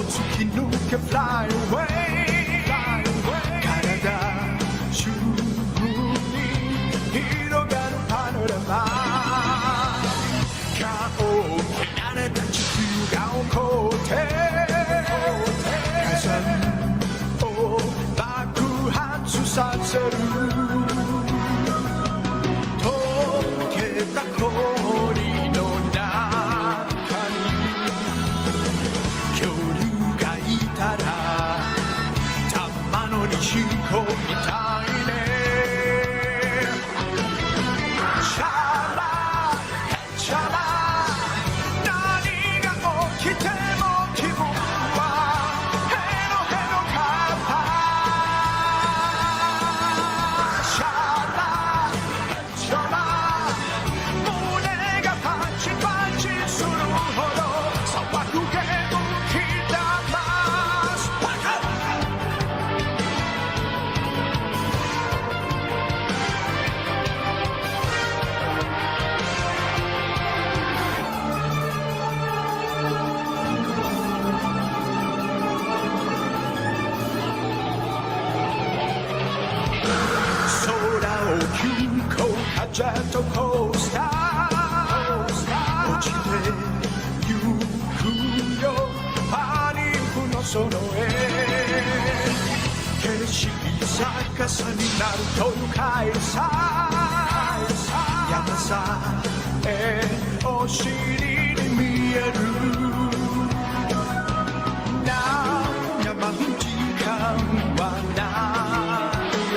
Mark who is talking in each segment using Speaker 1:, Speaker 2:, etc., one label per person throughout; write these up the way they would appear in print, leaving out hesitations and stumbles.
Speaker 1: 突き抜け Fly away 体中に広がるパノラマ顔を切られた地球が起こって火山を爆発させる溶けた氷の中に恐竜がいたら玉の錦鯉みたいねシャラヘチャラ何が起きても気分はヘロヘロカッパシャラヘチャラ胸がパンチパンチするほど騒ぐゲームきだますバカ空を急降下ジェットコースター落ちてゆくよパニックのその絵景色逆さになると愉快さ山さえお尻に見える悩まぬ時間はないよ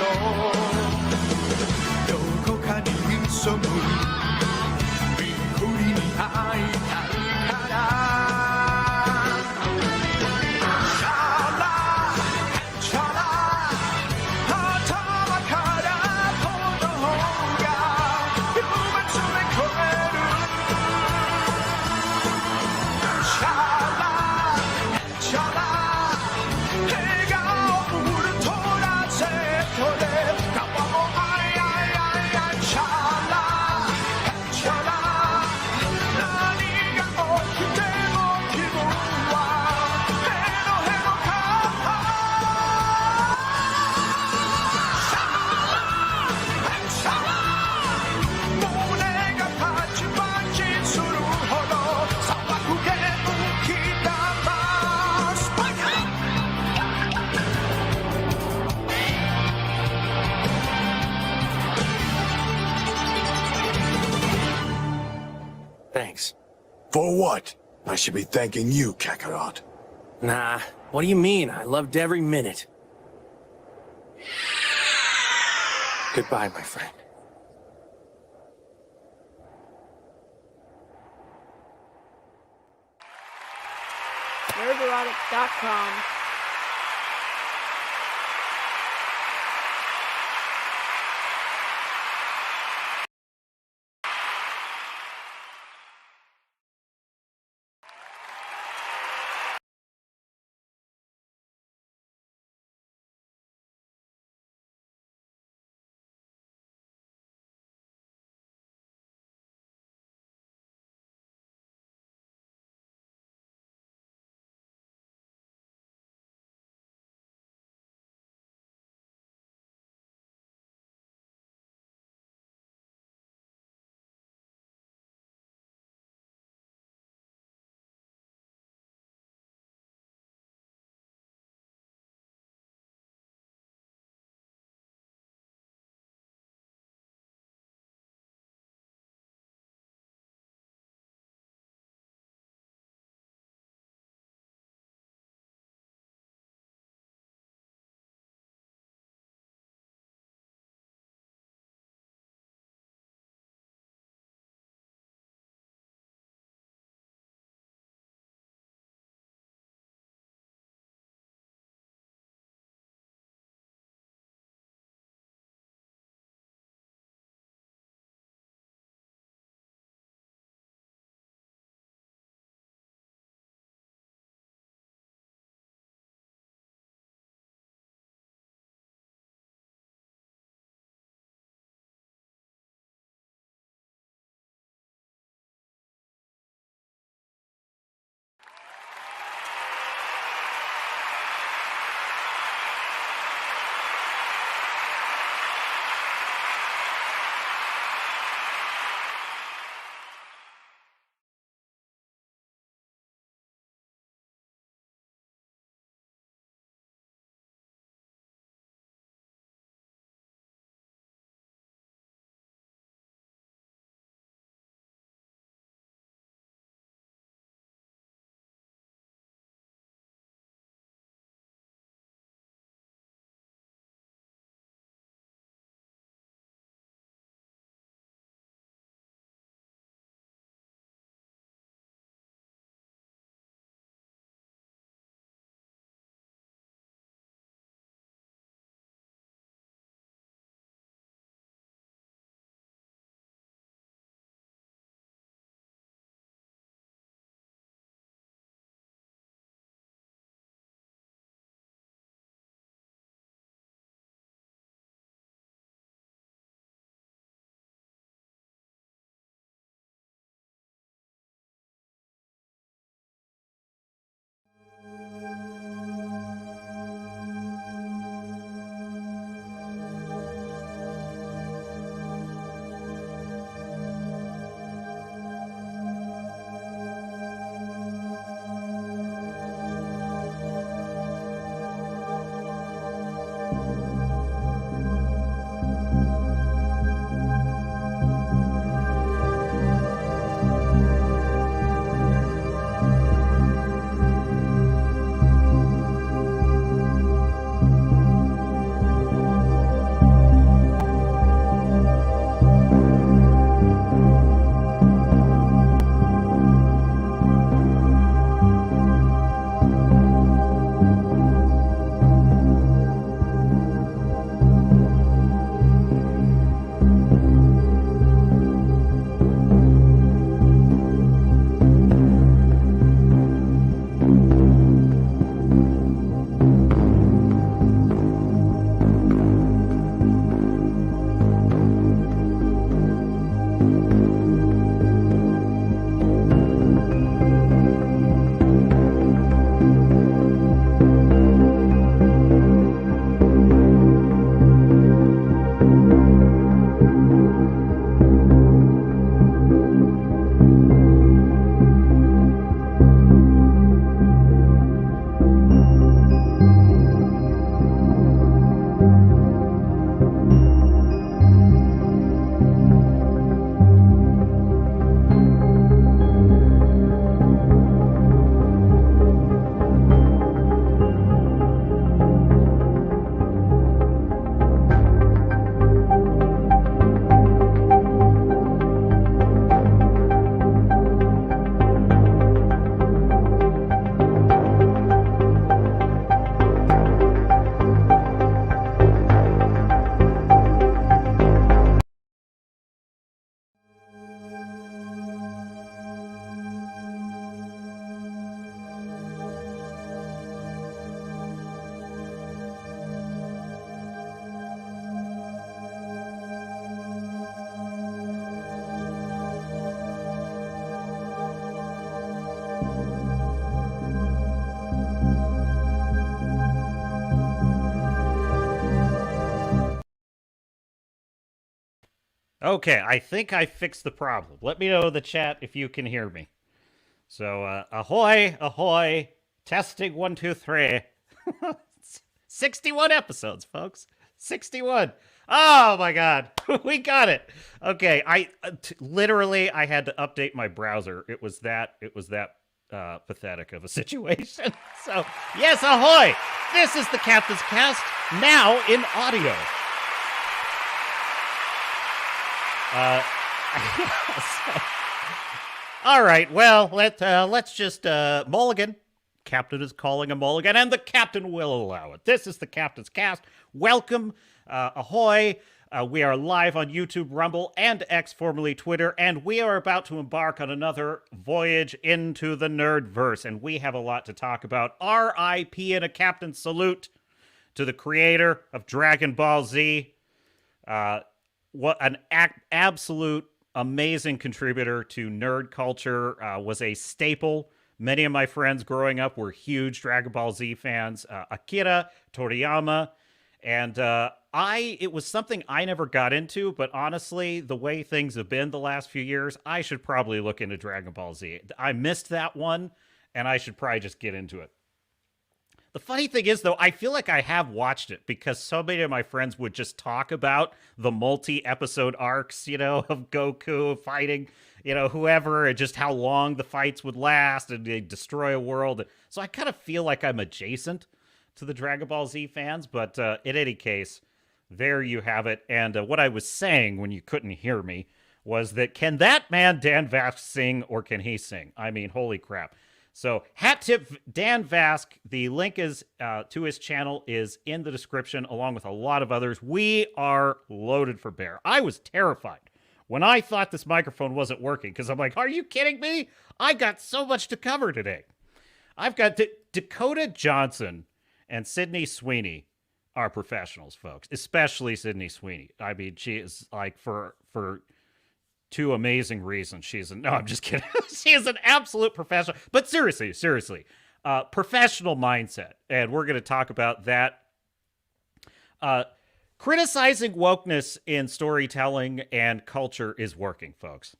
Speaker 1: どこかに潜むびっくりに会いたいからシャラヘチャラ頭から炎が夢詰め込めるシャラヘチャラ笑顔ウルトラ Z で顔もアイアイアイアイシャラヘチャラ何が起きても気分はヘロヘロカッパシャラヘチャラ胸がパチパチするほど騒ぐゲームきだますバカ
Speaker 2: Thanks.
Speaker 3: For what? I should be thanking you, Kakarot.
Speaker 2: Nah, what do you mean? I loved every minute. Goodbye, my friend.
Speaker 4: Nerdverse.com. Okay, I think I fixed the problem. Let me know in the chat if you can hear me. So, ahoy, ahoy, testing 1, 2, 3. 61 episodes, folks. 61. Oh my God, we got it. Okay, literally I had to update my browser. It was that pathetic of a situation. So, yes, ahoy. This is the Captain's Cast, now in audio. All right, well, let's just mulligan. Captain is calling a mulligan, and the captain will allow it. This is the Captain's Cast. Welcome, ahoy. We are live on YouTube, Rumble, and X, formerly Twitter, and we are about to embark on another voyage into the Nerdverse, and we have a lot to talk about. RIP and a captain's salute to the creator of Dragon Ball Z. What an absolute amazing contributor to nerd culture, was a staple. Many of my friends growing up were huge Dragon Ball Z fans. Akira Toriyama. And it was something I never got into, but honestly, the way things have been the last few years, I should probably look into Dragon Ball Z. I missed that one, and I should probably just get into it. The funny thing is, though, I feel like I have watched it because so many of my friends would just talk about the multi-episode arcs, of Goku fighting, whoever, and just how long the fights would last, and they destroy a world. So I kind of feel like I'm adjacent to the Dragon Ball Z fans, but in any case, there you have it. And what I was saying when you couldn't hear me was that, can that man Dan Vasc sing, or can he sing? I mean, holy crap. So, hat tip Dan Vasc. The link is to his channel is in the description, along with a lot of others. We are loaded for bear. I was terrified when I thought this microphone wasn't working, because I'm like, are you kidding me? I got so much to cover today. I've got Dakota Johnson and Sydney Sweeney are professionals, folks, especially Sydney Sweeney. I mean, she is like, for two amazing reasons. No, I'm just kidding. She is an absolute professional. But seriously, professional mindset. And we're going to talk about that. Criticizing wokeness in storytelling and culture is working, folks.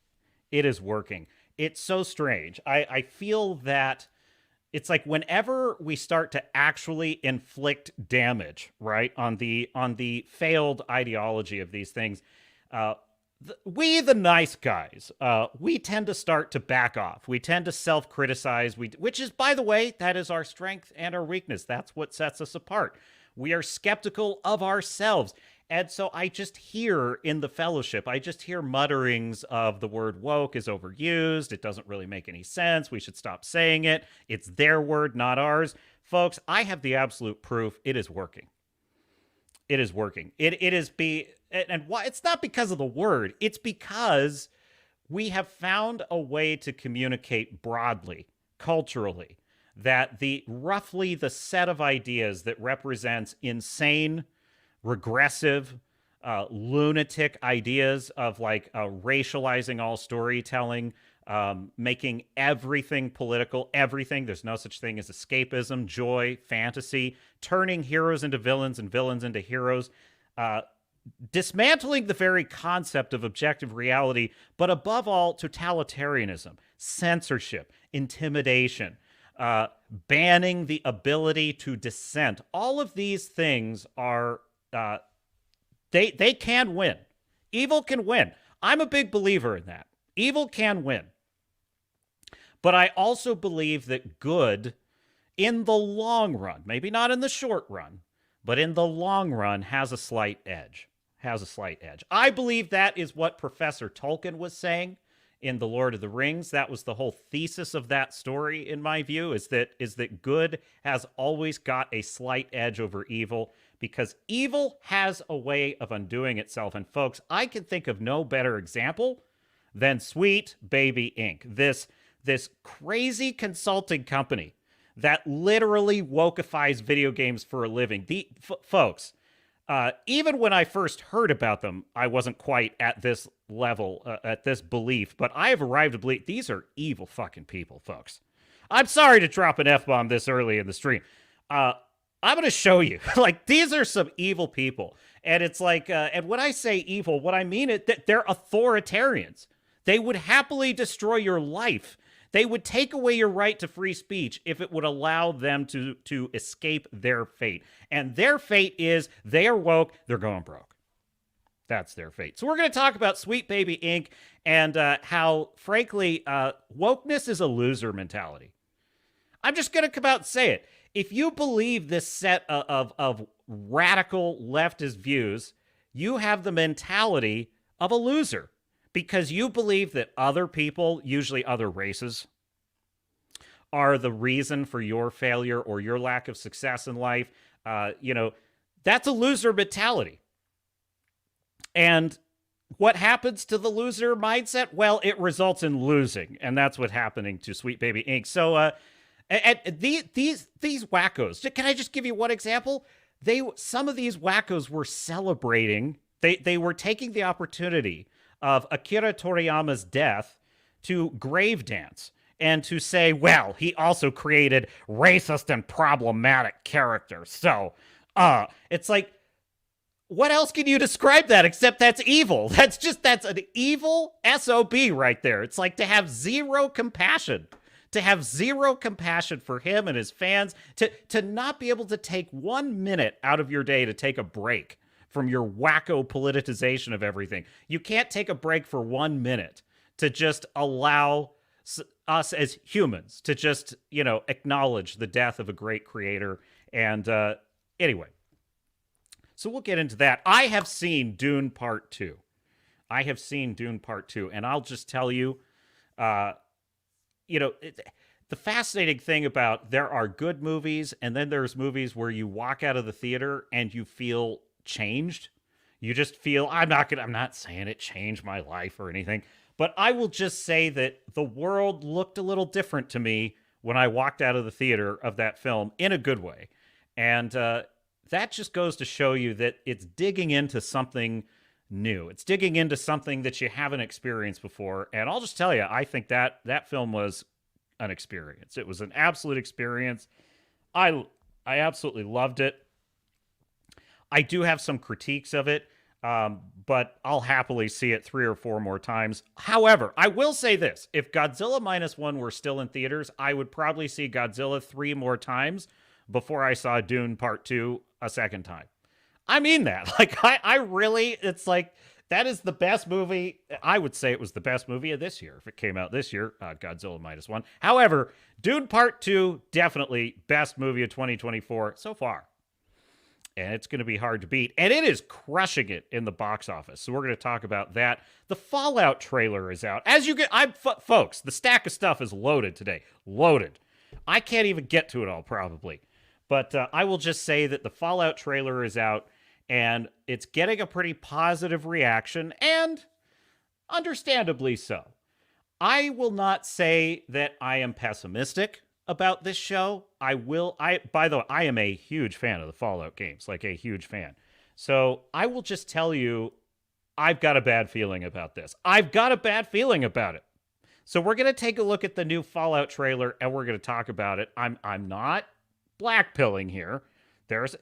Speaker 4: It is working. It's so strange. I feel that it's like whenever we start to actually inflict damage, right, on the failed ideology of these things, we, the nice guys, we tend to start to back off. We tend to self-criticize, which is, by the way, that is our strength and our weakness. That's what sets us apart. We are skeptical of ourselves. And so I just hear in the fellowship, I just hear mutterings of the word woke is overused. It doesn't really make any sense. We should stop saying it. It's their word, not ours. Folks, I have the absolute proof. It is working. It is working. And why? It's not because of the word. It's because we have found a way to communicate broadly, culturally, that roughly the set of ideas that represents insane, regressive, lunatic ideas of like racializing all storytelling, making everything political, everything. There's no such thing as escapism, joy, fantasy, turning heroes into villains and villains into heroes. dismantling the very concept of objective reality, but above all, totalitarianism, censorship, intimidation, banning the ability to dissent. All of these things are, they can win. Evil can win. I'm a big believer in that. Evil can win. But I also believe that good, in the long run, maybe not in the short run, but in the long run, has a slight edge. I believe that is what Professor Tolkien was saying in The Lord of the Rings. That was the whole thesis of that story, in my view, is that good has always got a slight edge over evil, because evil has a way of undoing itself. And folks, I can think of no better example than Sweet Baby Inc. This crazy consulting company that literally wokeifies video games for a living. Folks, even when I first heard about them, I wasn't quite at this level, at this belief, but I have arrived to believe these are evil fucking people, folks. I'm sorry to drop an F-bomb this early in the stream. I'm going to show you. Like, these are some evil people. And it's like, and when I say evil, what I mean is that they're authoritarians. They would happily destroy your life. They would take away your right to free speech if it would allow them to escape their fate. And their fate is they are woke, they're going broke. That's their fate. So we're going to talk about Sweet Baby Inc. and how, frankly, wokeness is a loser mentality. I'm just going to come out and say it. If you believe this set of radical leftist views, you have the mentality of a loser. Because you believe that other people, usually other races, are the reason for your failure or your lack of success in life. That's a loser mentality. And what happens to the loser mindset? Well, it results in losing. And that's what's happening to Sweet Baby Inc. So these wackos, can I just give you one example? Some of these wackos were celebrating. They were taking the opportunity of Akira Toriyama's death to grave dance and to say, well, he also created racist and problematic characters. So, it's like, what else can you describe that except that's evil? That's an evil SOB right there. It's like to have zero compassion for him and his fans, to not be able to take 1 minute out of your day to take a break from your wacko politicization of everything. You can't take a break for 1 minute to just allow us as humans to just, acknowledge the death of a great creator. And anyway, so we'll get into that. I have seen Dune Part 2. And I'll just tell you, the fascinating thing about there are good movies, and then there's movies where you walk out of the theater and you feel changed. You just feel, I'm not saying it changed my life or anything, but I will just say that the world looked a little different to me when I walked out of the theater of that film, in a good way. And that just goes to show you that it's digging into something new. It's digging into something that you haven't experienced before. And I'll just tell you, I think that film was an experience. It was an absolute experience. I absolutely loved it. I do have some critiques of it, but I'll happily see it 3 or 4 more times. However, I will say this. If Godzilla Minus One were still in theaters, I would probably see Godzilla 3 more times before I saw Dune Part 2 a second time. I mean that. Like, I really, it's like, that is the best movie. I would say it was the best movie of this year if it came out this year, Godzilla Minus One. However, Dune Part 2, definitely best movie of 2024 so far. And it's going to be hard to beat. And it is crushing it in the box office. So we're going to talk about that. The Fallout trailer is out. As you get, folks, the stack of stuff is loaded today. Loaded. I can't even get to it all, probably. But I will just say that the Fallout trailer is out, and it's getting a pretty positive reaction, and understandably so. I will not say that I am pessimistic about this show. By the way, I am a huge fan of the Fallout games, like a huge fan. So I will just tell you, I've got a bad feeling about this. I've got a bad feeling about it. So we're going to take a look at the new Fallout trailer, and we're going to talk about it. I'm not blackpilling here.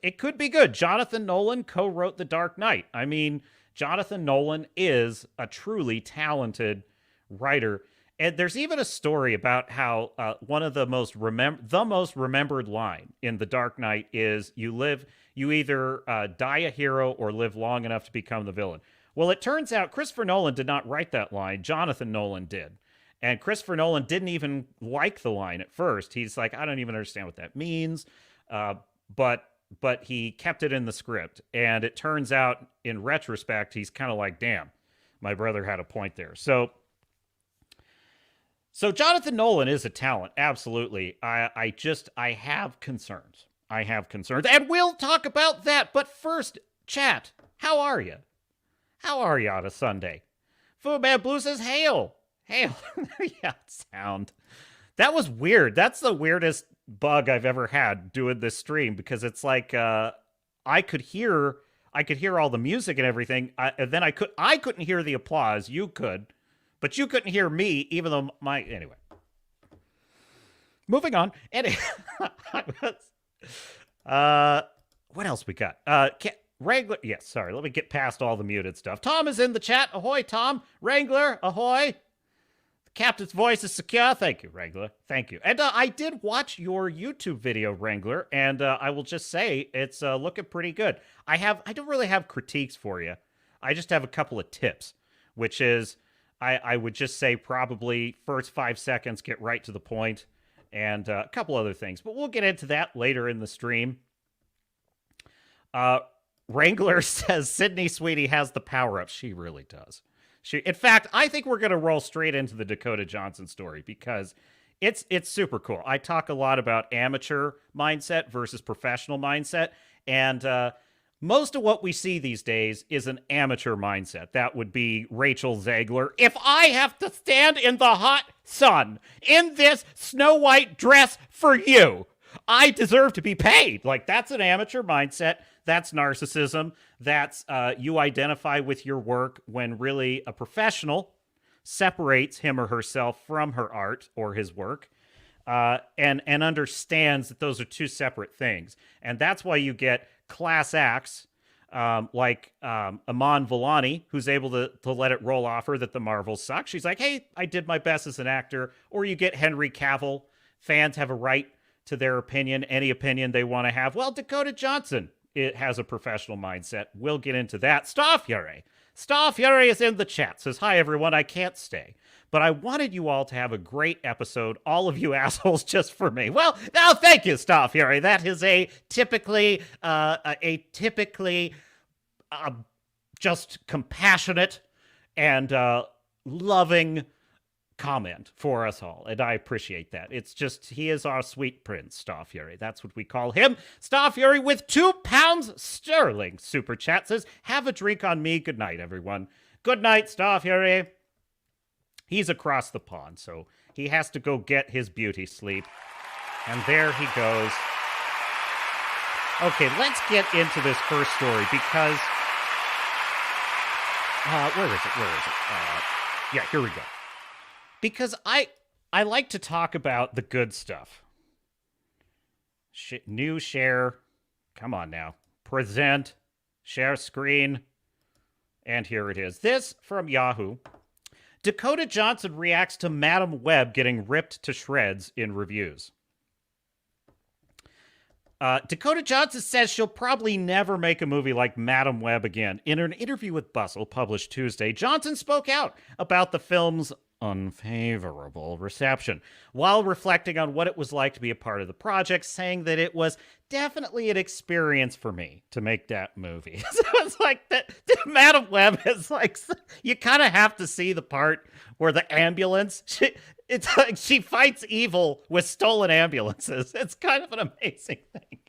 Speaker 4: it could be good. Jonathan Nolan co-wrote The Dark Knight. I mean, Jonathan Nolan is a truly talented writer. And there's even a story about how one of the most remembered line in The Dark Knight is you either die a hero or live long enough to become the villain. Well, it turns out Christopher Nolan did not write that line. Jonathan Nolan did. And Christopher Nolan didn't even like the line at first. He's like, I don't even understand what that means. But he kept it in the script. And it turns out, in retrospect, he's kind of like, damn, my brother had a point there. So Jonathan Nolan is a talent, absolutely. I have concerns. And we'll talk about that. But first, chat, how are you? How are you on a Sunday? Foodman Blue says, hail. Hail. Yeah, sound. That was weird. That's the weirdest bug I've ever had doing this stream, because it's like I could hear all the music and everything, and then I couldn't hear the applause. You could, but you couldn't hear me, even though anyway. Moving on. What else we got? Wrangler. Yes, sorry. Let me get past all the muted stuff. Tom is in the chat. Ahoy, Tom. Wrangler. Ahoy. Captain's voice is secure. Thank you, Wrangler. Thank you. And I did watch your YouTube video, Wrangler, and I will just say it's looking pretty good. I don't really have critiques for you. I just have a couple of tips, which is I would just say probably first 5 seconds, get right to the point, and a couple other things. But we'll get into that later in the stream. Wrangler says Sydney Sweetie has the power-ups. She really does. In fact, I think we're going to roll straight into the Dakota Johnson story, because it's super cool. I talk a lot about amateur mindset versus professional mindset, and most of what we see these days is an amateur mindset. That would be Rachel Zegler. If I have to stand in the hot sun in this Snow White dress for you, I deserve to be paid. Like, that's an amateur mindset. That's narcissism. That's you identify with your work, when really a professional separates him or herself from her art or his work, and understands that those are two separate things. And that's why you get class acts like Aman Vellani, who's able to let it roll off her that the Marvels suck. She's like, hey, I did my best as an actor. Or you get Henry Cavill. Fans have a right to their opinion, any opinion they want to have. Well, Dakota Johnson, it has a professional mindset. We'll get into that. Staffyuri is in the chat. Says, hi, everyone. I can't stay, but I wanted you all to have a great episode. All of you assholes just for me. Well, now, thank you, Staffyuri. That is a typically just compassionate and loving comment for us all, and I appreciate that. It's just, he is our sweet prince, Starfury. That's what we call him. Starfury with £2 sterling super chat says, have a drink on me. Good night, everyone. Good night, Starfury. He's across the pond, so he has to go get his beauty sleep. And there he goes. Okay, let's get into this first story, because where is it? Yeah, here we go. Because I like to talk about the good stuff. New share. Come on now. Present. Share screen. And here it is. This from Yahoo. Dakota Johnson reacts to Madam Web getting ripped to shreds in reviews. Dakota Johnson says she'll probably never make a movie like Madam Web again. In an interview with Bustle published Tuesday, Johnson spoke out about the film's unfavorable reception while reflecting on what it was like to be a part of the project, saying that it was definitely an experience for me to make that movie. So it's like that Madam Web is like, you kind of have to see the part where the ambulance, it's like she fights evil with stolen ambulances. It's kind of an amazing thing.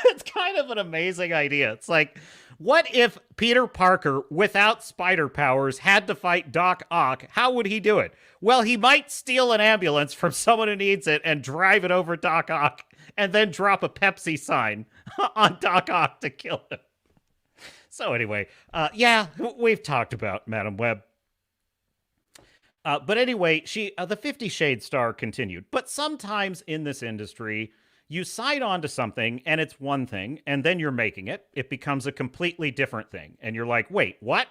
Speaker 4: It's kind of an amazing idea. It's like, what if Peter Parker, without spider powers, had to fight Doc Ock? How would he do it? Well, he might steal an ambulance from someone who needs it and drive it over Doc Ock, and then drop a Pepsi sign on Doc Ock to kill him. So anyway, yeah, we've talked about Madam Web. But anyway, the 50 Shades star continued. But sometimes in this industry, You sign on to something and it's one thing, and then you're making it. It becomes a completely different thing. And you're like, wait, what?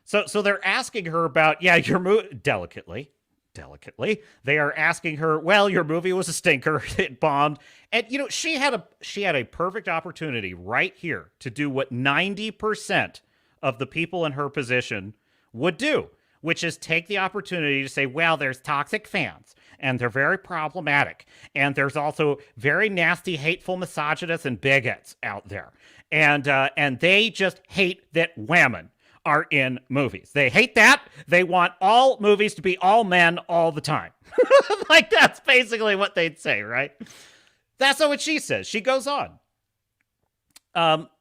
Speaker 4: So they're asking her about, yeah, your movie, delicately, they are asking her, well, your movie was a stinker. It bombed. And, you know, she had a perfect opportunity right here to do what 90% of the people in her position would do, which is take the opportunity to say, well, there's toxic fans, and they're very problematic, and there's also very nasty, hateful misogynists and bigots out there, and they just hate that women are in movies. They hate that. They want all movies to be all men all the time. Like, that's basically what they'd say, right? That's not what she says. She goes on.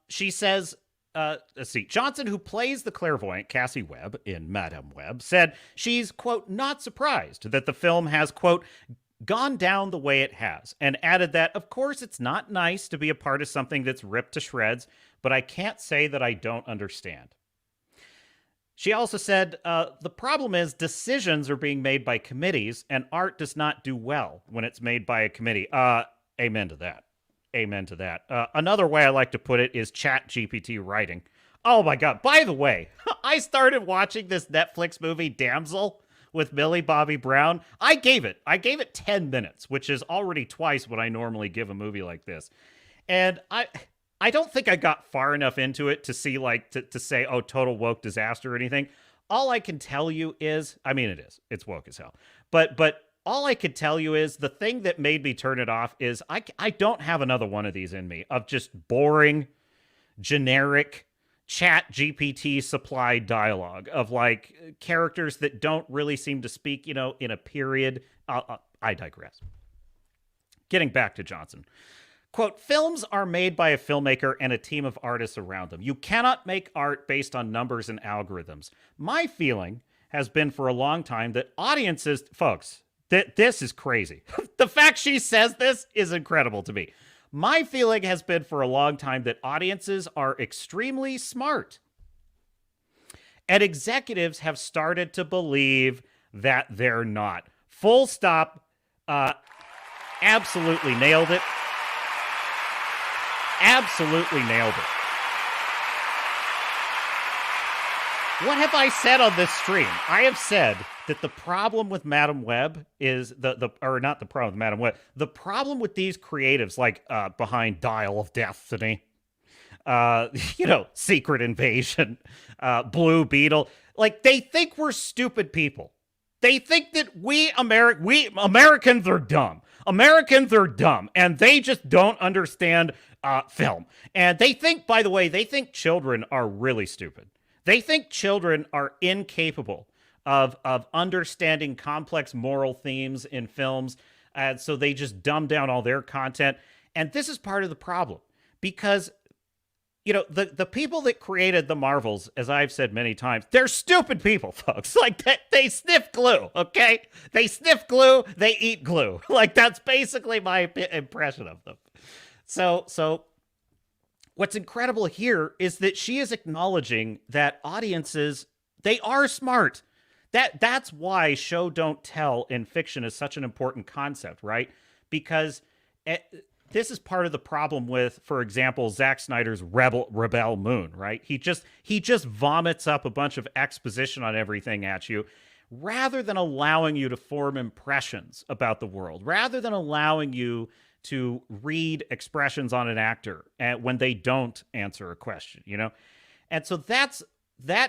Speaker 4: She says, let's see, Johnson, who plays the clairvoyant Cassie Webb in Madame Web, said she's, quote, not surprised that the film has, quote, gone down the way it has, and added that, of course, it's not nice to be a part of something that's ripped to shreds, but I can't say that I don't understand. She also said, the problem is decisions are being made by committees, and art does not do well when it's made by a committee. Amen to that. Amen to that. Another way I like to put it is Chat GPT writing. Oh my God. By the way, I started watching this Netflix movie, Damsel, with Millie Bobby Brown. I gave it 10 minutes, which is already twice what I normally give a movie like this. And I don't think I got far enough into it to see, like, to say, oh, total woke disaster or anything. All I can tell you is, I mean, it's woke as hell. But all I could tell you is the thing that made me turn it off is I don't have another one of these in me of just boring, generic Chat GPT supplied dialogue of, like, characters that don't really seem to speak, you know, in a period. I digress. Getting back to Johnson. Quote, films are made by a filmmaker and a team of artists around them. You cannot make art based on numbers and algorithms. My feeling has been for a long time that audiences, folks, this is crazy. The fact she says this is incredible to me. My feeling has been for a long time that audiences are extremely smart. And executives have started to believe that they're not. Full stop. Absolutely nailed it. Absolutely nailed it. What have I said on this stream? I have said that the problem with Madame Web is or not the problem with Madame Web. The problem with these creatives, like behind Dial of Destiny, you know, Secret Invasion, Blue Beetle, like, they think we're stupid people. They think that we Americans are dumb. Americans are dumb, and they just don't understand film. And they think, by the way, they think children are really stupid. They think children are incapable of understanding complex moral themes in films, and so they just dumb down all their content. And this is part of the problem, because, you know, the people that created the Marvels, as I've said many times, they're stupid people, folks. Like, they sniff glue, okay? They sniff glue, they eat glue. Like, that's basically my impression of them. So what's incredible here is that she is acknowledging that audiences, they are smart. That's why show don't tell in fiction is such an important concept, right? Because this is part of the problem with, for example, Zack Snyder's Rebel Moon, right? He just vomits up a bunch of exposition on everything at you, rather than allowing you to form impressions about the world, rather than allowing you to read expressions on an actor when they don't answer a question, you know? And so that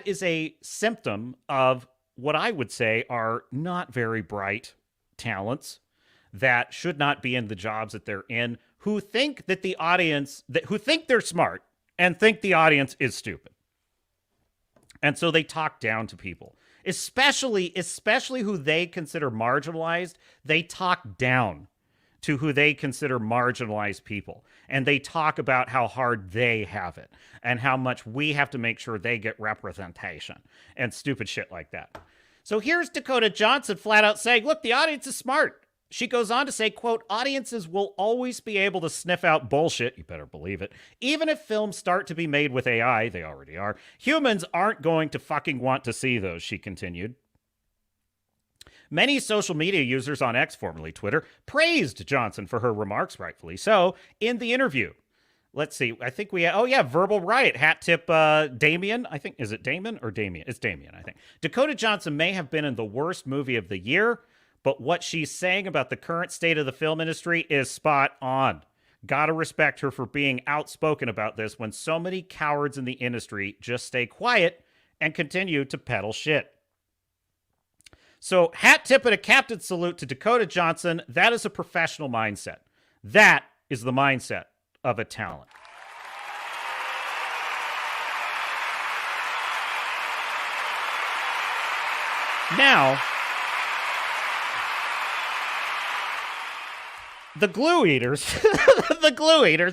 Speaker 4: is a symptom of what I would say are not very bright talents that should not be in the jobs that they're in, who think that the audience, who think they're smart and think the audience is stupid. And so they talk down to people, especially who they consider marginalized. They talk down to who they consider marginalized people. And they talk about how hard they have it and how much we have to make sure they get representation and stupid shit like that. So here's Dakota Johnson flat out saying, look, the audience is smart. She goes on to say, quote, audiences will always be able to sniff out bullshit, you better believe it, even if films start to be made with AI, they already are. Humans aren't going to fucking want to see those, she continued. Many social media users on X, formerly Twitter, praised Johnson for her remarks, rightfully so, in the interview. Let's see. I think Verbal Riot. Hat tip Damien. I think, is it Damon or Damien? It's Damien, I think. Dakota Johnson may have been in the worst movie of the year, but what she's saying about the current state of the film industry is spot on. Gotta respect her for being outspoken about this when so many cowards in the industry just stay quiet and continue to peddle shit. So, hat tip and a captain salute to Dakota Johnson. That is a professional mindset. That is the mindset of a talent. Now, the glue eaters,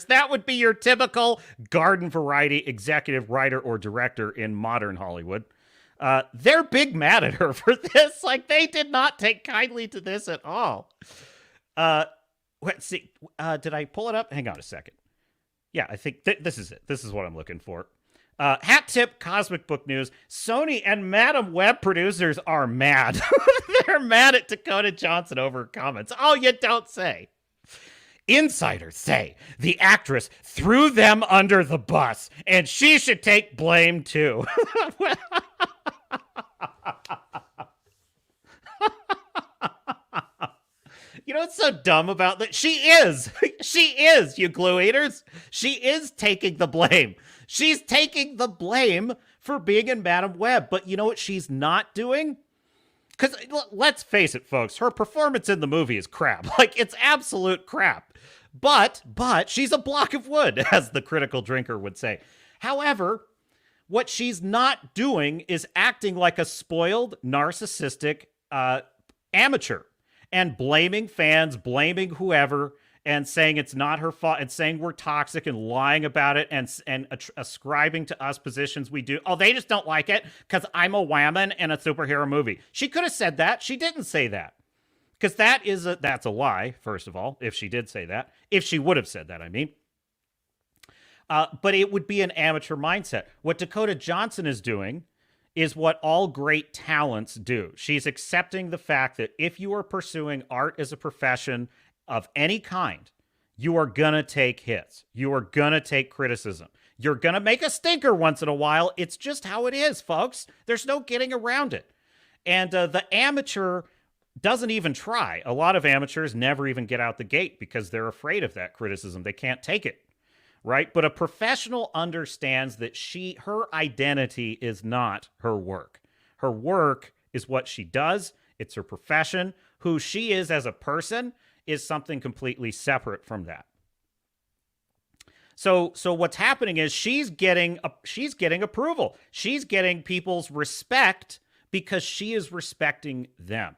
Speaker 4: that would be your typical garden variety executive writer or director in modern Hollywood. They're big mad at her for this. Like, they did not take kindly to this at all. Let's see. Did I pull it up? Hang on a second. Yeah, I think this is it. This is what I'm looking for. Hat tip, Cosmic Book News. Sony and Madam Web producers are mad. They're mad at Dakota Johnson over comments. Oh, you don't say. Insiders say the actress threw them under the bus, and she should take blame too. You know what's so dumb about that? She is, you glue eaters. She is taking the blame. She's taking the blame for being in Madam Web. But you know what she's not doing? Because let's face it, folks, her performance in the movie is crap. Like, it's absolute crap. But she's a block of wood, as the critical drinker would say. However, what she's not doing is acting like a spoiled, narcissistic amateur and blaming fans, blaming whoever, and saying it's not her fault, and saying we're toxic and lying about it, and ascribing to us positions we do. Oh, they just don't like it because I'm a whammon in a superhero movie. She could have said that. She didn't say that. Because that's a lie, first of all, if she did say that. If she would have said that, I mean. But it would be an amateur mindset. What Dakota Johnson is doing is what all great talents do. She's accepting the fact that if you are pursuing art as a profession of any kind, you are going to take hits. You are going to take criticism. You're going to make a stinker once in a while. It's just how it is, folks. There's no getting around it. And the amateur doesn't even try. A lot of amateurs never even get out the gate because they're afraid of that criticism. They can't take it. Right? But a professional understands that her identity is not her work. Her work is what she does. It's her profession. Who she is as a person is something completely separate from that. So what's happening is she's getting approval. She's getting people's respect because she is respecting them.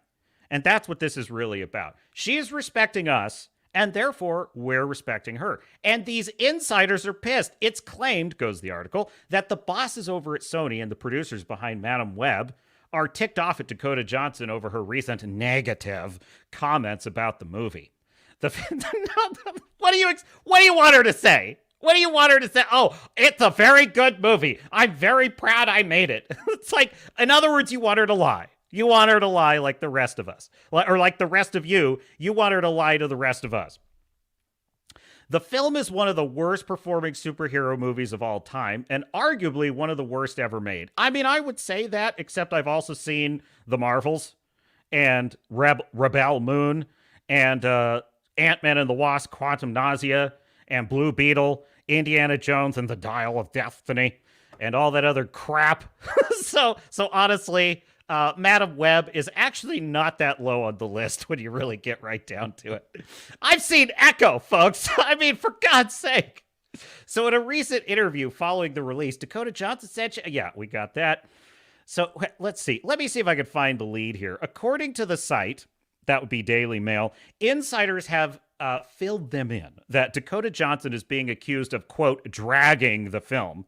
Speaker 4: And that's what this is really about. She is respecting us, and therefore, we're respecting her. And these insiders are pissed. It's claimed, goes the article, that the bosses over at Sony and the producers behind Madam Web are ticked off at Dakota Johnson over her recent negative comments about the movie. What do you want her to say? What do you want her to say? Oh, it's a very good movie. I'm very proud I made it. It's like, in other words, you want her to lie. You want her to lie like the rest of us. Or like the rest of you. You want her to lie to the rest of us. The film is one of the worst performing superhero movies of all time, and arguably one of the worst ever made. I mean, I would say that, except I've also seen The Marvels, and Rebel Moon, and Ant-Man and the Wasp, Quantum Nausea, and Blue Beetle, Indiana Jones and the Dial of Destiny, and all that other crap. So honestly, Madam Web is actually not that low on the list when you really get right down to it. I've seen Echo, folks. I mean, for God's sake. So in a recent interview following the release, Dakota Johnson said, yeah, we got that. So let's see. Let me see if I can find the lead here. According to the site, that would be Daily Mail, insiders have filled them in that Dakota Johnson is being accused of, quote, dragging the film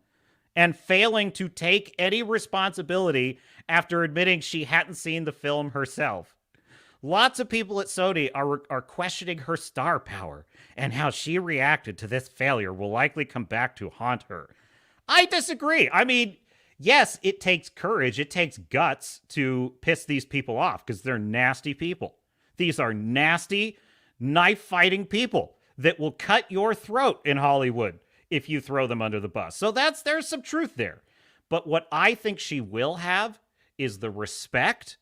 Speaker 4: and failing to take any responsibility after admitting she hadn't seen the film herself. Lots of people at Sony are questioning her star power, and how she reacted to this failure will likely come back to haunt her. I disagree. I mean, yes, it takes courage, it takes guts to piss these people off because they're nasty people. These are nasty, knife-fighting people that will cut your throat in Hollywood if you throw them under the bus. So there's some truth there. But what I think she will have is the respect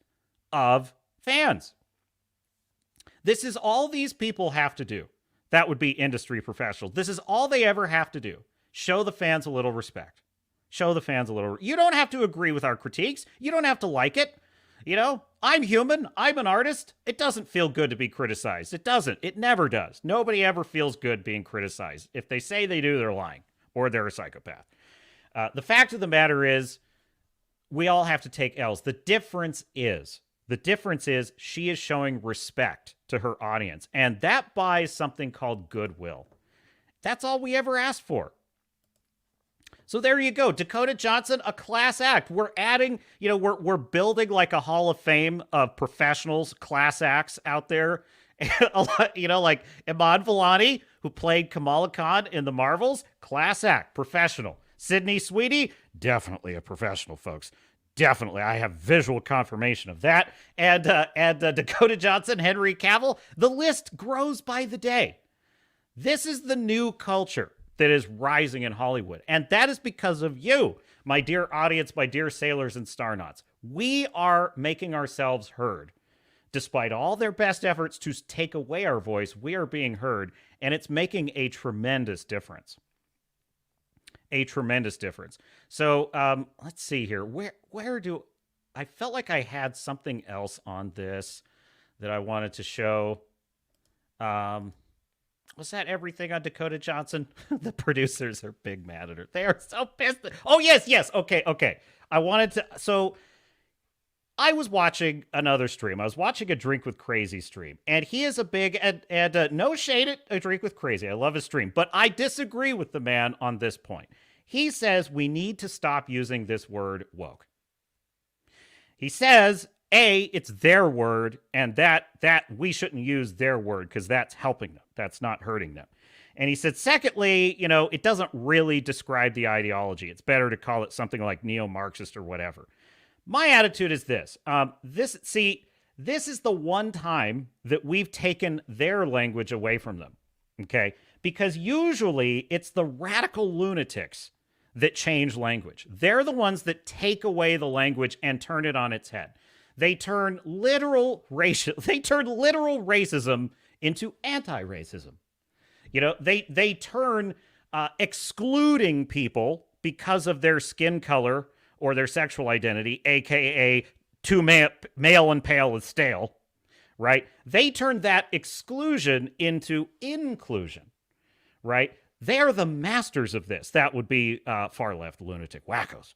Speaker 4: of fans. This is all these people have to do. That would be industry professionals. This is all they ever have to do. Show the fans a little respect. Show the fans a little. You don't have to agree with our critiques. You don't have to like it. You know, I'm human. I'm an artist. It doesn't feel good to be criticized. It doesn't. It never does. Nobody ever feels good being criticized. If they say they do, they're lying or they're a psychopath. The fact of the matter is, we all have to take L's. The difference is she is showing respect to her audience, and that buys something called goodwill. That's all we ever asked for. So there you go. Dakota Johnson, a class act. We're adding, we're building like a hall of fame of professionals, class acts out there. Like Iman Vellani, who played Kamala Khan in the Marvels, class act, professional. Sydney Sweeney, definitely a professional, folks. Definitely. I have visual confirmation of that. And Dakota Johnson, Henry Cavill, the list grows by the day. This is the new culture that is rising in Hollywood. And that is because of you, my dear audience, my dear sailors and starnauts. We are making ourselves heard. Despite all their best efforts to take away our voice, we are being heard, and it's making a tremendous difference. A tremendous difference. So let's see here. Where do I felt like I had something else on this that I wanted to show. Was that everything on Dakota Johnson? The producers are big mad at her. They are so pissed. Oh, yes. Okay. So I was watching another stream. I was watching a Drink with Crazy stream. And he is a big, and no shade at a Drink with Crazy. I love his stream. But I disagree with the man on this point. He says we need to stop using this word woke. He says, A, it's their word, and that we shouldn't use their word because that's helping them. That's not hurting them. And he said, secondly, it doesn't really describe the ideology. It's better to call it something like neo-Marxist or whatever. My attitude is this. This is the one time that we've taken their language away from them, okay? Because usually it's the radical lunatics that change language. They're the ones that take away the language and turn it on its head. They turn literal racism into anti-racism. They turn excluding people because of their skin color or their sexual identity, aka too male and pale is stale, right? They turn that exclusion into inclusion, right? They're the masters of this. That would be far left lunatic wackos.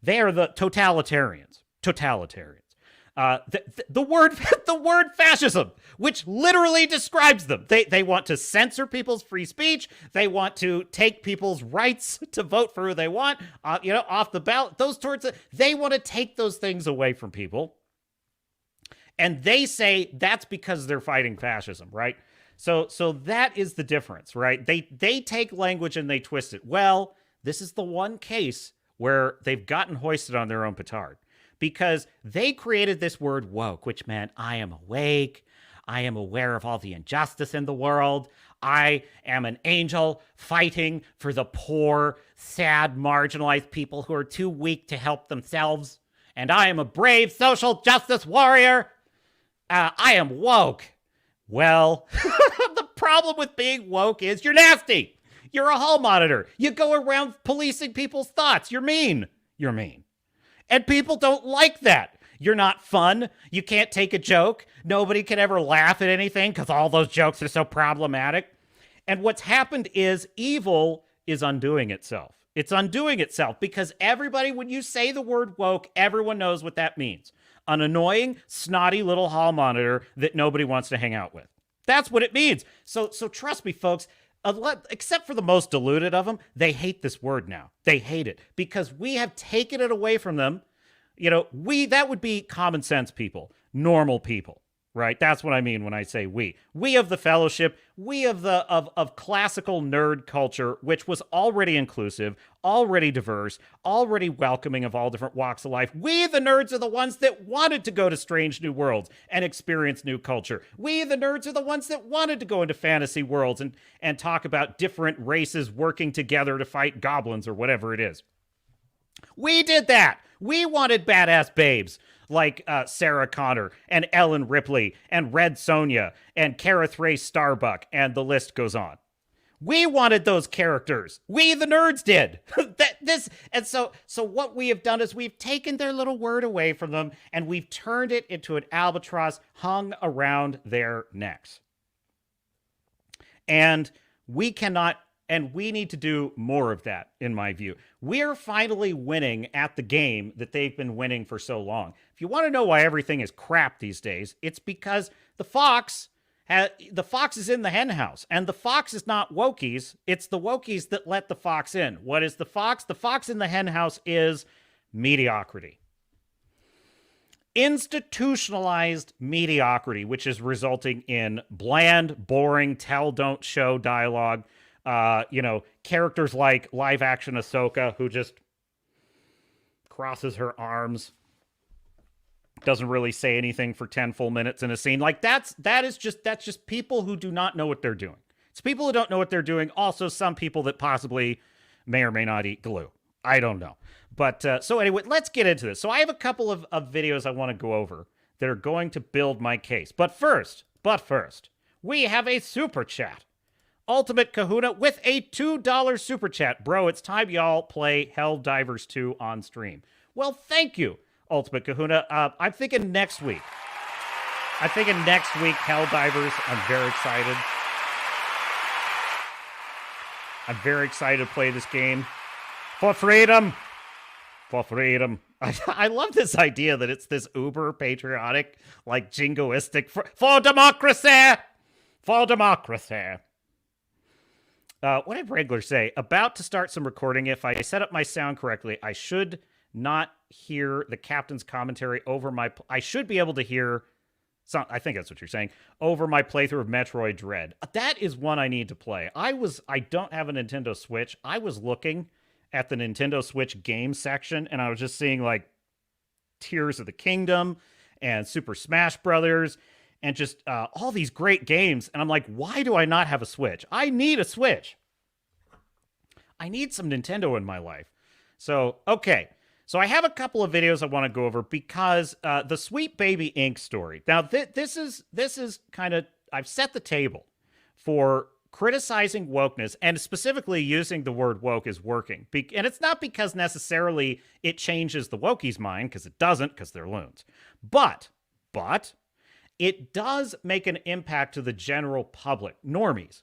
Speaker 4: They are the totalitarians. The word fascism, which literally describes them. They want to censor people's free speech. They want to take people's rights to vote for who they want, off the ballot. They want to take those things away from people. And they say that's because they're fighting fascism, right? So that is the difference, right? They take language and they twist it. Well, this is the one case where they've gotten hoisted on their own petard. Because they created this word woke, which meant I am awake, I am aware of all the injustice in the world, I am an angel fighting for the poor, sad, marginalized people who are too weak to help themselves, and I am a brave social justice warrior. I am woke. Well, the problem with being woke is you're nasty. You're a hall monitor. You go around policing people's thoughts. You're mean. And people don't like that. You're not fun. You can't take a joke. Nobody can ever laugh at anything because all those jokes are so problematic. And what's happened is evil is undoing itself. It's undoing itself because everybody, when you say the word woke, everyone knows what that means. An annoying, snotty little hall monitor that nobody wants to hang out with. That's what it means. So trust me, folks. Except for the most deluded of them, they hate this word now. They hate it because we have taken it away from them. That would be common sense people, normal people, right? That's what I mean when I say we. We of the Fellowship, we of the of classical nerd culture, which was already inclusive, already diverse, already welcoming of all different walks of life. We the nerds are the ones that wanted to go to strange new worlds and experience new culture. We the nerds are the ones that wanted to go into fantasy worlds and talk about different races working together to fight goblins or whatever it is. We did that. We wanted badass babes like Sarah Connor and Ellen Ripley and Red Sonja and Cara Thrace Starbuck, and the list goes on. We wanted those characters. We, the nerds, did. So what we have done is we've taken their little word away from them and we've turned it into an albatross hung around their necks. And we cannot. And we need to do more of that, in my view. We're finally winning at the game that they've been winning for so long. If you want to know why everything is crap these days, it's because the fox is in the hen house. And the fox is not wokies. It's the wokies that let the fox in. What is the fox? The fox in the hen house is mediocrity. Institutionalized mediocrity, which is resulting in bland, boring, tell, don't show dialogue. Characters like live action Ahsoka, who just crosses her arms, doesn't really say anything for 10 full minutes in a scene. Like that's just people who do not know what they're doing. It's people who don't know what they're doing. Also, some people that possibly may or may not eat glue. I don't know. But so anyway, let's get into this. So I have a couple of videos I want to go over that are going to build my case. But first, we have a super chat. Ultimate Kahuna with a $2 super chat. Bro, it's time y'all play Helldivers 2 on stream. Well, thank you, Ultimate Kahuna. I'm thinking next week. Helldivers. I'm very excited. I'm very excited to play this game. For freedom. For freedom. I love this idea that it's this uber patriotic, like jingoistic, for democracy. For democracy. What did Wrangler say? About to start some recording. If I set up my sound correctly, I should not hear the captain's commentary over my... I should be able to hear... I think that's what you're saying. Over my playthrough of Metroid Dread. That is one I need to play. I don't have a Nintendo Switch. I was looking at the Nintendo Switch game section, and I was just seeing, like, Tears of the Kingdom and Super Smash Brothers... and just all these great games. And I'm like, why do I not have a Switch? I need a Switch. I need some Nintendo in my life. So, okay. So I have a couple of videos I want to go over because the Sweet Baby Inc. story. Now, this is kind of... I've set the table for criticizing wokeness, and specifically using the word woke is working. And it's not because necessarily it changes the wokies' mind, because it doesn't, because they're loons. But... it does make an impact to the general public. Normies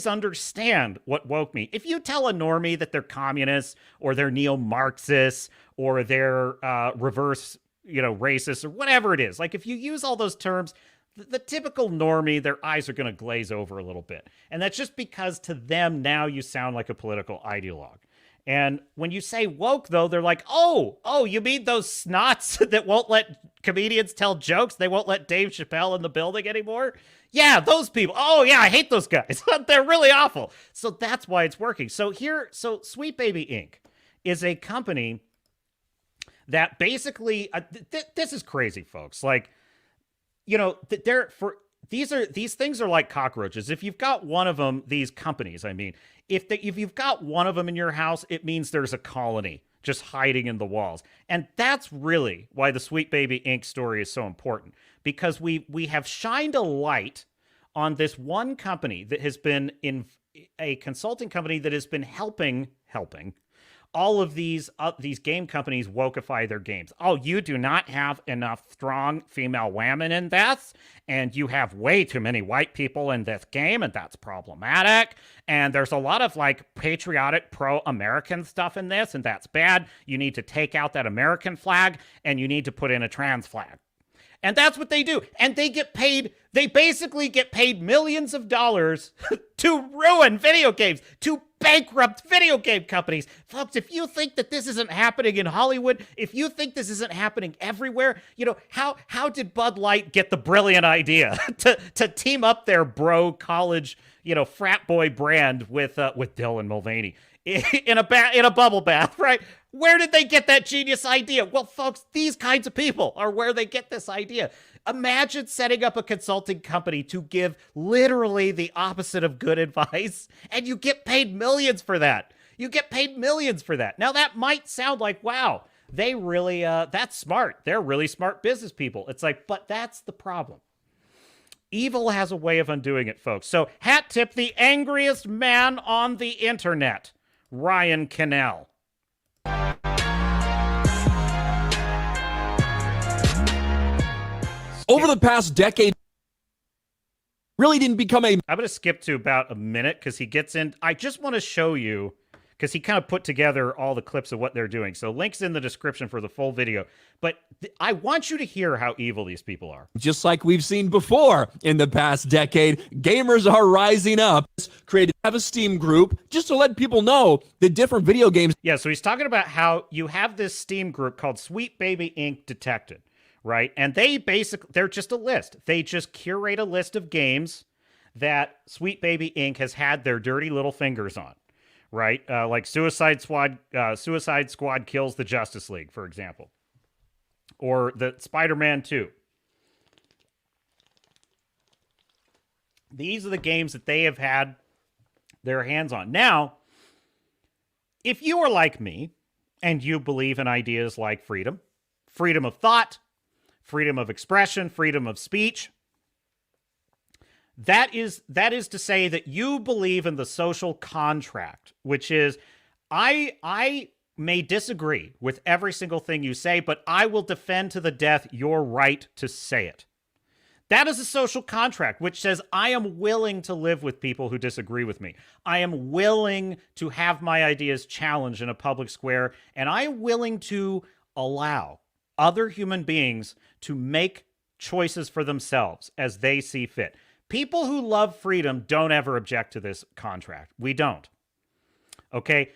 Speaker 4: understand what woke means. If you tell a normie that they're communists or they're neo-Marxists or they're reverse, racist or whatever it is, like if you use all those terms, the typical normie, their eyes are going to glaze over a little bit. And that's just because to them now you sound like a political ideologue. And when you say woke, though, they're like, oh, you mean those snots that won't let comedians tell jokes? They won't let Dave Chappelle in the building anymore? Yeah, those people. Oh, yeah, I hate those guys. They're really awful. So that's why it's working. So Sweet Baby Inc. is a company that basically, this is crazy, folks. Like, these things are like cockroaches. If you've got one of them, these companies, I mean, if you've got one of them in your house, it means there's a colony just hiding in the walls. And that's really why the Sweet Baby Inc. story is so important, because we have shined a light on this one company that has been in a consulting company that has been helping all of these game companies wokeify their games. Oh, you do not have enough strong female women in this, and you have way too many white people in this game, and that's problematic. And there's a lot of like patriotic pro-American stuff in this, and that's bad. You need to take out that American flag, and you need to put in a trans flag. And that's what they do. And they basically get paid millions of dollars to ruin video games, to bankrupt video game companies. Folks, if you think that this isn't happening in Hollywood, if you think this isn't happening everywhere, how did Bud Light get the brilliant idea to team up their bro college, frat boy brand with Dylan Mulvaney in a bubble bath, right? Where did they get that genius idea? Well, folks, these kinds of people are where they get this idea. Imagine setting up a consulting company to give literally the opposite of good advice, and you get paid millions for that. Now, that might sound like, wow, they really, that's smart. They're really smart business people. It's like, but that's the problem. Evil has a way of undoing it, folks. So, hat tip the angriest man on the internet, Ryan Cannell.
Speaker 5: Over the past decade, really didn't become a...
Speaker 4: I'm going to skip to about a minute because he gets in. I just want to show you, because he kind of put together all the clips of what they're doing. So links in the description for the full video. But I want you to hear how evil these people are.
Speaker 5: Just like we've seen before in the past decade, gamers are rising up. Have a Steam group just to let people know the different video games.
Speaker 4: Yeah, so he's talking about how you have this Steam group called Sweet Baby Inc. Detected. Right? And they're just a list. They just curate a list of games that Sweet Baby Inc. has had their dirty little fingers on. Right? Like Suicide Squad Kills the Justice League, for example. Or the Spider-Man 2. These are the games that they have had their hands on. Now, if you are like me, and you believe in ideas like freedom of thought, freedom of expression, freedom of speech, that is to say that you believe in the social contract, which is, I may disagree with every single thing you say, but I will defend to the death your right to say it. That is a social contract, which says I am willing to live with people who disagree with me. I am willing to have my ideas challenged in a public square, and I am willing to allow other human beings to make choices for themselves as they see fit. People who love freedom don't ever object to this contract. We don't. Okay?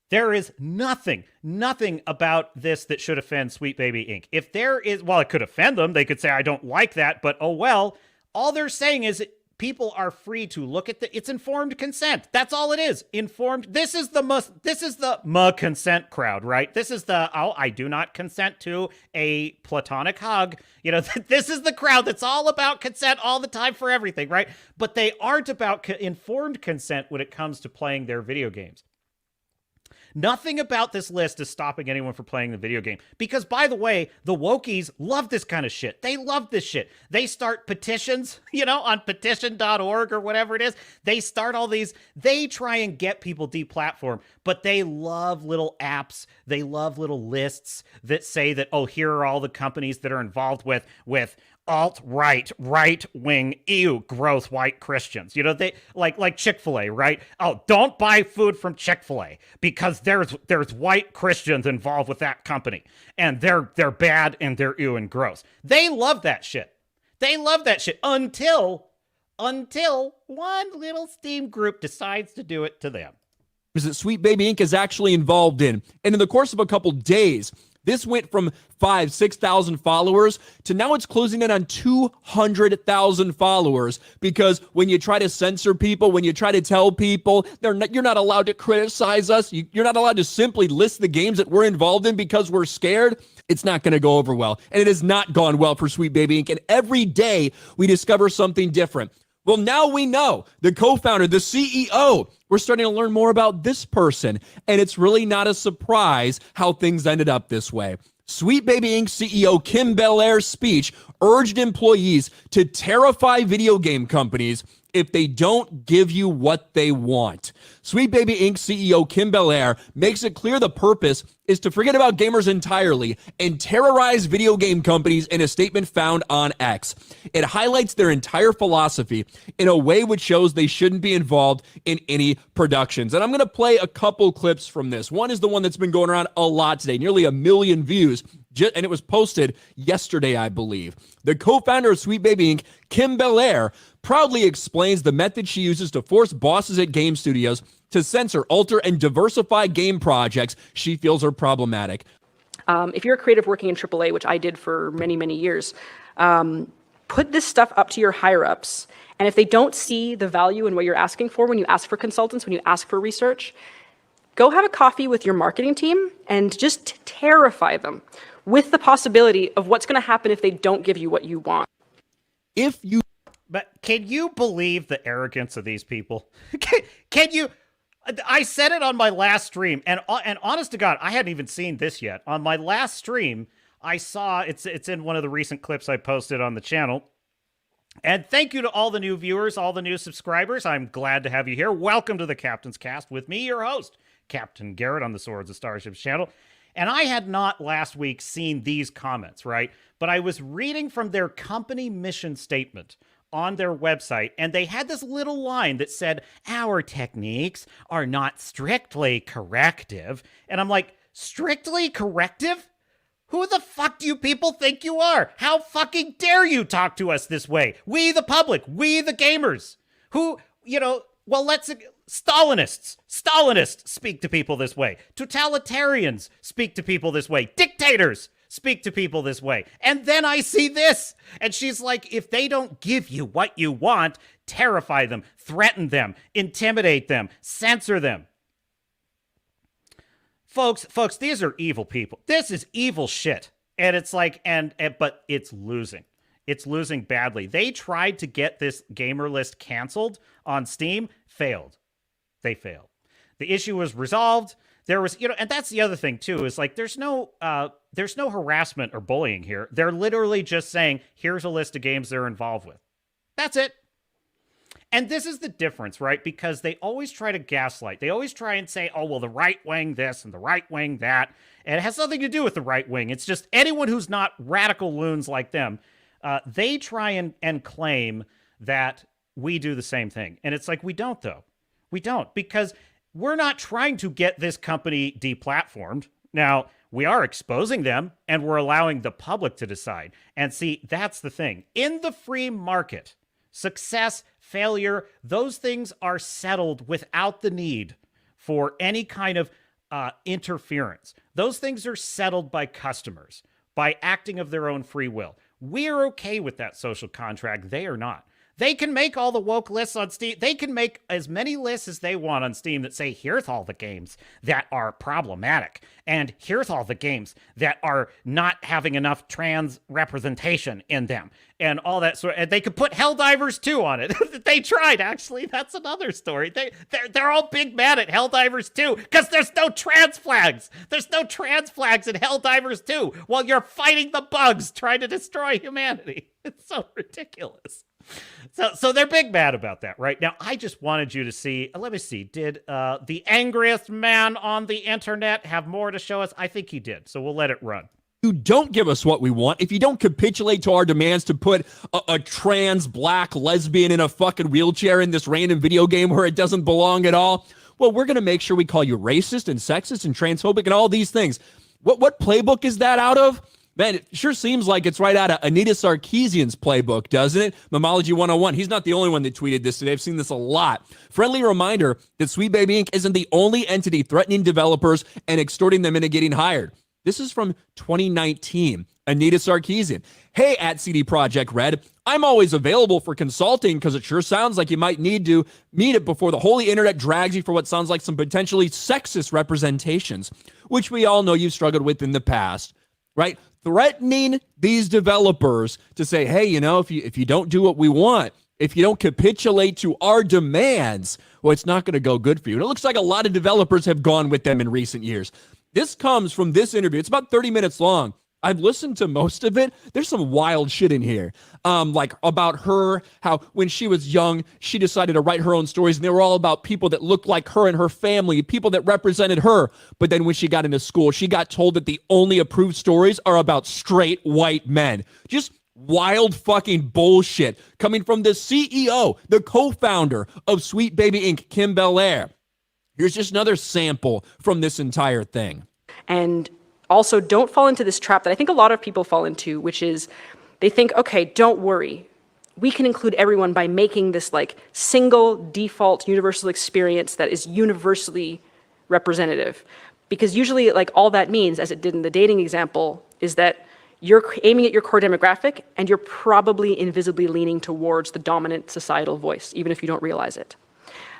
Speaker 4: There is nothing about this that should offend Sweet Baby Inc. If there is, well, it could offend them. They could say, I don't like that, but oh well. All they're saying is people are free to look at it's informed consent. That's all it is. Informed. This is the consent crowd, right? This is I do not consent to a platonic hug. This is the crowd that's all about consent all the time for everything, right? But they aren't about informed consent when it comes to playing their video games. Nothing about this list is stopping anyone from playing the video game. Because, by the way, the wokies love this kind of shit. They love this shit. They start petitions, on petition.org or whatever it is. They start all these. They try and get people deplatformed. But they love little apps. They love little lists that say that, oh, here are all the companies that are involved with alt-right, right-wing, ew, gross white Christians. They like Chick-fil-A, right? Oh, don't buy food from Chick-fil-A because there's white Christians involved with that company. And they're bad and they're ew and gross. They love that shit. They love that shit until one little Steam group decides to do it to them.
Speaker 5: That Sweet Baby Inc. is actually involved in. And in the course of a couple days, this went from 6,000 followers to now it's closing in on 200,000 followers, because when you try to censor people, when you try to tell people you're not allowed to criticize us, you're not allowed to simply list the games that we're involved in because we're scared, it's not going to go over well. And it has not gone well for Sweet Baby Inc. And every day we discover something different. Well, now we know the co-founder, the CEO. We're starting to learn more about this person, and it's really not a surprise how things ended up this way. Sweet Baby Inc. CEO Kim Belair's speech urged employees to terrify video game companies if they don't give you what they want. Sweet Baby Inc. CEO Kim Belair makes it clear the purpose is to forget about gamers entirely and terrorize video game companies in a statement found on X. It highlights their entire philosophy in a way which shows they shouldn't be involved in any productions. And I'm going to play a couple clips from this. One is the one that's been going around a lot today, nearly 1 million views, and it was posted yesterday, I believe. The co-founder of Sweet Baby Inc., Kim Belair, proudly explains the method she uses to force bosses at game studios to censor, alter, and diversify game projects she feels are problematic.
Speaker 6: If you're a creative working in AAA, which I did for many, many years, put this stuff up to your higher-ups. And if they don't see the value in what you're asking for when you ask for consultants, when you ask for research, go have a coffee with your marketing team and just terrify them with the possibility of what's going to happen if they don't give you what you want.
Speaker 4: But can you believe the arrogance of these people? Can you? I said it on my last stream, and honest to God, I hadn't even seen this yet. On my last stream, I saw, it's in one of the recent clips I posted on the channel. And thank you to all the new viewers, all the new subscribers. I'm glad to have you here. Welcome to the Captain's Cast with me, your host, Captain Garrett on the Swords of Starships channel. And I had not last week seen these comments, right? But I was reading from their company mission statement on their website, and they had this little line that said, "Our techniques are not strictly corrective." And I'm like, strictly corrective? Who the fuck do you people think you are? How fucking dare you talk to us this way? We the public, we the gamers. Who, Stalinists speak to people this way. Totalitarians speak to people this way. Dictators speak to people this way. And then I see this. And she's like, if they don't give you what you want, terrify them, threaten them, intimidate them, censor them. Folks, these are evil people. This is evil shit. And it's like, but it's losing. It's losing badly. They tried to get this gamer list canceled on Steam, failed. They failed. The issue was resolved. There was, and that's the other thing too, is like, there's no harassment or bullying here. They're literally just saying, here's a list of games they're involved with. That's it. And this is the difference, right? Because they always try to gaslight. They always try and say, oh, well, the right wing this and the right wing that. And it has nothing to do with the right wing. It's just anyone who's not radical loons like them. They try and claim that we do the same thing. And it's like, we don't, though. We don't, because we're not trying to get this company deplatformed. Now, we are exposing them, and we're allowing the public to decide. And see, that's the thing. In the free market, success, failure, those things are settled without the need for any kind of interference. Those things are settled by customers, by acting of their own free will. We're okay with that social contract. They are not. They can make all the woke lists on Steam. They can make as many lists as they want on Steam that say, here's all the games that are problematic. And here's all the games that are not having enough trans representation in them. And all that sort. And they could put Helldivers 2 on it. They tried, actually. That's another story. They're all big mad at Helldivers 2 because there's no trans flags. There's no trans flags in Helldivers 2 while you're fighting the bugs trying to destroy humanity. It's so ridiculous. So they're big mad about that, right? Now, I just wanted you to see, let me see, did the angriest man on the internet have more to show us? I think he did, so we'll let it run.
Speaker 5: You don't give us what we want, if you don't capitulate to our demands to put a trans black lesbian in a fucking wheelchair in this random video game where it doesn't belong at all, well, we're going to make sure we call you racist and sexist and transphobic and all these things. What playbook is that out of? Man, it sure seems like it's right out of Anita Sarkeesian's playbook, doesn't it? Mamology 101. He's not the only one that tweeted this today. I've seen this a lot. Friendly reminder that Sweet Baby Inc. isn't the only entity threatening developers and extorting them into getting hired. This is from 2019. Anita Sarkeesian. Hey, at CD Projekt Red, I'm always available for consulting because it sure sounds like you might need to meet it before the holy internet drags you for what sounds like some potentially sexist representations, which we all know you've struggled with in the past, right? Threatening these developers to say, hey, if you don't do what we want, if you don't capitulate to our demands, well, it's not going to go good for you. And it looks like a lot of developers have gone with them in recent years. This comes from this interview. It's about 30 minutes long. I've listened to most of it. There's some wild shit in here. Like about her, how when she was young, she decided to write her own stories, and they were all about people that looked like her and her family, people that represented her. But then when she got into school, she got told that the only approved stories are about straight white men. Just wild fucking bullshit coming from the CEO, the co-founder of Sweet Baby Inc., Kim Belair. Here's just another sample from this entire thing.
Speaker 6: And Also, don't fall into this trap that I think a lot of people fall into, which is they think, okay, don't worry. We can include everyone by making this like single default universal experience that is universally representative. Because usually like all that means, as it did in the dating example, is that you're aiming at your core demographic and you're probably invisibly leaning towards the dominant societal voice, even if you don't realize it.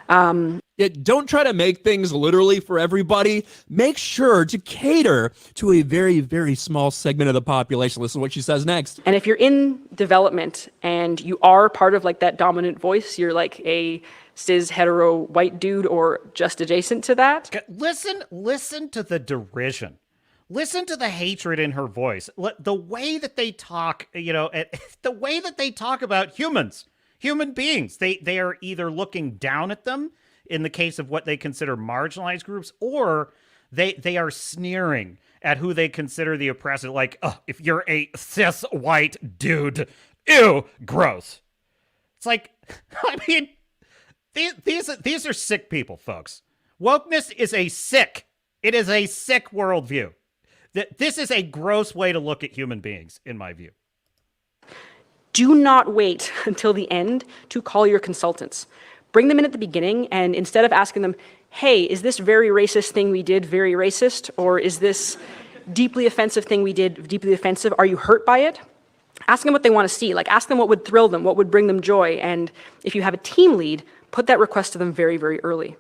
Speaker 5: Yeah, don't try to make things literally for everybody. Make sure to cater to a very, very small segment of the population. Listen to what she says next.
Speaker 6: And if you're in development and you are part of like that dominant voice, you're like a cis hetero white dude or just adjacent to that.
Speaker 4: Listen to the derision. Listen to the hatred in her voice. The way that they talk, the way that they talk about human beings. They are either looking down at them in the case of what they consider marginalized groups, or they are sneering at who they consider the oppressor. Like, oh, if you're a cis white dude, ew, gross. It's like, I mean, these are sick people, folks. Wokeness is a sick worldview. This is a gross way to look at human beings, in my view.
Speaker 6: Do not wait until the end to call your consultants. Bring them in at the beginning, and instead of asking them, hey, is this very racist thing we did very racist? Or is this deeply offensive thing we did deeply offensive? Are you hurt by it? Ask them what they want to see. Like, ask them what would thrill them, what would bring them joy. And if you have a team lead, put that request to them very, very early.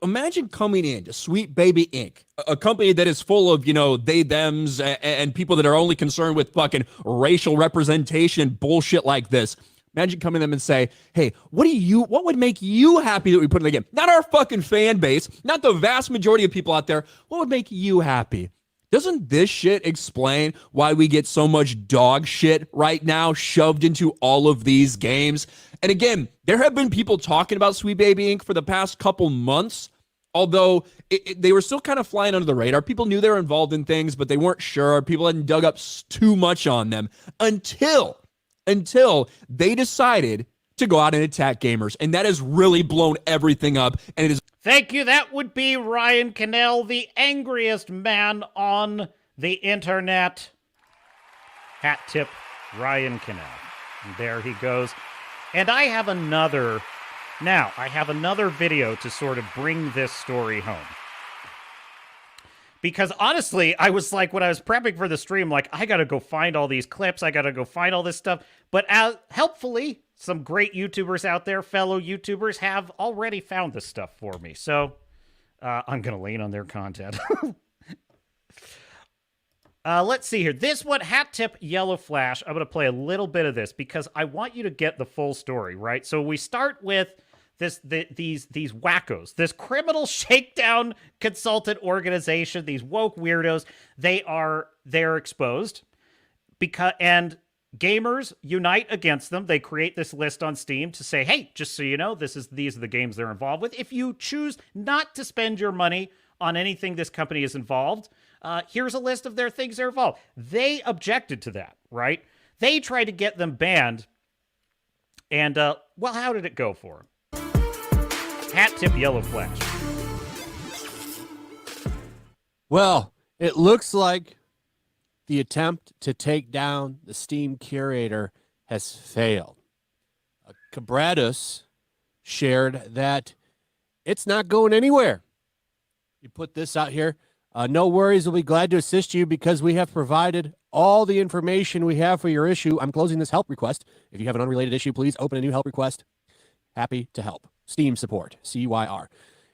Speaker 5: Imagine coming in to Sweet Baby Inc., a company that is full of, they, thems, and people that are only concerned with fucking racial representation bullshit like this. Imagine coming to them and say, hey, what would make you happy that we put in the game? Not our fucking fan base, not the vast majority of people out there. What would make you happy? Doesn't this shit explain why we get so much dog shit right now shoved into all of these games? And again, there have been people talking about Sweet Baby Inc. for the past couple months, although they were still kind of flying under the radar. People knew they were involved in things, but they weren't sure. People hadn't dug up too much on them until they decided to go out and attack gamers. And that has really blown everything up. And it is.
Speaker 4: Thank you. That would be Ryan Cannell, the angriest man on the internet. Hat tip, Ryan Cannell. And there he goes. And I have another video to sort of bring this story home. Because honestly, I was like, when I was prepping for the stream, like, I got to go find all these clips. I got to go find all this stuff. But helpfully, some great YouTubers out there, fellow YouTubers, have already found this stuff for me. So I'm going to lean on their content. Let's see here. This one, Hat Tip Yellow Flash. I'm going to play a little bit of this because I want you to get the full story, right? So we start with these wackos, this criminal shakedown consultant organization, these woke weirdos. They're exposed and gamers unite against them. They create this list on Steam to say, hey, just so you know, these are the games they're involved with. If you choose not to spend your money on anything this company is involved, here's a list of their things they're involved. They objected to that, right? They tried to get them banned. And, well, how did it go for them? Hat Tip Yellow Flash.
Speaker 7: Well, it looks like the attempt to take down the Steam curator has failed. Cabrados shared that it's not going anywhere. You put this out here. No worries, we'll be glad to assist you because we have provided all the information we have for your issue. I'm closing this help request. If you have an unrelated issue, please open a new help request. Happy to help. Steam support, CYR.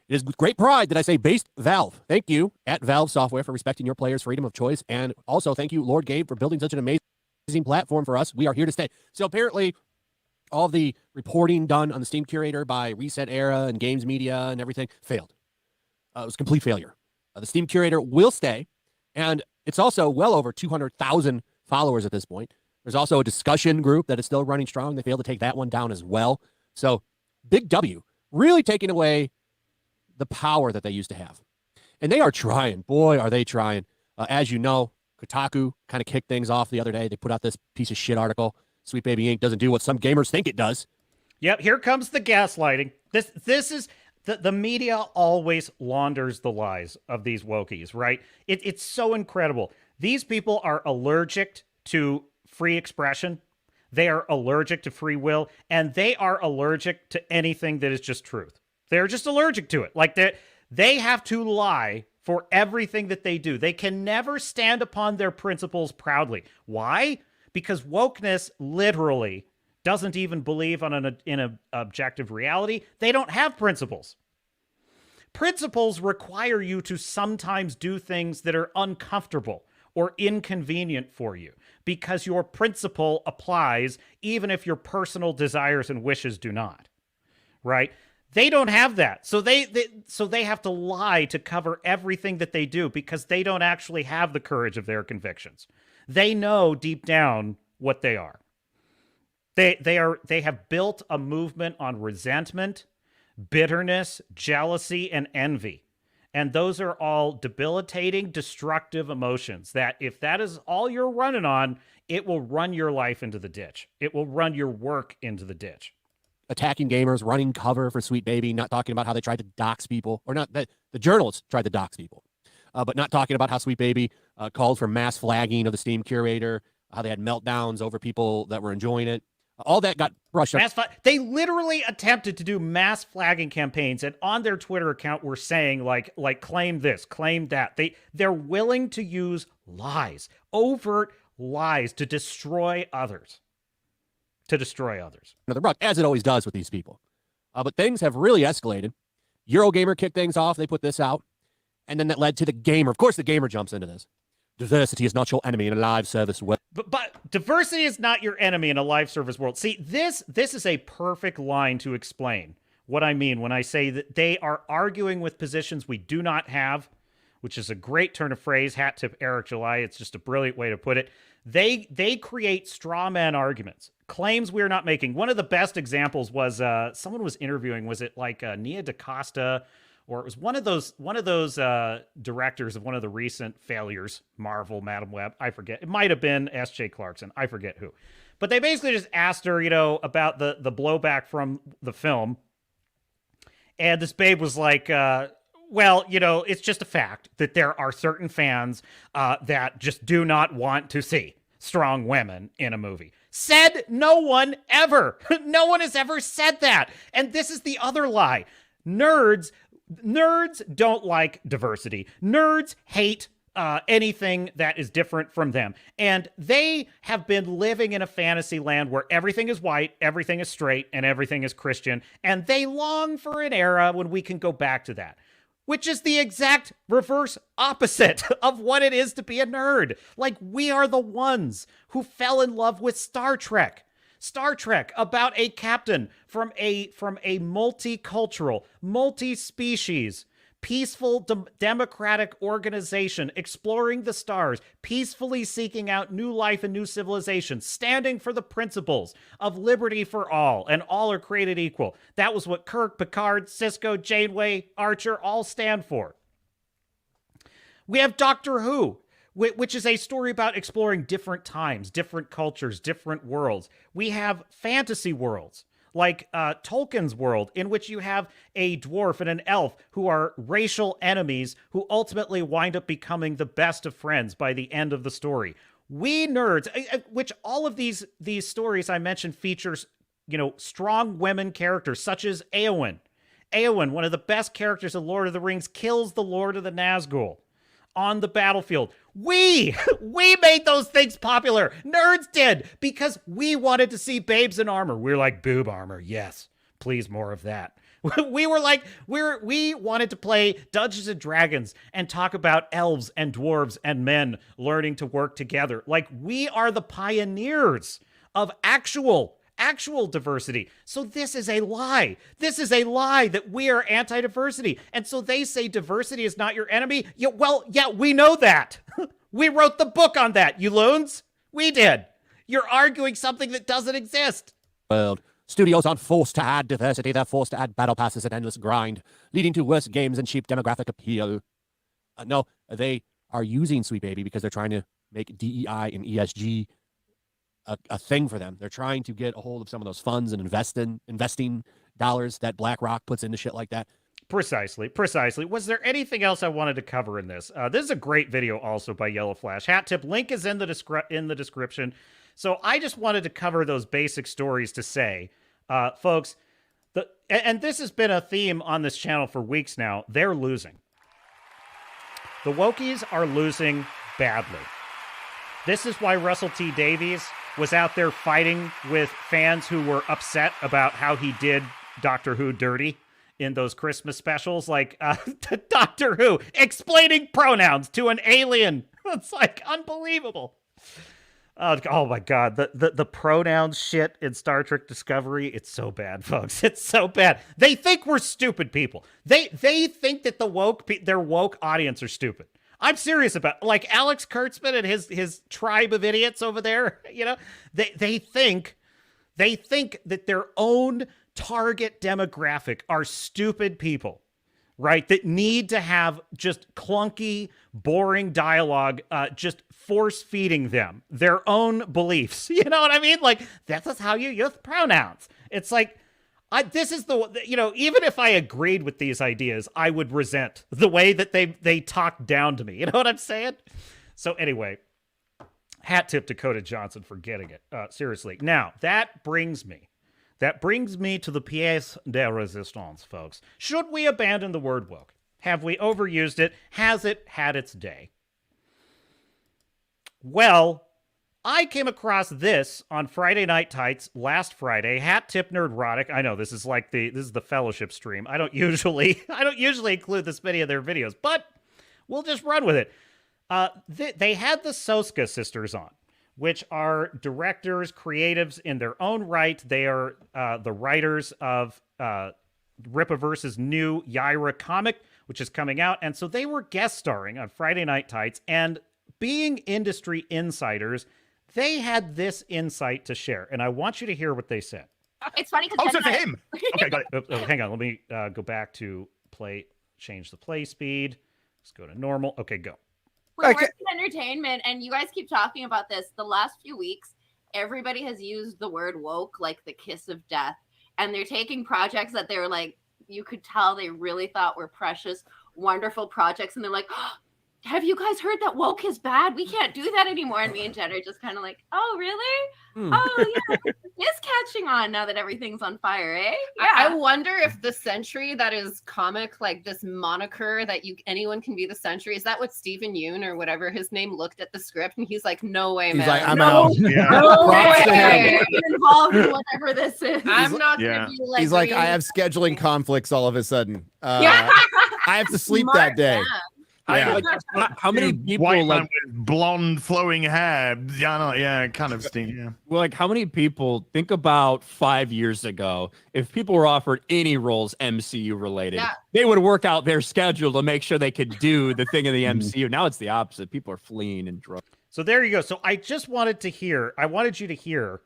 Speaker 7: It is with great pride that I say based Valve. Thank you at Valve Software for respecting your players' freedom of choice. And also thank you, Lord Gabe, for building such an amazing platform for us. We are here to stay. So apparently all the reporting done on the Steam curator by Reset Era and Games Media and everything failed. It was a complete failure. The Steam curator will stay. And it's also well over 200,000 followers at this point. There's also a discussion group that is still running strong. They failed to take that one down as well. So big W, really taking away the power that they used to have. And they are trying. Boy, are they trying. As you know, Kotaku kind of kicked things off the other day. They put out this piece of shit article. Sweet Baby Inc. doesn't do what some gamers think it does.
Speaker 4: Yep, here comes the gaslighting. This the media always launders the lies of these wokies, right? It's so incredible. These people are allergic to free expression. They are allergic to free will, and they are allergic to anything that is just truth. They're just allergic to it. Like they have to lie for everything that they do. They can never stand upon their principles proudly. Why? Because wokeness literally doesn't even believe in an objective reality. They don't have principles. Principles require you to sometimes do things that are uncomfortable or inconvenient for you because your principle applies even if your personal desires and wishes do not, right? They don't have that. So they have to lie to cover everything that they do because they don't actually have the courage of their convictions. They know deep down what they are. They have built a movement on resentment, bitterness, jealousy, and envy. And those are all debilitating, destructive emotions that if that is all you're running on, it will run your life into the ditch. It will run your work into the ditch.
Speaker 7: Attacking gamers, running cover for Sweet Baby, not talking about how they tried to dox people, or not that the journalists tried to dox people, but not talking about how Sweet Baby called for mass flagging of the Steam curator, how they had meltdowns over people that were enjoying it. All that got brushed up.
Speaker 4: They literally attempted to do mass flagging campaigns, and on their Twitter account were saying like claim this, claim that. They're willing to use lies, overt lies, to destroy others.
Speaker 7: The rug, as it always does with these people. But things have really escalated. Eurogamer kicked things off. They put this out. And then that led to the gamer. Of course, the gamer jumps into this. Diversity is not your enemy in a live service world.
Speaker 4: But diversity is not your enemy in a live service world. See, this is a perfect line to explain what I mean when I say that they are arguing with positions we do not have, which is a great turn of phrase. Hat tip Eric July. It's just a brilliant way to put it. They create straw man arguments, claims we're not making. One of the best examples was someone was interviewing. Was it like Nia DaCosta? Or it was one of those directors of one of the recent failures, Marvel, Madam Web. I forget. It might have been S.J. Clarkson. I forget who. But they basically just asked her, about the blowback from the film. And this babe was like, well, it's just a fact that there are certain fans that just do not want to see strong women in a movie. Said no one ever. No one has ever said that. And this is the other lie. Nerds don't like diversity. Nerds hate anything that is different from them. And they have been living in a fantasy land where everything is white, everything is straight, and everything is Christian. And they long for an era when we can go back to that, which is the exact reverse opposite of what it is to be a nerd. Like, we are the ones who fell in love with Star Trek. Star Trek, about a captain from a multicultural, multi-species, peaceful democratic organization exploring the stars, peacefully seeking out new life and new civilization, standing for the principles of liberty for all, and all are created equal. That was what Kirk, Picard, Sisko, Janeway, Archer all stand for. We have Doctor Who, which is a story about exploring different times, different cultures, different worlds. We have fantasy worlds, like Tolkien's world, in which you have a dwarf and an elf who are racial enemies who ultimately wind up becoming the best of friends by the end of the story. We nerds, which all of these stories I mentioned features, strong women characters, such as Éowyn. Éowyn, one of the best characters in Lord of the Rings, kills the Lord of the Nazgul on the battlefield. We made those things popular. Nerds did, because we wanted to see babes in armor. We're like, boob armor, yes, please, more of that. We wanted to play Dungeons and Dragons and talk about elves and dwarves and men learning to work together. Like, we are the pioneers of actual diversity. So this is a lie. This is a lie that we are anti-diversity. And so they say diversity is not your enemy. Yeah, we know that. We wrote the book on that, you loons. We did. You're arguing something that doesn't exist.
Speaker 7: World. Studios aren't forced to add diversity. They're forced to add battle passes and endless grind, leading to worse games and cheap demographic appeal. No, they are using Sweet Baby because they're trying to make DEI and ESG a thing for them. They're trying to get a hold of some of those funds and investing dollars that BlackRock puts into shit like that.
Speaker 4: Precisely. Was there anything else I wanted to cover in this? This is a great video also by Yellow Flash. Hat tip link is in the description. So I just wanted to cover those basic stories to say, folks, and this has been a theme on this channel for weeks now. They're losing. The wokies are losing badly. This is why Russell T. Davies was out there fighting with fans who were upset about how he did Doctor Who dirty in those Christmas specials, like Doctor Who explaining pronouns to an alien. It's like unbelievable. Oh my God, the pronouns shit in Star Trek Discovery, it's so bad, folks. It's so bad. They think we're stupid people. They think that their woke audience are stupid. I'm serious about, like, Alex Kurtzman and his tribe of idiots over there. You know, they think that their own target demographic are stupid people, right? That need to have just clunky, boring dialogue, just force feeding them their own beliefs. You know what I mean? Like, that's how you use pronouns. It's like, this is even if I agreed with these ideas, I would resent the way that they talk down to me. You know what I'm saying? So anyway, hat tip Dakota Johnson for getting it. Seriously. Now, that brings me to the pièce de résistance, folks. Should we abandon the word woke? Have we overused it? Has it had its day? Well, I came across this on Friday Night Tights last Friday. Hat tip Nerdrotic. I know this is the fellowship stream. I don't usually include this many of their videos, but we'll just run with it. They had the Soska sisters on, which are directors, creatives in their own right. They are the writers of Rippaverse's new Yaira comic, which is coming out. And so they were guest starring on Friday Night Tights, and being industry insiders, they had this insight to share. And I want you to hear what they said.
Speaker 8: It's funny because
Speaker 3: so it's him.
Speaker 4: Okay, got it. Oh, hang on. Let me go back to change the play speed. Let's go to normal. Okay, go.
Speaker 8: We work in entertainment, and you guys keep talking about this. The last few weeks, everybody has used the word woke like the kiss of death. And they're taking projects that they were like, you could tell they really thought were precious, wonderful projects. And they're like, oh, have you guys heard that woke is bad? We can't do that anymore. And me and Jen are just kind of like, oh, really? Oh, yeah, it is catching on now that everything's on fire, eh? Yeah.
Speaker 9: I wonder if the Sentry that is comic, like this moniker that anyone can be the Sentry, is that what Stephen Yoon or whatever his name looked at the script and he's like, no way, man.
Speaker 7: He's like, I'm out.
Speaker 3: Yeah.
Speaker 8: No way. I'm involved in whatever this is.
Speaker 9: I'm not going to be like.
Speaker 7: He's like, I have scheduling conflicts all of a sudden. I have to sleep that day.
Speaker 5: Yeah. How many people
Speaker 3: White man with blonde flowing hair? Yeah, kind of sting. Yeah.
Speaker 5: Well, like, how many people think about 5 years ago? If people were offered any roles MCU related, they would work out their schedule to make sure they could do the thing in the MCU. Now it's the opposite. People are fleeing and drugs.
Speaker 4: So there you go. So I wanted you to hear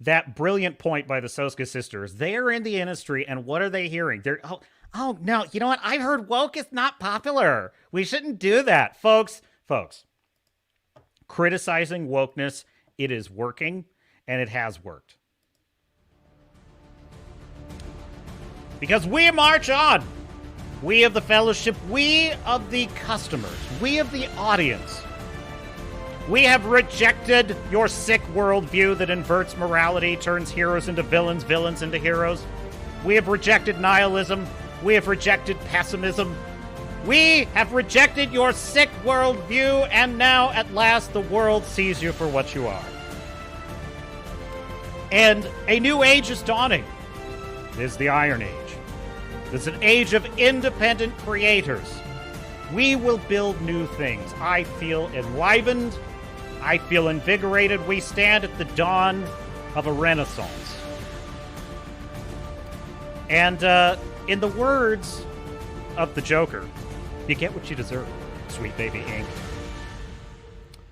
Speaker 4: that brilliant point by the Soska sisters. They are in the industry, and what are they hearing? Oh, no, you know what? I heard woke is not popular. We shouldn't do that. Folks, criticizing wokeness, it is working, and it has worked. Because we march on. We of the fellowship, we of the customers, we of the audience. We have rejected your sick worldview that inverts morality, turns heroes into villains, villains into heroes. We have rejected nihilism. We have rejected pessimism. We have rejected your sick worldview, and now, at last, the world sees you for what you are. And a new age is dawning. It is the Iron Age. It's an age of independent creators. We will build new things. I feel enlivened. I feel invigorated. We stand at the dawn of a renaissance. And, in the words of the Joker, you get what you deserve, sweet baby ink.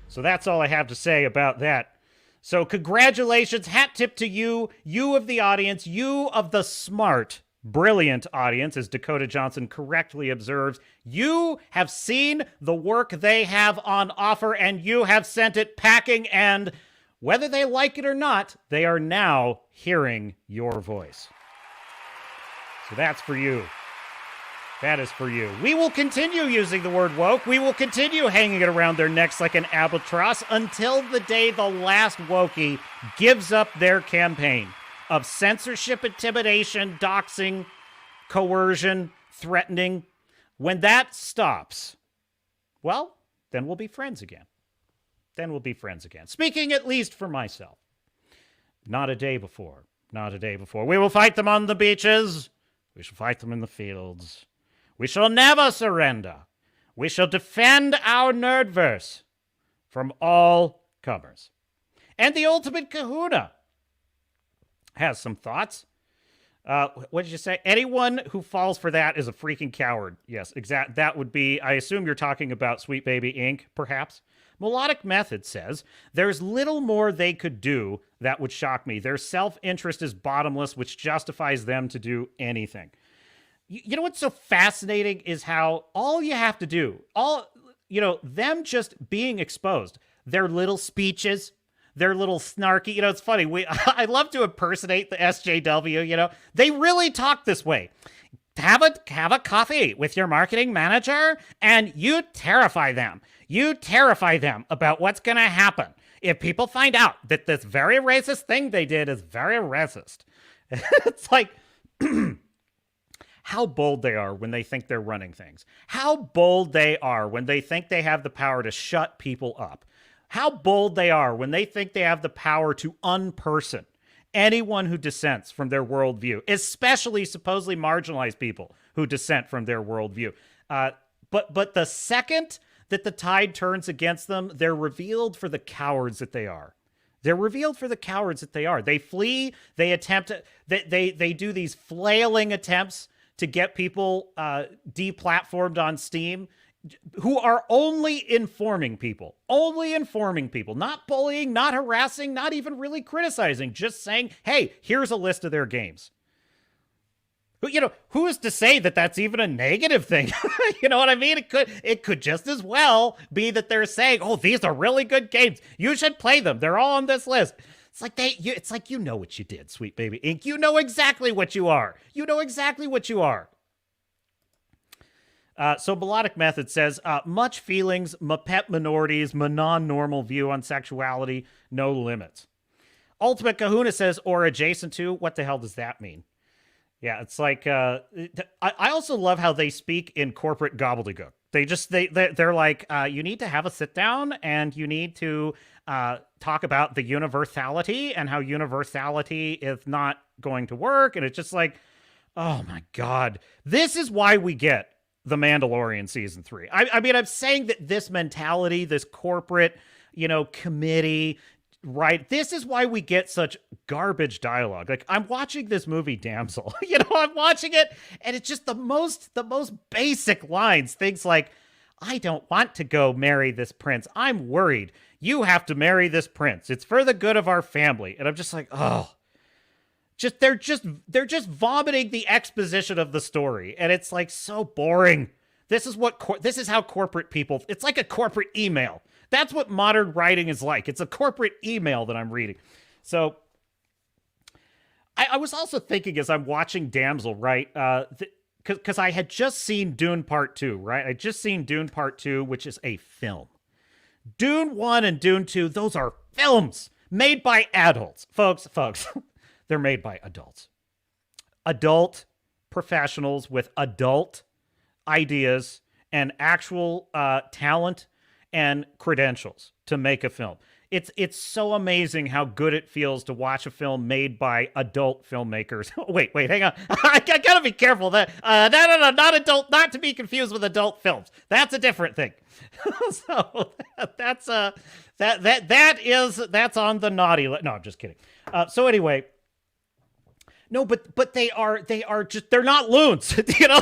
Speaker 4: So that's all I have to say about that. So congratulations, hat tip to you, you of the audience, you of the smart, brilliant audience, as Dakota Johnson correctly observes. You have seen the work they have on offer, and you have sent it packing, and whether they like it or not, they are now hearing your voice. So that's for you. That is for you. We will continue using the word woke. We will continue hanging it around their necks like an albatross until the day the last wokey gives up their campaign of censorship, intimidation, doxing, coercion, threatening. When that stops, well, then we'll be friends again. Then we'll be friends again. Speaking at least for myself. Not a day before. Not a day before. We will fight them on the beaches. We shall fight them in the fields. We shall never surrender. We shall defend our Nerdverse from all comers. And the ultimate kahuna has some thoughts. What did you say? Anyone who falls for that is a freaking coward. Yes, exact. That would be, I assume you're talking about Sweet Baby Inc., perhaps. Melodic Method says, there's little more they could do that would shock me. Their self-interest is bottomless, which justifies them to do anything. You know what's so fascinating is how all you have to do, them just being exposed, their little speeches, their little snarky, it's funny. I love to impersonate the SJW, they really talk this way. Have a coffee with your marketing manager and you terrify them. You terrify them about what's going to happen if people find out that this very racist thing they did is very racist. It's like how bold they are when they think they're running things. How bold they are when they think they have the power to shut people up. How bold they are when they think they have the power to unperson anyone who dissents from their worldview, especially supposedly marginalized people who dissent from their worldview. But the second that the tide turns against them, they're revealed for the cowards that they are. They're revealed for the cowards that they are. They flee. They attempt to, they do these flailing attempts to get people deplatformed on Steam, who are only informing people, not bullying, not harassing, not even really criticizing, just saying, hey, here's a list of their games. Who is to say that that's even a negative thing? You know what I mean? It could just as well be that they're saying, oh, these are really good games. You should play them. They're all on this list. It's like you know what you did, Sweet Baby Inc. You know exactly what you are. You know exactly what you are. So Melodic Method says, much feelings, ma pet minorities, ma non-normal view on sexuality, no limits. Ultimate Kahuna says, or adjacent to, what the hell does that mean? Yeah, it's like, I also love how they speak in corporate gobbledygook. They're like, you need to have a sit down and you need to talk about the universality and how universality is not going to work. And it's just like, oh my God, this is why we get The Mandalorian season 3. I mean, I'm saying that this mentality, this corporate, committee, right? This is why we get such garbage dialogue. Like, I'm watching this movie, Damsel. I'm watching it, and it's just the most basic lines. Things like, I don't want to go marry this prince. I'm worried. You have to marry this prince. It's for the good of our family. And I'm just like, oh. They're just vomiting the exposition of the story, and it's like so boring. This is how corporate people. It's like a corporate email. That's what modern writing is like. It's a corporate email that I'm reading. So I was also thinking as I'm watching Damsel, right? Because I had just seen Dune Part 2, right? I just seen Dune Part 2, which is a film. Dune 1 and Dune 2, those are films made by adults, folks. They're made by adults. Adult professionals with adult ideas and actual talent and credentials to make a film. It's so amazing how good it feels to watch a film made by adult filmmakers. wait, hang on. I gotta be careful. That no, not adult, not to be confused with adult films. That's a different thing. So that's on the naughty list. No, I'm just kidding. So anyway. No, but they are just, they're not loons.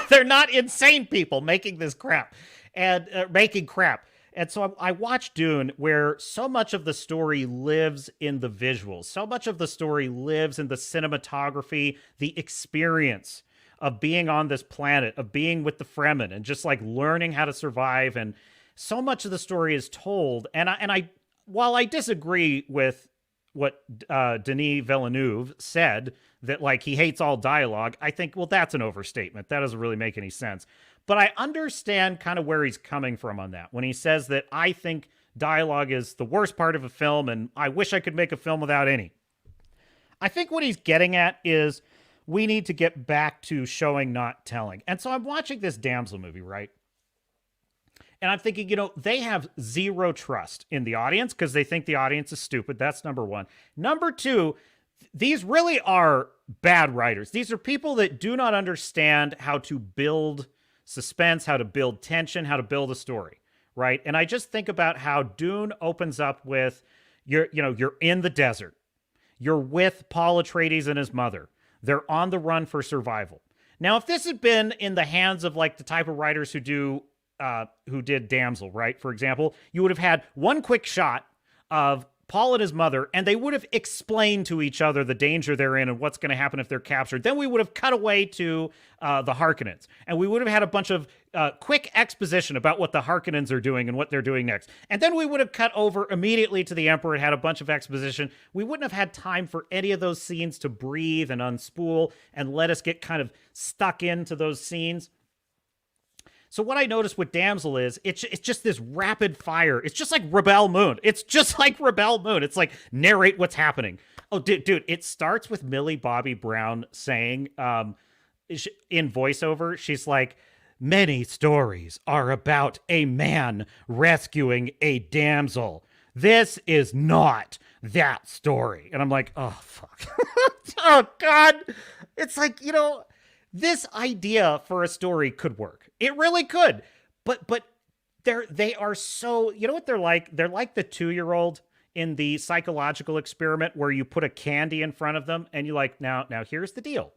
Speaker 4: They're not insane people making this crap and making crap. And so I watched Dune, where so much of the story lives in the visuals. So much of the story lives in the cinematography, the experience of being on this planet, of being with the Fremen and just like learning how to survive. And so much of the story is told. And I while I disagree with what Denis Villeneuve said, that like he hates all dialogue, I think, well, that's an overstatement. That doesn't really make any sense. But I understand kind of where he's coming from on that when he says that I think dialogue is the worst part of a film and I wish I could make a film without any. I think what he's getting at is we need to get back to showing, not telling. And so I'm watching this damsel movie, right? And I'm thinking, they have zero trust in the audience because they think the audience is stupid. That's number one. Number two, these really are bad writers. These are people that do not understand how to build suspense, how to build tension, how to build a story, right? And I just think about how Dune opens up with, you're in the desert. You're with Paul Atreides and his mother. They're on the run for survival. Now, if this had been in the hands of like the type of writers who did Damsel, right? For example, you would have had one quick shot of Paul and his mother, and they would have explained to each other the danger they're in and what's going to happen if they're captured. Then we would have cut away to the Harkonnens, and we would have had a bunch of quick exposition about what the Harkonnens are doing and what they're doing next. And then we would have cut over immediately to the Emperor and had a bunch of exposition. We wouldn't have had time for any of those scenes to breathe and unspool and let us get kind of stuck into those scenes. So what I noticed with Damsel is it's just this rapid fire. It's just like Rebel Moon. It's just like Rebel Moon. It's like narrate what's happening. Oh, dude, it starts with Millie Bobby Brown saying in voiceover, she's like, many stories are about a man rescuing a damsel. This is not that story. And I'm like, oh, fuck. Oh, God. It's like, this idea for a story could work. It really could. But they are so, you know what they're like? They're like the 2-year-old in the psychological experiment where you put a candy in front of them and you're like, now here's the deal.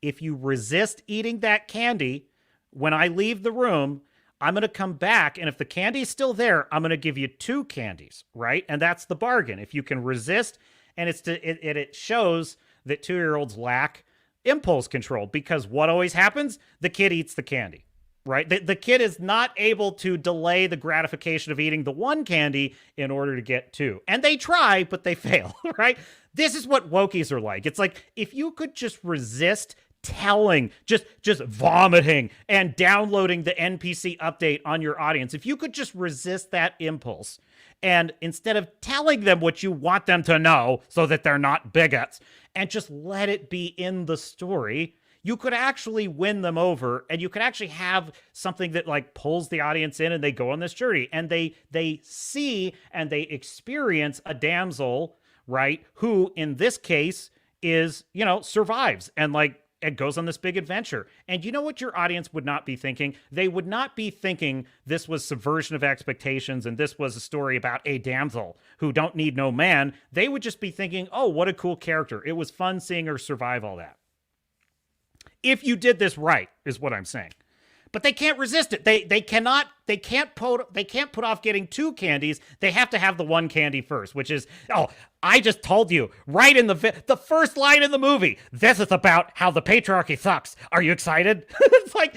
Speaker 4: If you resist eating that candy, when I leave the room, I'm going to come back, and if the candy's still there, I'm going to give you 2 candies, right? And that's the bargain. If you can resist, and it shows that 2-year-olds lack impulse control, because what always happens? The kid eats the candy, right? The kid is not able to delay the gratification of eating the 1 candy in order to get 2. And they try, but they fail, right? This is what wokies are like. It's like, if you could just resist telling, just vomiting and downloading the NPC update on your audience, if you could just resist that impulse, and instead of telling them what you want them to know so that they're not bigots, and just let it be in the story, you could actually win them over, and you could actually have something that like pulls the audience in and they go on this journey and they see and they experience a damsel, right, who in this case is, survives and like it goes on this big adventure. And you know what your audience would not be thinking? They would not be thinking this was subversion of expectations and this was a story about a damsel who don't need no man. They would just be thinking, oh, what a cool character. It was fun seeing her survive all that. If you did this right, is what I'm saying. But they can't resist it. They can't put off getting 2 candies. They have to have the 1 candy first, which is, oh, I just told you right in the first line of the movie. This is about how the patriarchy sucks. Are you excited? It's like,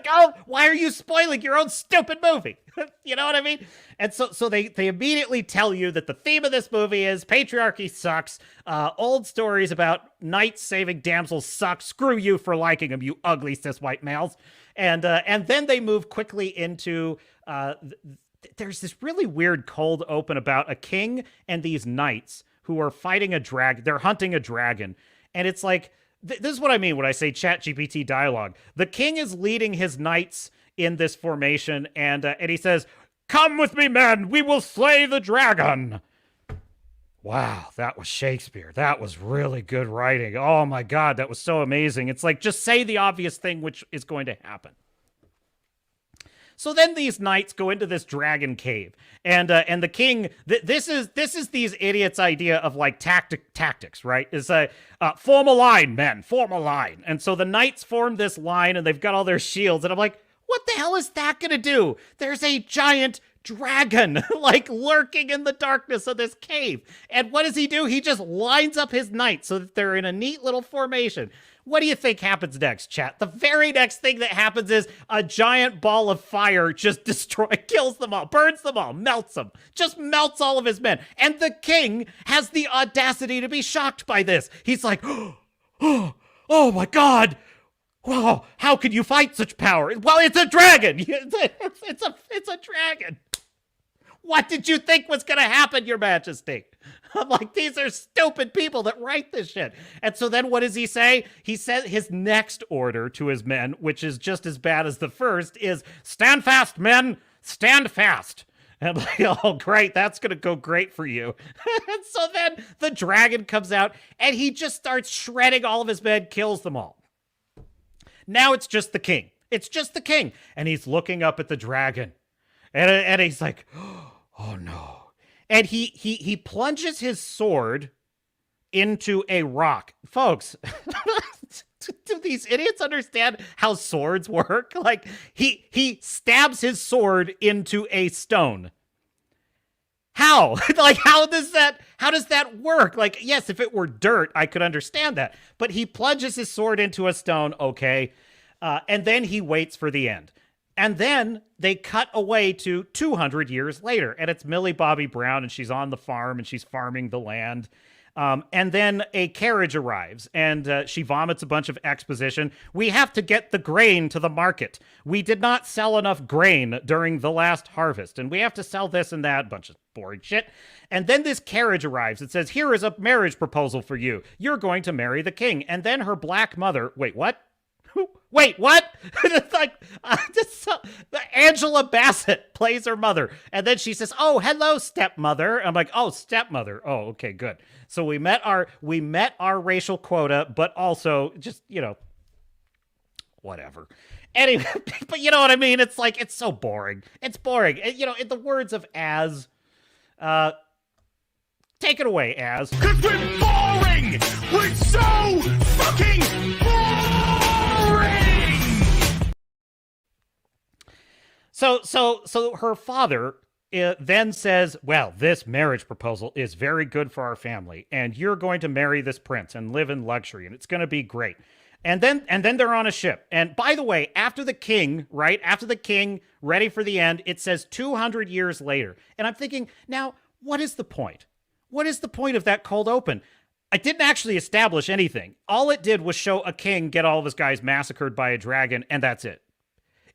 Speaker 4: oh, why are you spoiling your own stupid movie? You know what I mean? And so they immediately tell you that the theme of this movie is patriarchy sucks. Old stories about knights saving damsels suck. Screw you for liking them, you ugly cis white males. And then they move quickly into there's this really weird cold open about a king and these knights who are fighting a dragon. They're hunting a dragon. And it's like, this is what I mean when I say ChatGPT dialogue. The king is leading his knights in this formation, and he says, "Come with me, men, we will slay the dragon." Wow, that was Shakespeare. That was really good writing. Oh my God, that was so amazing. It's like, just say the obvious thing, which is going to happen. So then these knights go into this dragon cave, and the king. This is these idiots' idea of like tactics, right? Is form a line, men, form a line. And so the knights form this line, and they've got all their shields, and I'm like, what the hell is that gonna do? There's a giant dragon like lurking in the darkness of this cave. And what does he do? He just lines up his knights so that they're in a neat little formation. What do you think happens next, chat? The very next thing that happens is a giant ball of fire just kills them all, burns them all, melts them, just melts all of his men. And the king has the audacity to be shocked by this. He's like, oh my God, Whoa, how could you fight such power? Well, it's a dragon. It's a dragon. What did you think was going to happen, Your Majesty? I'm like, these are stupid people that write this shit. And so then what does he say? He says his next order to his men, which is just as bad as the first, is stand fast, men, stand fast. And I'm like, oh, great, that's going to go great for you. And so then the dragon comes out and he just starts shredding all of his men, kills them all. Now it's just the king. It's just the king. And he's looking up at the dragon. And he's like, oh no. And he plunges his sword into a rock. Folks, do these idiots understand how swords work? Like, he stabs his sword into a stone. How? Like, how does that work? Like, yes, if it were dirt, I could understand that. But he plunges his sword into a stone, okay. And then he waits for the end. And then they cut away to 200 years later. And it's Millie Bobby Brown, and she's on the farm, and she's farming the land. And then a carriage arrives, and she vomits a bunch of exposition. We have to get the grain to the market. We did not sell enough grain during the last harvest, and we have to sell this and that, bunch of boring shit. And then this carriage arrives. It says, here is a marriage proposal for you. You're going to marry the king. And then her black mother, wait, what? Wait, what? It's like, Angela Bassett plays her mother. And then she says, oh, hello, stepmother. I'm like, oh, stepmother. Oh, okay, good. So we met our racial quota, but also just, whatever. Anyway, but you know what I mean? It's like, it's so boring. It's boring. In the words of Az, take it away, Az.
Speaker 1: 'Cause we're boring! We're so fucking boring!
Speaker 4: So her father then says, well, this marriage proposal is very good for our family, and you're going to marry this prince and live in luxury, and it's going to be great. And then they're on a ship. And by the way, after the king, ready for the end, it says 200 years later. And I'm thinking, now, what is the point? What is the point of that cold open? I didn't actually establish anything. All it did was show a king get all of his guys massacred by a dragon, and that's it.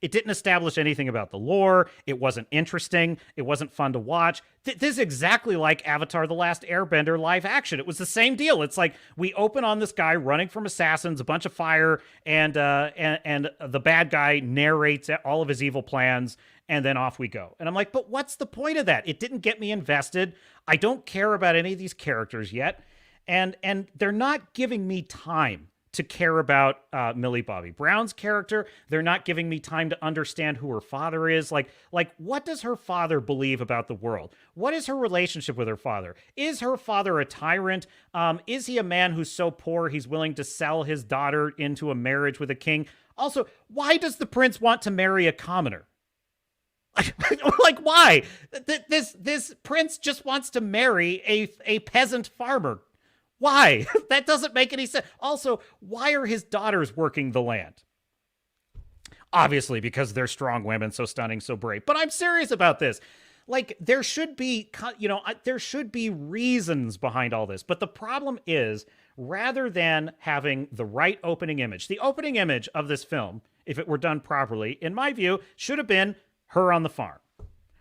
Speaker 4: It didn't establish anything about the lore. It wasn't interesting. It wasn't fun to watch. This is exactly like Avatar: The Last Airbender live action. It was the same deal. It's like we open on this guy running from assassins, a bunch of fire, and the bad guy narrates all of his evil plans, and then off we go. And I'm like, but what's the point of that? It didn't get me invested. I don't care about any of these characters yet, and they're not giving me time to care about Millie Bobby Brown's character. They're not giving me time to understand who her father is. Like, what does her father believe about the world? What is her relationship with her father? Is her father a tyrant? Is he a man who's so poor he's willing to sell his daughter into a marriage with a king? Also, why does the prince want to marry a commoner? Like, why? This prince just wants to marry a peasant farmer. Why? That doesn't make any sense. Also, why are his daughters working the land? Obviously, because they're strong women, so stunning, so brave. But I'm serious about this. Like, there should be, there should be reasons behind all this. But the problem is, rather than having the right opening image, the opening image of this film, if it were done properly, in my view, should have been her on the farm.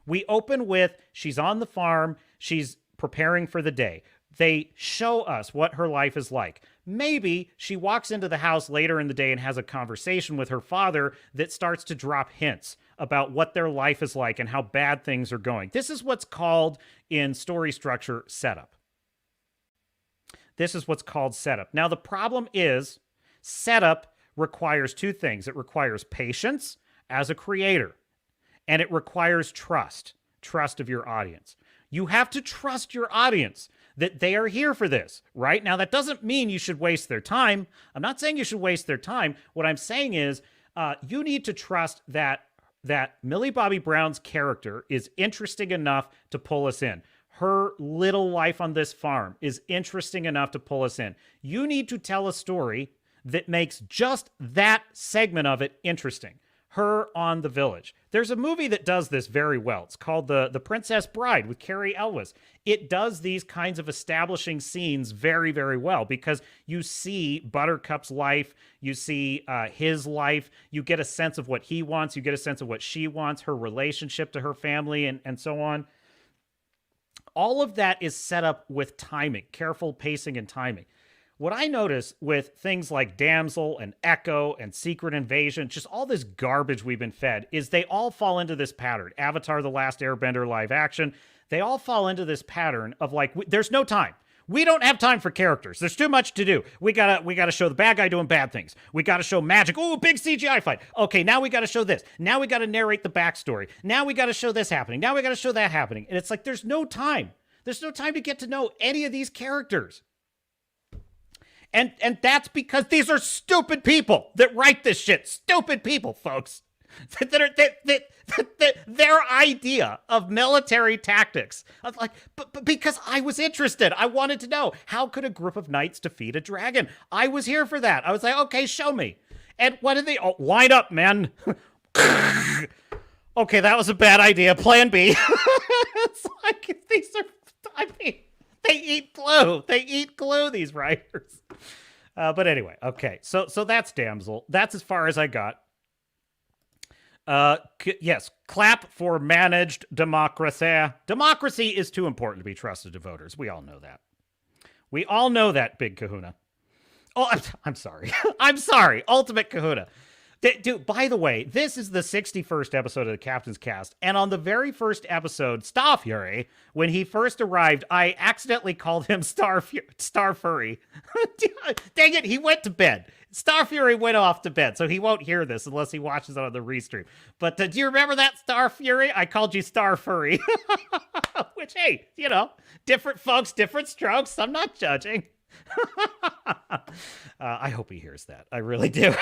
Speaker 4: We open with, she's on the farm, she's preparing for the day. They show us what her life is like. Maybe she walks into the house later in the day and has a conversation with her father that starts to drop hints about what their life is like and how bad things are going. This is what's called in story structure setup. This is what's called setup. Now, the problem is setup requires two things. It requires patience as a creator, and it requires trust of your audience. You have to trust your audience that they are here for this, right? Now, that doesn't mean you should waste their time. I'm not saying you should waste their time. What I'm saying is you need to trust that Millie Bobby Brown's character is interesting enough to pull us in. Her little life on this farm is interesting enough to pull us in. You need to tell a story that makes just that segment of it interesting. her on the village. There's a movie that does this very well. It's called The Princess Bride with Carrie Elwes. It does these kinds of establishing scenes very, very well because you see Buttercup's life, you see his life, you get a sense of what he wants, you get a sense of what she wants, her relationship to her family, and so on. All of that is set up with timing, careful pacing and timing. What I notice with things like Damsel and Echo and Secret Invasion, just all this garbage we've been fed, is they all fall into this pattern. Avatar: The Last Airbender live action, they all fall into this pattern of like, there's no time. We don't have time for characters. There's too much to do. We gotta show the bad guy doing bad things. We gotta show magic. Ooh, big CGI fight. Okay, now we gotta show this. Now we gotta narrate the backstory. Now we gotta show this happening. Now we gotta show that happening. And it's like, there's no time. There's no time to get to know any of these characters. And that's because these are stupid people that write this shit. Stupid people, folks. Their idea of military tactics. I was like, but because I was interested. I wanted to know, how could a group of knights defeat a dragon? I was here for that. I was like, okay, show me. And what did they... Oh, line up, men. Okay, that was a bad idea. Plan B. It's like, these are... I mean... They eat glue. They eat glue, these writers. But anyway, okay. So that's Damsel. That's as far as I got. Yes, clap for managed democracy. Democracy is too important to be trusted to voters. We all know that. We all know that, Big Kahuna. Oh, I'm sorry. I'm sorry. Ultimate Kahuna. Dude, by the way, this is the 61st episode of the Captain's Cast, and on the very first episode, Starfury, when he first arrived, I accidentally called him Starfury. Dang it, he went to bed. Starfury went off to bed, so he won't hear this unless he watches it on the restream. But do you remember that, Starfury? I called you Starfury. Which, hey, you know, different folks, different strokes. I'm not judging. I hope he hears that. I really do.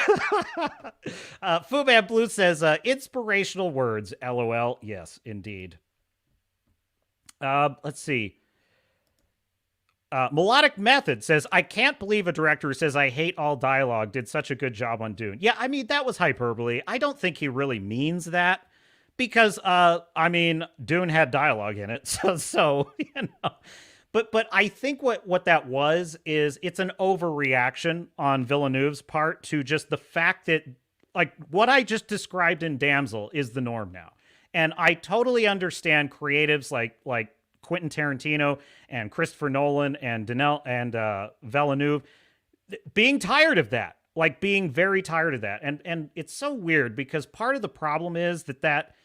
Speaker 4: Fuman Blue says, inspirational words, LOL. Yes, indeed. Let's see. Melodic Method says, I can't believe a director who says I hate all dialogue did such a good job on Dune. Yeah, I mean, that was hyperbole. I don't think he really means that because, I mean, Dune had dialogue in it. So you know. But I think what that was is it's an overreaction on Villeneuve's part to just the fact that, like, what I just described in Damsel is the norm now. And I totally understand creatives like Quentin Tarantino and Christopher Nolan and Villeneuve being tired of that, like being very tired of that. And it's so weird because part of the problem is that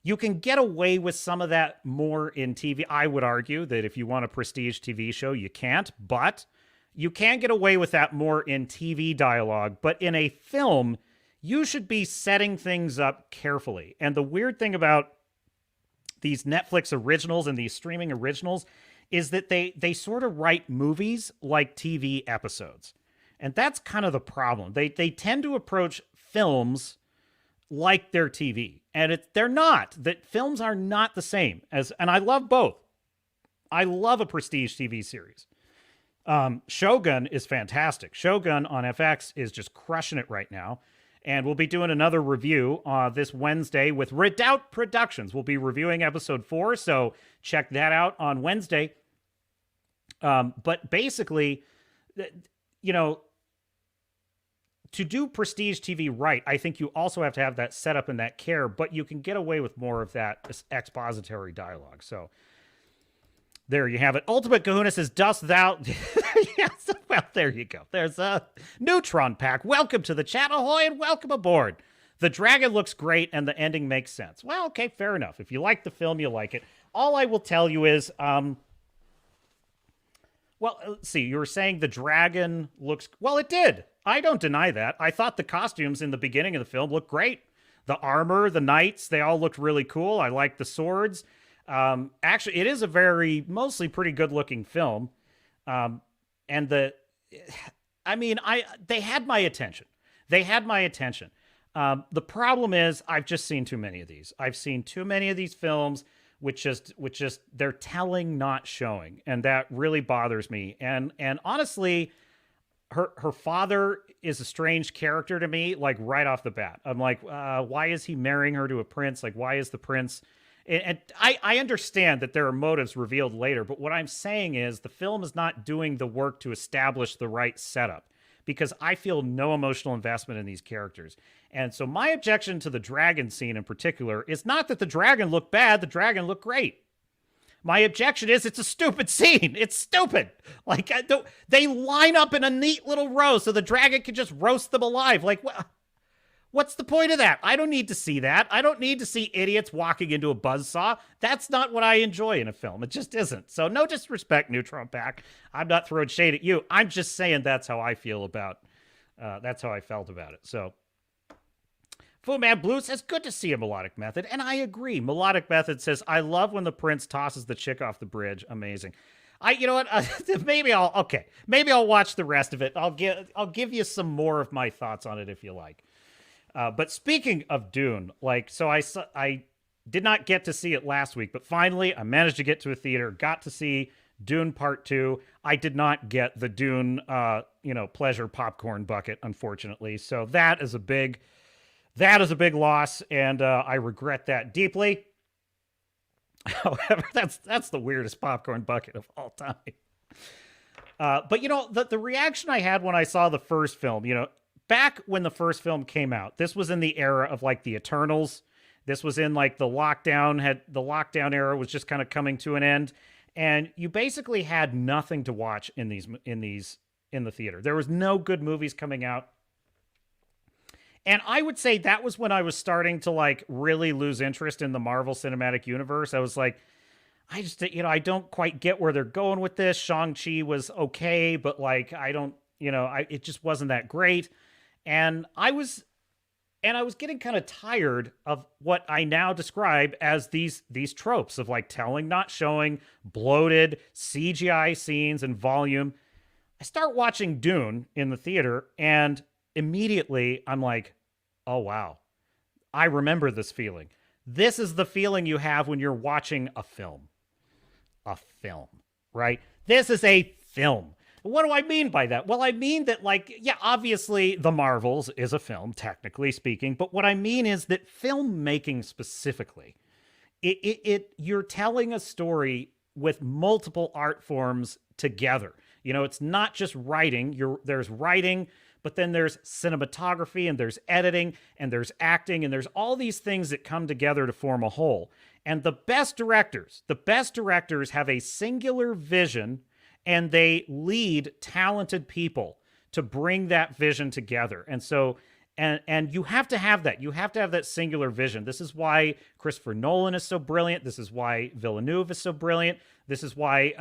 Speaker 4: you can get away with some of that more in TV. I would argue that if you want a prestige TV show, you can't, but you can get away with that more in TV dialogue. But in a film, you should be setting things up carefully. And the weird thing about these Netflix originals and these streaming originals is that they sort of write movies like TV episodes. And that's kind of the problem. They tend to approach films like their TV. And they're not. That films are not the same as, and I love both. I love a prestige TV series. Shogun is fantastic. Shogun on FX is just crushing it right now. And we'll be doing another review this Wednesday with Redoubt Productions. We'll be reviewing episode 4, so check that out on Wednesday. But basically, you know, to do prestige TV right, I think you also have to have that setup and that care, but you can get away with more of that expository dialogue. So there you have it. Ultimate Kahuna says, dost thou... Yes, well, there you go. There's a Neutron Pack. Welcome to the chat, ahoy, and welcome aboard. The dragon looks great, and the ending makes sense. Well, okay, fair enough. If you like the film, you like it. All I will tell you is... well, let's see. You were saying the dragon looks... Well, it did. I don't deny that. I thought the costumes in the beginning of the film looked great. The armor, the knights, they all looked really cool. I like the swords. Actually, it is a mostly pretty good-looking film. And they had my attention. They had my attention. The problem is I've just seen too many of these. I've seen too many of these films which just they're telling, not showing. And that really bothers me. And honestly, her father is a strange character to me, like right off the bat. I'm like, why is he marrying her to a prince? Like, why is the prince? And I understand that there are motives revealed later, but what I'm saying is the film is not doing the work to establish the right setup, because I feel no emotional investment in these characters. And so my objection to the dragon scene in particular is not that the dragon looked bad, the dragon looked great. My objection is it's a stupid scene. It's stupid. Like, they line up in a neat little row so the dragon can just roast them alive. Like, what's the point of that? I don't need to see that. I don't need to see idiots walking into a buzzsaw. That's not what I enjoy in a film. It just isn't. So no disrespect, Neutron Pack. I'm not throwing shade at you. I'm just saying that's how I feel about, that's how I felt about it. So Fu Man Blue says, good to see a melodic method. And I agree. Melodic method says, I love when the prince tosses the chick off the bridge. Amazing. You know what? Maybe I'll watch the rest of it. I'll give you some more of my thoughts on it if you like. But speaking of Dune, like, so I did not get to see it last week, but finally I managed to get to a theater, got to see Dune Part 2. I did not get the Dune, pleasure popcorn bucket, unfortunately. So that is a big loss, and I regret that deeply. However, that's the weirdest popcorn bucket of all time. But the reaction I had when I saw the first film, back when the first film came out, this was in the era of like the Eternals. This was in like the lockdown era was just kind of coming to an end, and you basically had nothing to watch in the theater. There was no good movies coming out. And I would say that was when I was starting to like really lose interest in the Marvel Cinematic Universe. I was like, I just, I don't quite get where they're going with this. Shang-Chi was okay, but like, I don't, it just wasn't that great. And I was getting kind of tired of what I now describe as these tropes of like telling, not showing, bloated CGI scenes and volume. I start watching Dune in the theater, and immediately I'm like, oh wow, I remember this feeling. This is the feeling you have when you're watching a film, right? This is a film. What do I mean by that? Well, I mean that, like, yeah, obviously The Marvels is a film, technically speaking, but what I mean is that filmmaking specifically, you're telling a story with multiple art forms together. It's not just writing. There's writing, but then there's cinematography, and there's editing, and there's acting, and there's all these things that come together to form a whole. And the best directors have a singular vision, and they lead talented people to bring that vision together. And so, and you have to have that. You have to have that singular vision. This is why Christopher Nolan is so brilliant. This is why Villeneuve is so brilliant. This is why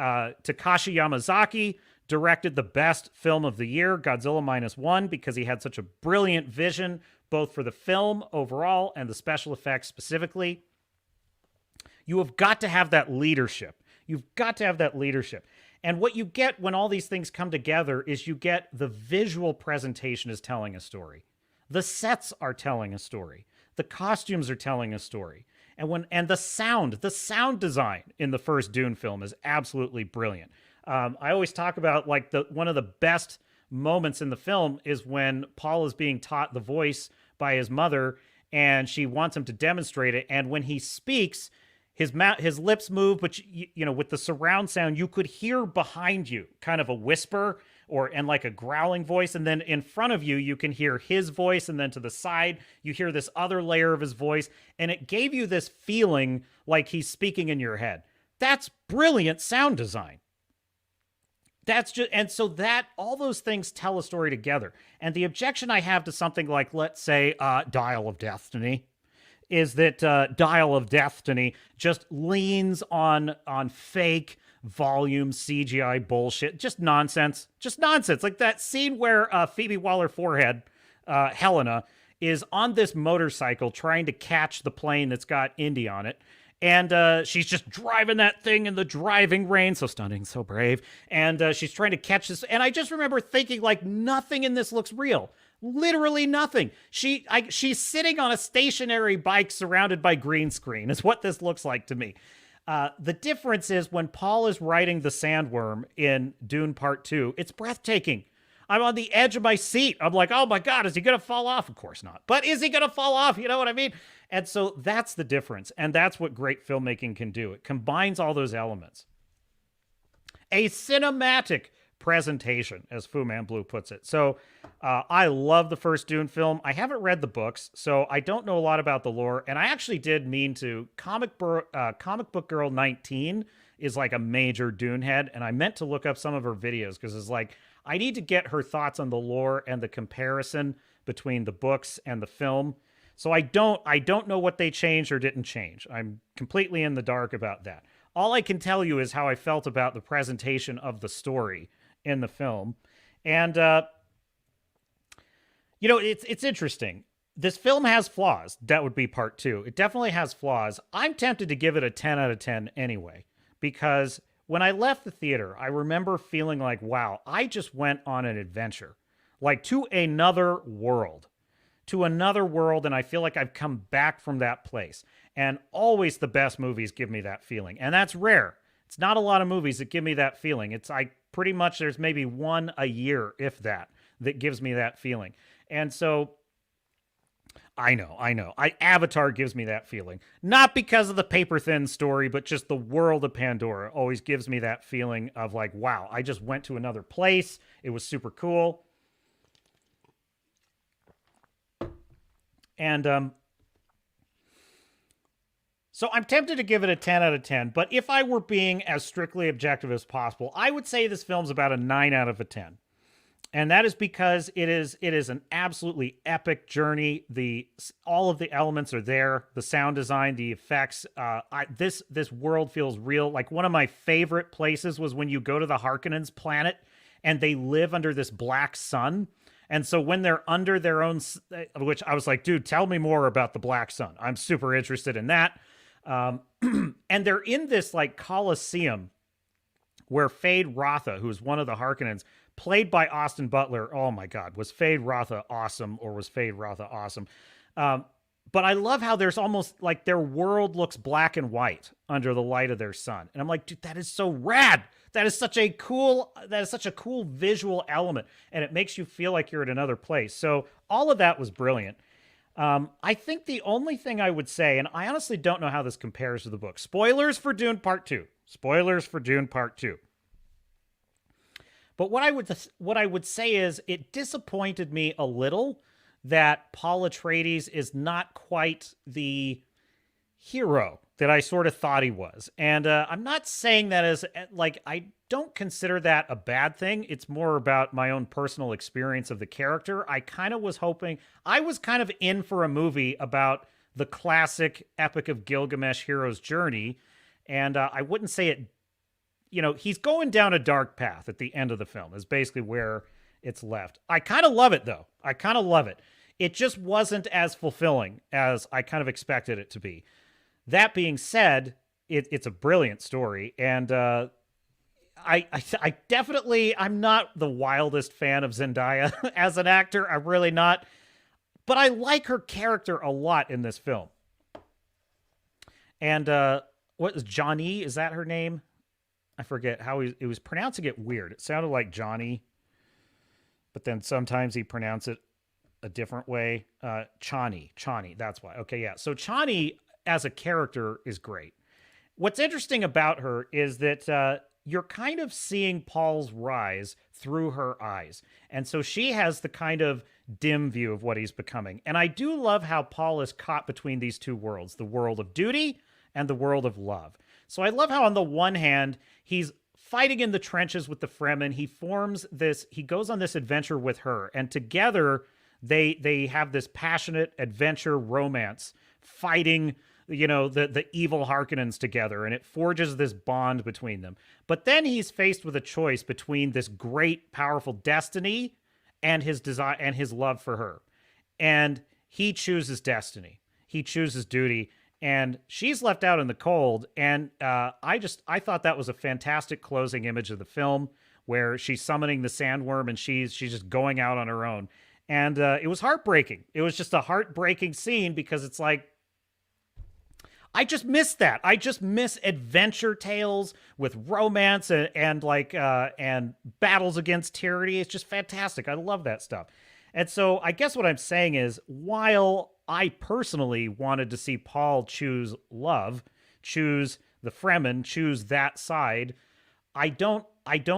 Speaker 4: Takashi Yamazaki directed the best film of the year, Godzilla -1, because he had such a brilliant vision, both for the film overall and the special effects specifically. You have got to have that leadership. You've got to have that leadership. And what you get when all these things come together is you get the visual presentation is telling a story. The sets are telling a story. The costumes are telling a story. And the sound design in the first Dune film is absolutely brilliant. I always talk about like one of the best moments in the film is when Paul is being taught the voice by his mother, and she wants him to demonstrate it. And when he speaks, his lips move, but with the surround sound, you could hear behind you kind of a whisper and like a growling voice. And then in front of you, you can hear his voice. And then to the side, you hear this other layer of his voice. And it gave you this feeling like he's speaking in your head. That's brilliant sound design. And so that all those things tell a story together. And the objection I have to something like, let's say, Dial of Destiny, is that Dial of Destiny just leans on fake volume CGI bullshit. Just nonsense. Like that scene where Phoebe Waller-Forehead, Helena, is on this motorcycle trying to catch the plane that's got Indy on it. And she's just driving that thing in the driving rain. So stunning, so brave. And she's trying to catch this. And I just remember thinking, like, nothing in this looks real. Literally nothing. She's sitting on a stationary bike surrounded by green screen is what this looks like to me. The difference is when Paul is riding the sandworm in Dune Part 2, it's breathtaking. I'm on the edge of my seat. I'm like, oh my God, is he going to fall off? Of course not. But is he going to fall off? You know what I mean? And so that's the difference. And that's what great filmmaking can do. It combines all those elements. A cinematic presentation, as Fu Man Blue puts it. So I love the first Dune film. I haven't read the books, so I don't know a lot about the lore. And I actually did mean to. Comic Book Girl 19 is like a major Dune head, and I meant to look up some of her videos because it's like I need to get her thoughts on the lore and the comparison between the books and the film. So I don't know what they changed or didn't change. I'm completely in the dark about that. All I can tell you is how I felt about the presentation of the story in the film. And, it's interesting. This film has flaws. That would be part 2. It definitely has flaws. I'm tempted to give it a 10 out of 10 anyway, because when I left the theater, I remember feeling like, wow, I just went on an adventure, like to another world. And I feel like I've come back from that place. And always the best movies give me that feeling. And that's rare. It's not a lot of movies that give me that feeling. It's pretty much, there's maybe one a year, if that gives me that feeling. And so I know. Avatar gives me that feeling. Not because of the paper-thin story, but just the world of Pandora always gives me that feeling of like, wow, I just went to another place. It was super cool. And so I'm tempted to give it a 10 out of 10, but if I were being as strictly objective as possible, I would say this film's about a 9 out of a 10. And that is because it is an absolutely epic journey. All of the elements are there. The sound design, the effects. This world feels real. Like one of my favorite places was when you go to the Harkonnens planet and they live under this black sun. And so when they're under their own, which I was like, dude, tell me more about the black sun. I'm super interested in that. And they're in this like Coliseum where Fade Rotha, who's one of the Harkonnens, played by Austin Butler. Oh my God, was Fade Rotha awesome, or was Fade Rotha awesome? But I love how there's almost like their world looks black and white under the light of their sun. And I'm like, dude, that is so rad. That is such a cool visual element. And it makes you feel like you're in another place. So all of that was brilliant. I think the only thing I would say, and I honestly don't know how this compares to the book. Spoilers for Dune Part 2. But what I would say is it disappointed me a little that Paul Atreides is not quite the hero that I sort of thought he was. And I'm not saying that as, like, I don't consider that a bad thing. It's more about my own personal experience of the character. I kind of was hoping, I was kind of in for a movie about the classic Epic of Gilgamesh hero's journey. And I wouldn't say it, he's going down a dark path at the end of the film is basically where it's left. I kind of love it, though. I kind of love it. It just wasn't as fulfilling as I kind of expected it to be. That being said, it's a brilliant story, and I definitely, I'm not the wildest fan of Zendaya as an actor. I'm really not, but I like her character a lot in this film. And what is Johnny? Is that her name? I forget how it was pronouncing it weird. It sounded like Johnny, but then sometimes he pronounced it a different way. Chani, that's why. Okay, yeah. So Chani as a character is great. What's interesting about her is that you're kind of seeing Paul's rise through her eyes. And so she has the kind of dim view of what he's becoming. And I do love how Paul is caught between these two worlds, the world of duty and the world of love. So I love how on the one hand, he's fighting in the trenches with the Fremen. He goes on this adventure with her, and together they have this passionate adventure romance fighting, the evil Harkonnens together, and it forges this bond between them. But then he's faced with a choice between this great, powerful destiny and his desire and his love for her. And he chooses destiny. He chooses duty. And she's left out in the cold. And I thought that was a fantastic closing image of the film, where she's summoning the sandworm and she's just going out on her own. And it was heartbreaking. It was just a heartbreaking scene because it's like, I just miss that. I just miss adventure tales with romance and battles against tyranny. It's just fantastic. I love that stuff. And so I guess what I'm saying is, while I personally wanted to see Paul choose love, choose the Fremen, choose that side, I don't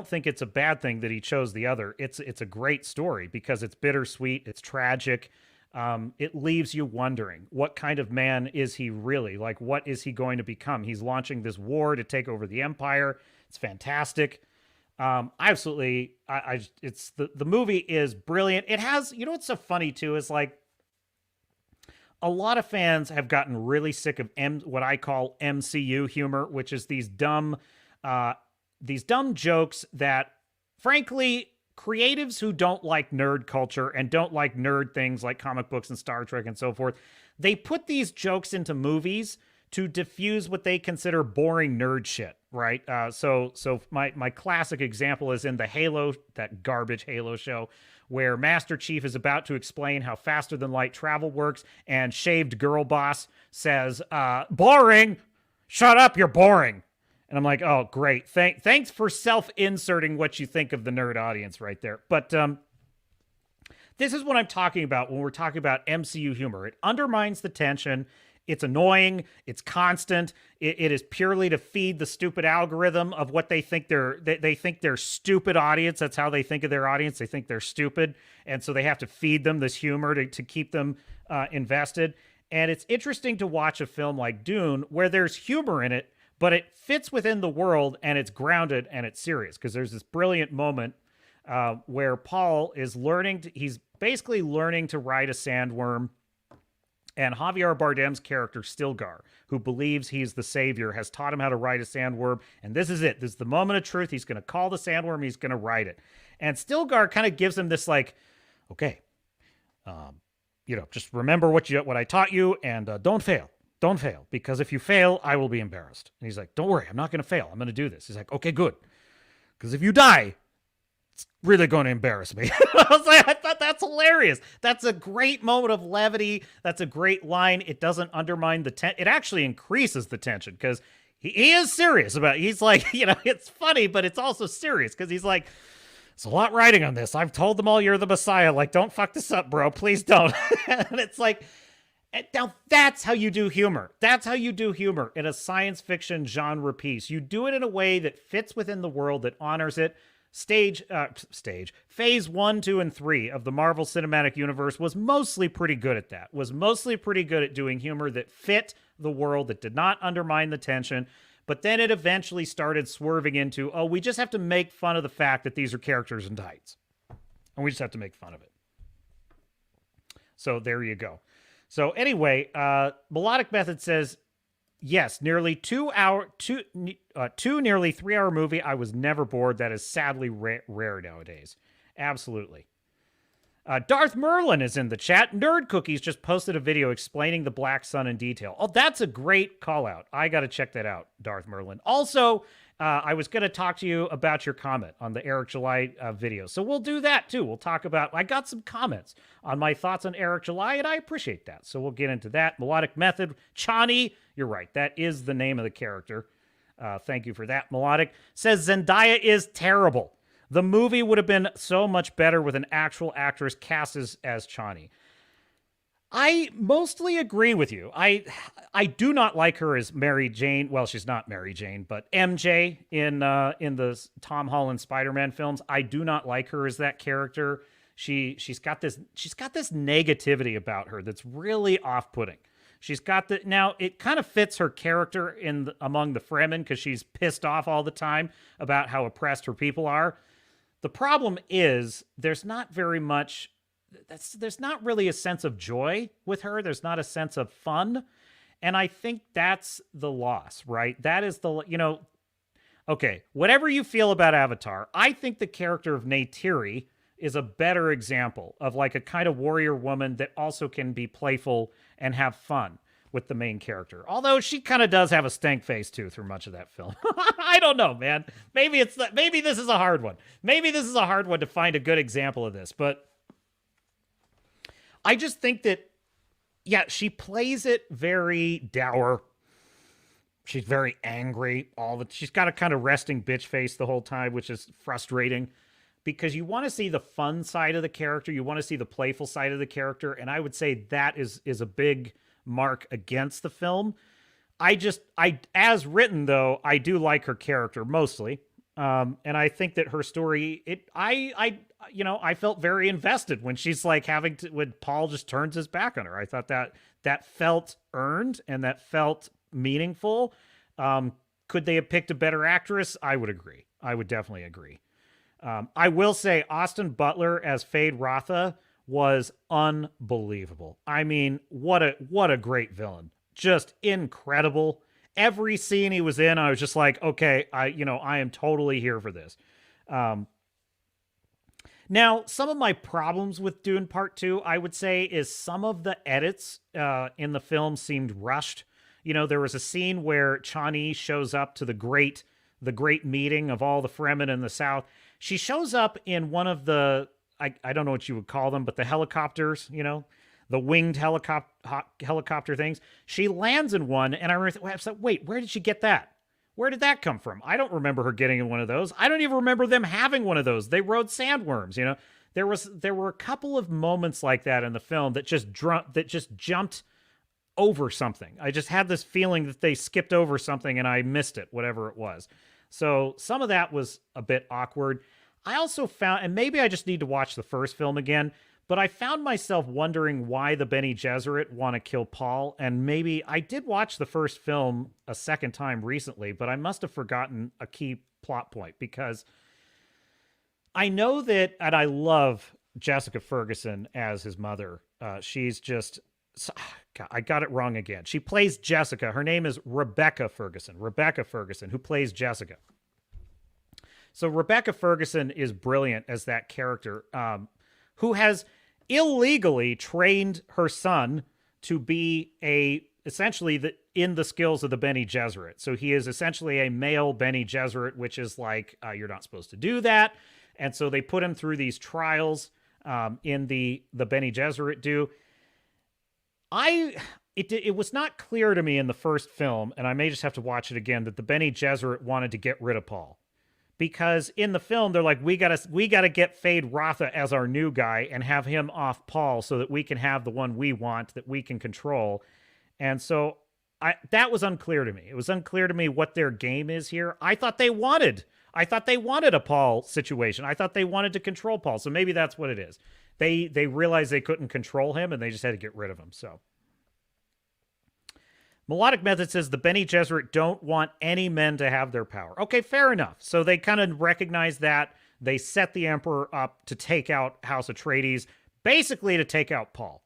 Speaker 4: think it's a bad thing that he chose the other. It's a great story because it's bittersweet, it's tragic. It leaves you wondering, what kind of man is he really? Like, what is he going to become? He's launching this war to take over the Empire. It's fantastic. Absolutely. It's the movie is brilliant. It has, you know, what's so funny too, is like a lot of fans have gotten really sick of what I call MCU humor, which is these dumb jokes that, frankly, creatives who don't like nerd culture and don't like nerd things like comic books and Star Trek and so forth, they put these jokes into movies to diffuse what they consider boring nerd shit, right? So my classic example is in the Halo, that garbage Halo show, where Master Chief is about to explain how faster than light travel works, and shaved girl boss says, boring, shut up, you're boring. And I'm like, oh, great. Thanks for self-inserting what you think of the nerd audience right there. But this is what I'm talking about when we're talking about MCU humor. It undermines the tension. It's annoying. It's constant. It is purely to feed the stupid algorithm of what they think they think their stupid audience. That's how they think of their audience. They think they're stupid. And so they have to feed them this humor to keep them invested. And it's interesting to watch a film like Dune where there's humor in it, but it fits within the world and it's grounded and it's serious, because there's this brilliant moment where Paul is he's basically learning to ride a sandworm, and Javier Bardem's character, Stilgar, who believes he's the savior, has taught him how to ride a sandworm, and this is it. This is the moment of truth. He's going to call the sandworm, he's going to ride it. And Stilgar kind of gives him this like, okay, just remember what I taught you, and don't fail. Don't fail, because if you fail, I will be embarrassed. And he's like, don't worry, I'm not going to fail. I'm going to do this. He's like, okay, good. Because if you die, it's really going to embarrass me. I thought that's hilarious. That's a great moment of levity. That's a great line. It doesn't undermine the tension. It actually increases the tension, because he is serious about it. He's like, it's funny, but it's also serious, because he's like, it's a lot riding on this. I've told them all you're the Messiah. Like, don't fuck this up, bro. Please don't. And it's like, now that's how you do humor. That's how you do humor in a science fiction genre piece. You do it in a way that fits within the world, that honors it. Phase 1, 2, and 3 of the Marvel Cinematic Universe was mostly pretty good at that. Was mostly pretty good at doing humor that fit the world, that did not undermine the tension. But then it eventually started swerving into, oh, we just have to make fun of the fact that these are characters in tights. And we just have to make fun of it. So there you go. So anyway, Melodic Method says, yes, nearly 2 nearly 3 hour movie. I was never bored. That is sadly rare nowadays. Absolutely. Darth Merlin is in the chat. Nerd Cookies just posted a video explaining the Black Sun in detail. Oh, that's a great call out. I got to check that out, Darth Merlin. Also, I was going to talk to you about your comment on the Eric July video. So we'll do that too. We'll talk about, I got some comments on my thoughts on Eric July, and I appreciate that. So we'll get into that. Melodic Method, Chani, you're right. That is the name of the character. Thank you for that. Melodic says Zendaya is terrible. The movie would have been so much better with an actual actress cast as Chani. I mostly agree with you. I do not like her as Mary Jane. Well, she's not Mary Jane, but MJ in the Tom Holland Spider-Man films. I do not like her as that character. She's got this negativity about her that's really off-putting. Now it kind of fits her character among the Fremen, because she's pissed off all the time about how oppressed her people are. The problem is there's not very much. There's not really a sense of joy with her. There's not a sense of fun. And I think that's the loss, right? That is okay, whatever you feel about Avatar, I think the character of Neytiri is a better example of like a kind of warrior woman that also can be playful and have fun with the main character. Although she kind of does have a stank face too through much of that film. I don't know, man. Maybe this is a hard one. Maybe this is a hard one to find a good example of this, but I just think that, yeah, she plays it very dour. She's very angry. She's got a kind of resting bitch face the whole time, which is frustrating because you want to see the fun side of the character. You want to see the playful side of the character. And I would say that is a big mark against the film. As written though, I do like her character mostly. And I think that her story, I felt very invested when she's like when Paul just turns his back on her. I thought that felt earned and that felt meaningful. Could they have picked a better actress? I would agree. I would definitely agree. I will say Austin Butler as Fade Rotha was unbelievable. I mean, what a great villain. Just incredible. Every scene he was in, I was just like, okay, I am totally here for this. Now, some of my problems with Dune Part 2, I would say, is some of the edits in the film seemed rushed. There was a scene where Chani shows up to the great meeting of all the Fremen in the South. She shows up in one of the, I don't know what you would call them, but the helicopters, the winged helicopter things. She lands in one, and I remember, wait, where did she get that? Where did that come from? I don't remember her getting in one of those. I don't even remember them having one of those. They rode sandworms, There were a couple of moments like that in the film that just jumped over something. I just had this feeling that they skipped over something and I missed it, whatever it was. So some of that was a bit awkward. I also found, and maybe I just need to watch the first film again, but I found myself wondering why the Bene Gesserit want to kill Paul. And maybe I did watch the first film a second time recently, but I must have forgotten a key plot point because I know that, and I love Jessica Ferguson as his mother. She's just, God, I got it wrong again. She plays Jessica. Her name is Rebecca Ferguson, who plays Jessica. So Rebecca Ferguson is brilliant as that character, who has illegally trained her son to be essentially in the skills of the Bene Gesserit. So he is essentially a male Bene Gesserit, which is like, you're not supposed to do that. And so they put him through these trials in the Bene Gesserit do. It was not clear to me in the first film, and I may just have to watch it again, that the Bene Gesserit wanted to get rid of Paul. Because in the film, they're like, we gotta get Fade Rotha as our new guy and have him off Paul so that we can have the one we want that we can control. And so that was unclear to me. It was unclear to me what their game is here. I thought they wanted a Paul situation. I thought they wanted to control Paul. So maybe that's what it is. They realized they couldn't control him and they just had to get rid of him. So Melodic Method says the Bene Gesserit don't want any men to have their power. Okay, fair enough. So they kind of recognize that. They set the Emperor up to take out House Atreides, basically to take out Paul.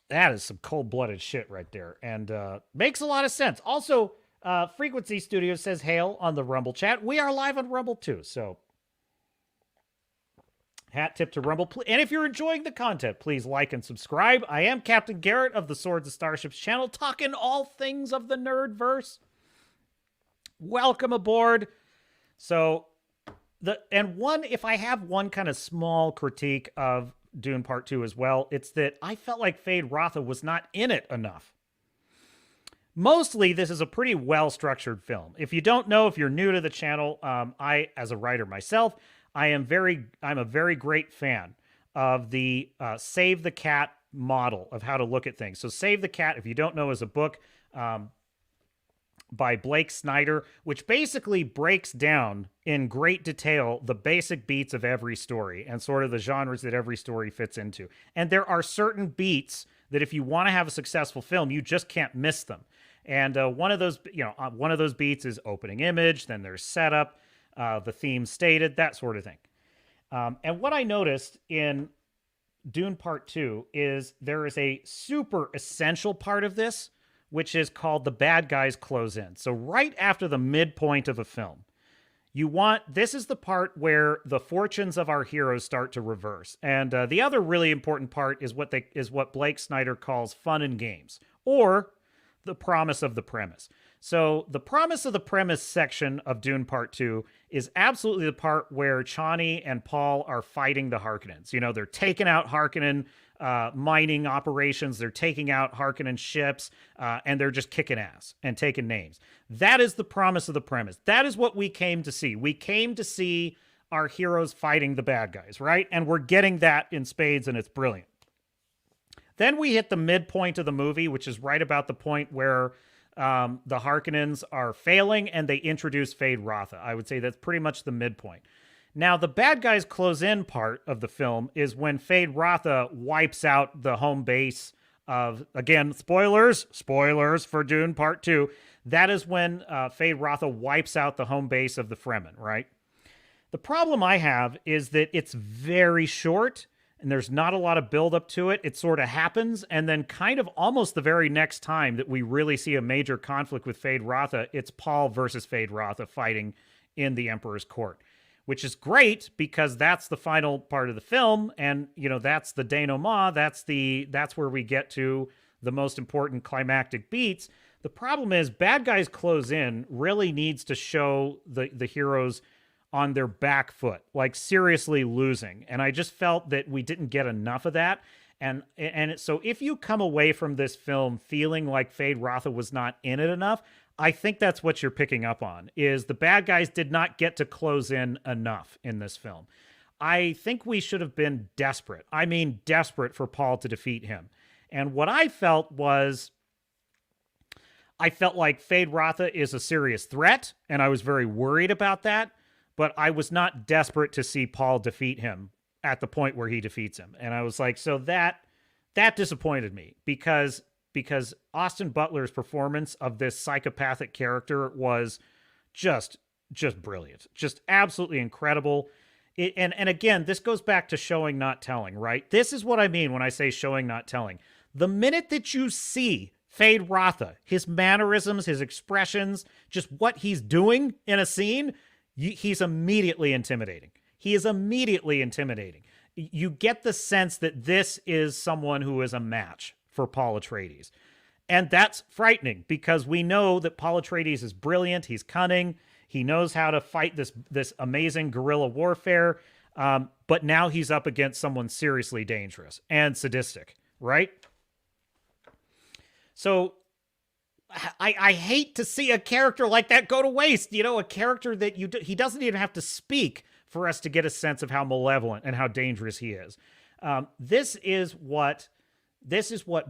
Speaker 4: That is some cold-blooded shit right there, and makes a lot of sense. Also, Frequency Studios says hail on the Rumble chat. We are live on Rumble too, so hat tip to Rumble. And if you're enjoying the content, please like and subscribe. I am Captain Garrett of the Swords and Starships channel, talking all things of the Nerdverse. Welcome aboard. So, if I have one kind of small critique of Dune Part 2 as well, it's that I felt like Fade Rotha was not in it enough. Mostly, this is a pretty well-structured film. If you don't know, if you're new to the channel, I, as a writer myself, I'm a very great fan of the Save the Cat model of how to look at things. So Save the Cat, if you don't know, is a book by Blake Snyder, which basically breaks down in great detail the basic beats of every story and sort of the genres that every story fits into. And there are certain beats that if you want to have a successful film, you just can't miss them. And one of those beats is opening image, then there's setup, the theme stated, that sort of thing. And what I noticed in Dune Part 2 is there is a super essential part of this, which is called the bad guys close in. So right after the midpoint of a film, this is the part where the fortunes of our heroes start to reverse. And the other really important part is what Blake Snyder calls fun and games, or the promise of the premise. So the promise of the premise section of Dune Part 2 is absolutely the part where Chani and Paul are fighting the Harkonnens. You know, they're taking out Harkonnen mining operations, they're taking out Harkonnen ships, and they're just kicking ass and taking names. That is the promise of the premise. That is what we came to see. We came to see our heroes fighting the bad guys, right? And we're getting that in spades, and it's brilliant. Then we hit the midpoint of the movie, which is right about the point where the Harkonnens are failing and they introduce Fade Rotha. I would say that's pretty much the midpoint. Now, the bad guys close in part of the film is when Fade Rotha wipes out the home base of, again, spoilers for Dune Part 2. That is when Fade Rotha wipes out the home base of the Fremen, right? The problem I have is that it's very short and there's not a lot of build-up to it. It sort of happens, and then kind of almost the very next time that we really see a major conflict with Fade Rotha, it's Paul versus Fade Rotha fighting in the Emperor's court, which is great because that's the final part of the film, and, you know, that's the denouement, that's where we get to the most important climactic beats. The problem is Bad Guys Close In really needs to show the heroes on their back foot, like seriously losing. And I just felt that we didn't get enough of that. And so if you come away from this film feeling like Fade Rotha was not in it enough, I think that's what you're picking up on, is the bad guys did not get to close in enough in this film. I think we should have been desperate. I mean, desperate for Paul to defeat him. And what I felt was, I felt like Fade Rotha is a serious threat, and I was very worried about that. But I was not desperate to see Paul defeat him at the point where he defeats him. And I was like, so that disappointed me because Austin Butler's performance of this psychopathic character was just brilliant, just absolutely incredible. And again, this goes back to showing, not telling, right? This is what I mean when I say showing, not telling. The minute that you see Fade Rotha, his mannerisms, his expressions, just what he's doing in a scene, he's immediately intimidating. He is immediately intimidating. You get the sense that this is someone who is a match for Paul Atreides. And that's frightening because we know that Paul Atreides is brilliant. He's cunning. He knows how to fight this amazing guerrilla warfare. But now he's up against someone seriously dangerous and sadistic, right? So I hate to see a character like that go to waste. You know, a character that he doesn't even have to speak for us to get a sense of how malevolent and how dangerous he is. This is what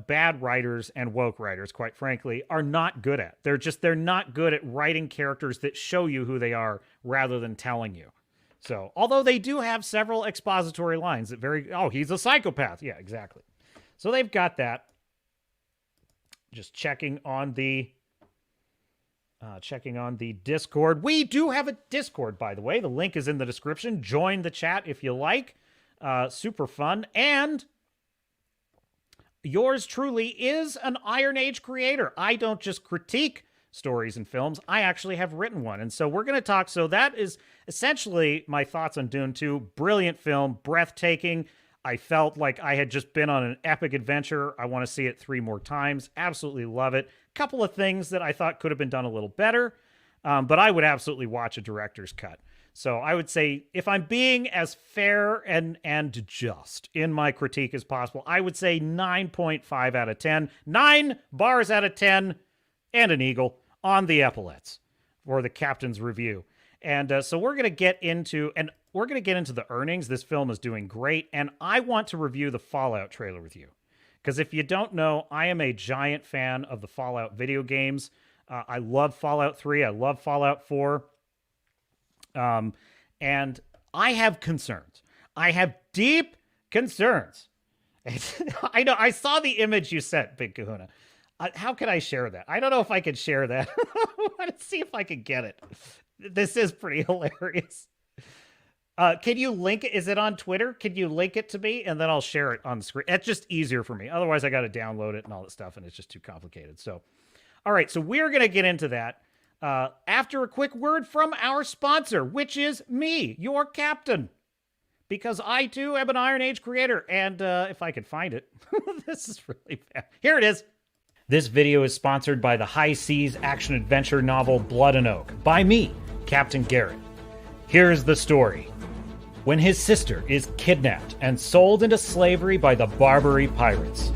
Speaker 4: bad writers and woke writers, quite frankly, are not good at. They're not good at writing characters that show you who they are rather than telling you. So, although they do have several expository lines that he's a psychopath. Yeah, exactly. So they've got that. Just checking on the Discord. We do have a Discord, by the way. The link is in the description. Join the chat if you like. Super fun. And yours truly is an Iron Age creator. I don't just critique stories and films. I actually have written one. And so we're going to talk. So that is essentially my thoughts on Dune 2. Brilliant film. Breathtaking. I felt like I had just been on an epic adventure. I want to see it 3 more times. Absolutely love it. Couple of things that I thought could have been done a little better, but I would absolutely watch a director's cut. So I would say, if I'm being as fair and just in my critique as possible, I would say 9.5 out of 10. 9 bars out of 10 and an eagle on the epaulets for the Captain's review. And so we're going to get into the earnings. This film is doing great, and I want to review the Fallout trailer with you. Because if you don't know, I am a giant fan of the Fallout video games. I love Fallout 3. I love Fallout 4. And I have concerns. I have deep concerns. I know. I saw the image you sent, Big Kahuna. How can I share that? I don't know if I could share that. Let's see if I can get it. This is pretty hilarious. Can you link it? Is it on Twitter? Can you link it to me? And then I'll share it on the screen. It's just easier for me. Otherwise, I got to download it and all that stuff, and it's just too complicated. So, all right. So we're going to get into that after a quick word from our sponsor, which is me, your captain. Because I, too, am an Iron Age creator. And if I could find it, this is really bad. Here it is. This video is sponsored by the High Seas action-adventure novel Blood and Oak, by me, Captain Garrett. Here's the story. When his sister is kidnapped and sold into slavery by the Barbary pirates,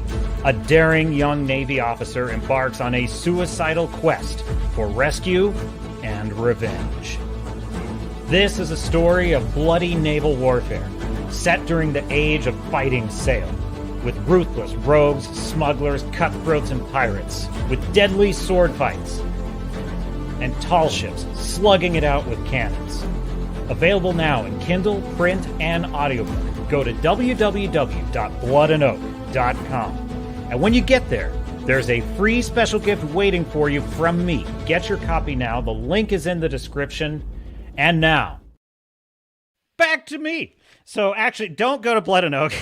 Speaker 4: a daring young Navy officer embarks on a suicidal quest for rescue and revenge. This is a story of bloody naval warfare, set during the age of fighting sail, with ruthless rogues, smugglers, cutthroats, and pirates, with deadly sword fights, and tall ships slugging it out with cannons. Available now in Kindle, print, and audiobook. Go to www.bloodanoak.com. And when you get there, there's a free special gift waiting for you from me. Get your copy now. The link is in the description. And now, back to me. So actually, don't go to Blood and Oak.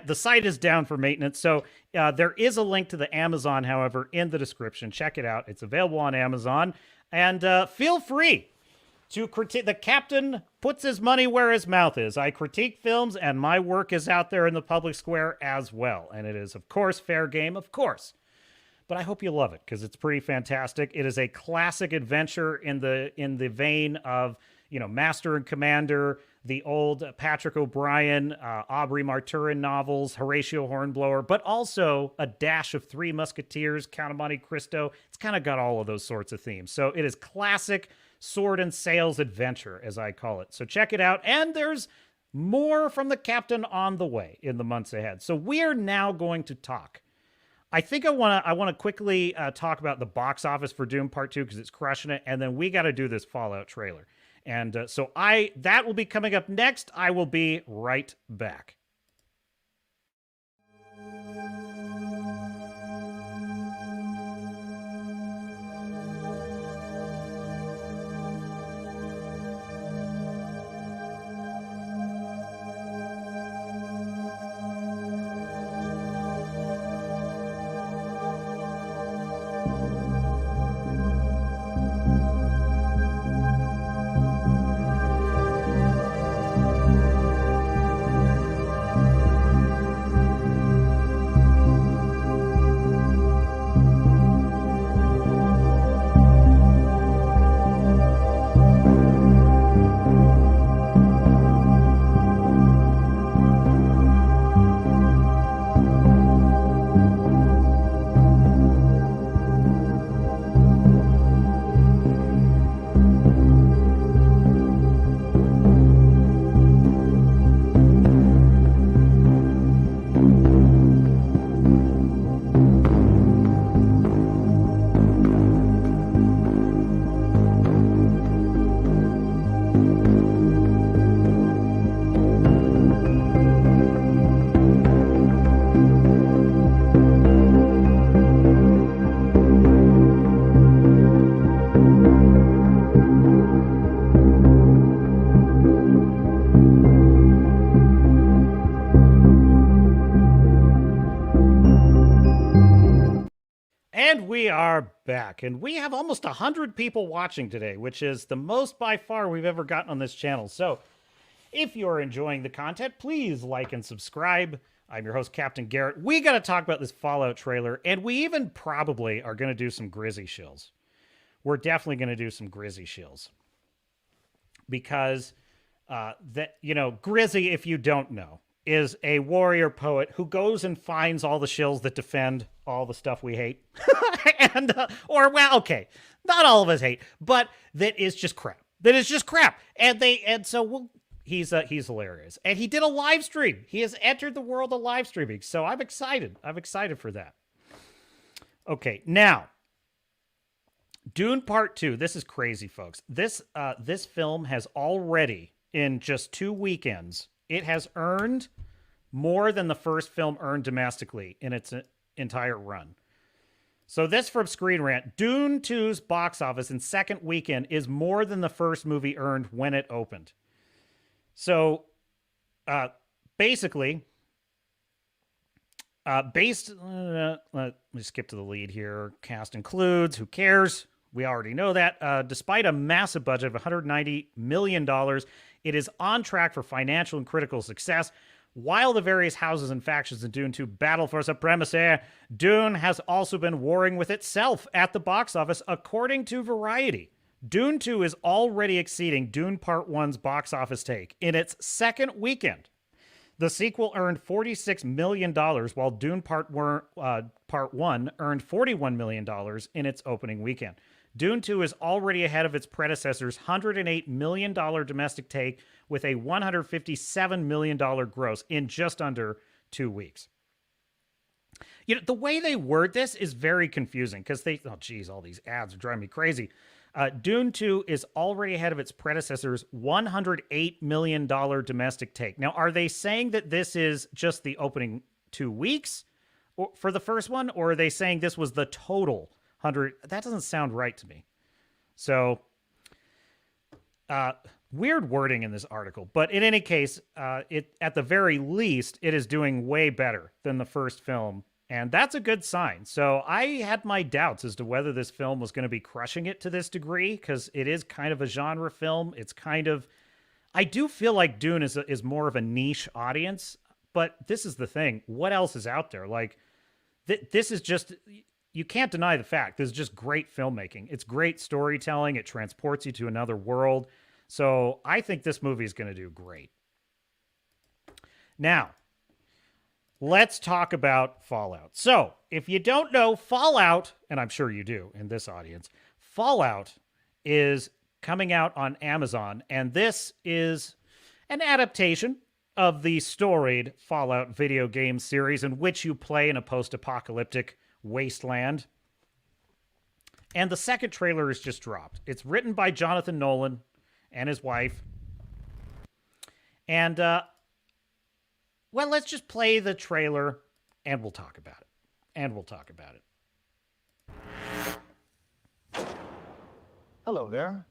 Speaker 4: The site is down for maintenance. So there is a link to the Amazon, however, in the description. Check it out. It's available on Amazon. And feel free to critique. The captain puts his money where his mouth is. I critique films, and my work is out there in the public square as well. And it is, of course, fair game, of course. But I hope you love it, because it's pretty fantastic. It is a classic adventure in the vein of, you know, Master and Commander, the old Patrick O'Brian, Aubrey Marturin novels, Horatio Hornblower, but also a dash of Three Musketeers, Count of Monte Cristo. It's kind of got all of those sorts of themes. So it is classic sword and sails adventure, as I call it. So check it out. And there's more from the captain on the way in the months ahead. So we are now going to talk. I think I want to quickly talk about the box office for Dune Part 2, because it's crushing it. And then we got to do this Fallout trailer. And so that will be coming up next. I will be right back. And we are back, and we have almost 100 people watching today, which is the most by far we've ever gotten on this channel. So if you're enjoying the content, please like and subscribe. I'm your host, Captain Garrett. We got to talk about this Fallout trailer, and we even probably are going to do some Grizzy shills. We're definitely going to do some Grizzy shills. Because, Grizzy, if you don't know, is a warrior poet who goes and finds all the shills that defend all the stuff we hate. Not all of us hate, but that is just crap. He's hilarious. And he did a live stream. He has entered the world of live streaming. So I'm excited. I'm excited for that. Okay, now, Dune Part 2. This is crazy, folks. This film has already, in just 2 weekends, it has earned more than the first film earned domestically in its entire run. So this from Screen Rant. Dune 2's box office in second weekend is more than the first movie earned when it opened. So basically, let me skip to the lead here. Cast includes, who cares? We already know that. Despite a massive budget of $190 million, it is on track for financial and critical success, While the various houses and factions in Dune 2 battle for supremacy, Dune has also been warring with itself at the box office, according to Variety. Dune 2 is already exceeding Dune Part 1's box office take in its second weekend. The sequel earned $46 million, while Dune Part 1 earned $41 million in its opening weekend. Dune 2 is already ahead of its predecessor's $108 million domestic take with a $157 million gross in just under 2 weeks. You know, the way they word this is very confusing because all these ads are driving me crazy. Dune 2 is already ahead of its predecessor's $108 million domestic take. Now, are they saying that this is just the opening 2 weeks for the first one, or are they saying this was the total 100? That doesn't sound right to me. So, weird wording in this article. But in any case, at the very least, it is doing way better than the first film. And that's a good sign. So I had my doubts as to whether this film was going to be crushing it to this degree, because it is kind of a genre film. It's kind of, I do feel like Dune is more of a niche audience, but this is the thing. What else is out there? Like, this is just, you can't deny the fact. This is just great filmmaking. It's great storytelling. It transports you to another world. So I think this movie is going to do great. Now, let's talk about Fallout. So, if you don't know, Fallout, and I'm sure you do in this audience, Fallout is coming out on Amazon, and this is an adaptation of the storied Fallout video game series in which you play in a post-apocalyptic wasteland. And the second trailer is just dropped. It's written by Jonathan Nolan and his wife. And, well, let's just play the trailer, and we'll talk about it.
Speaker 10: Hello there.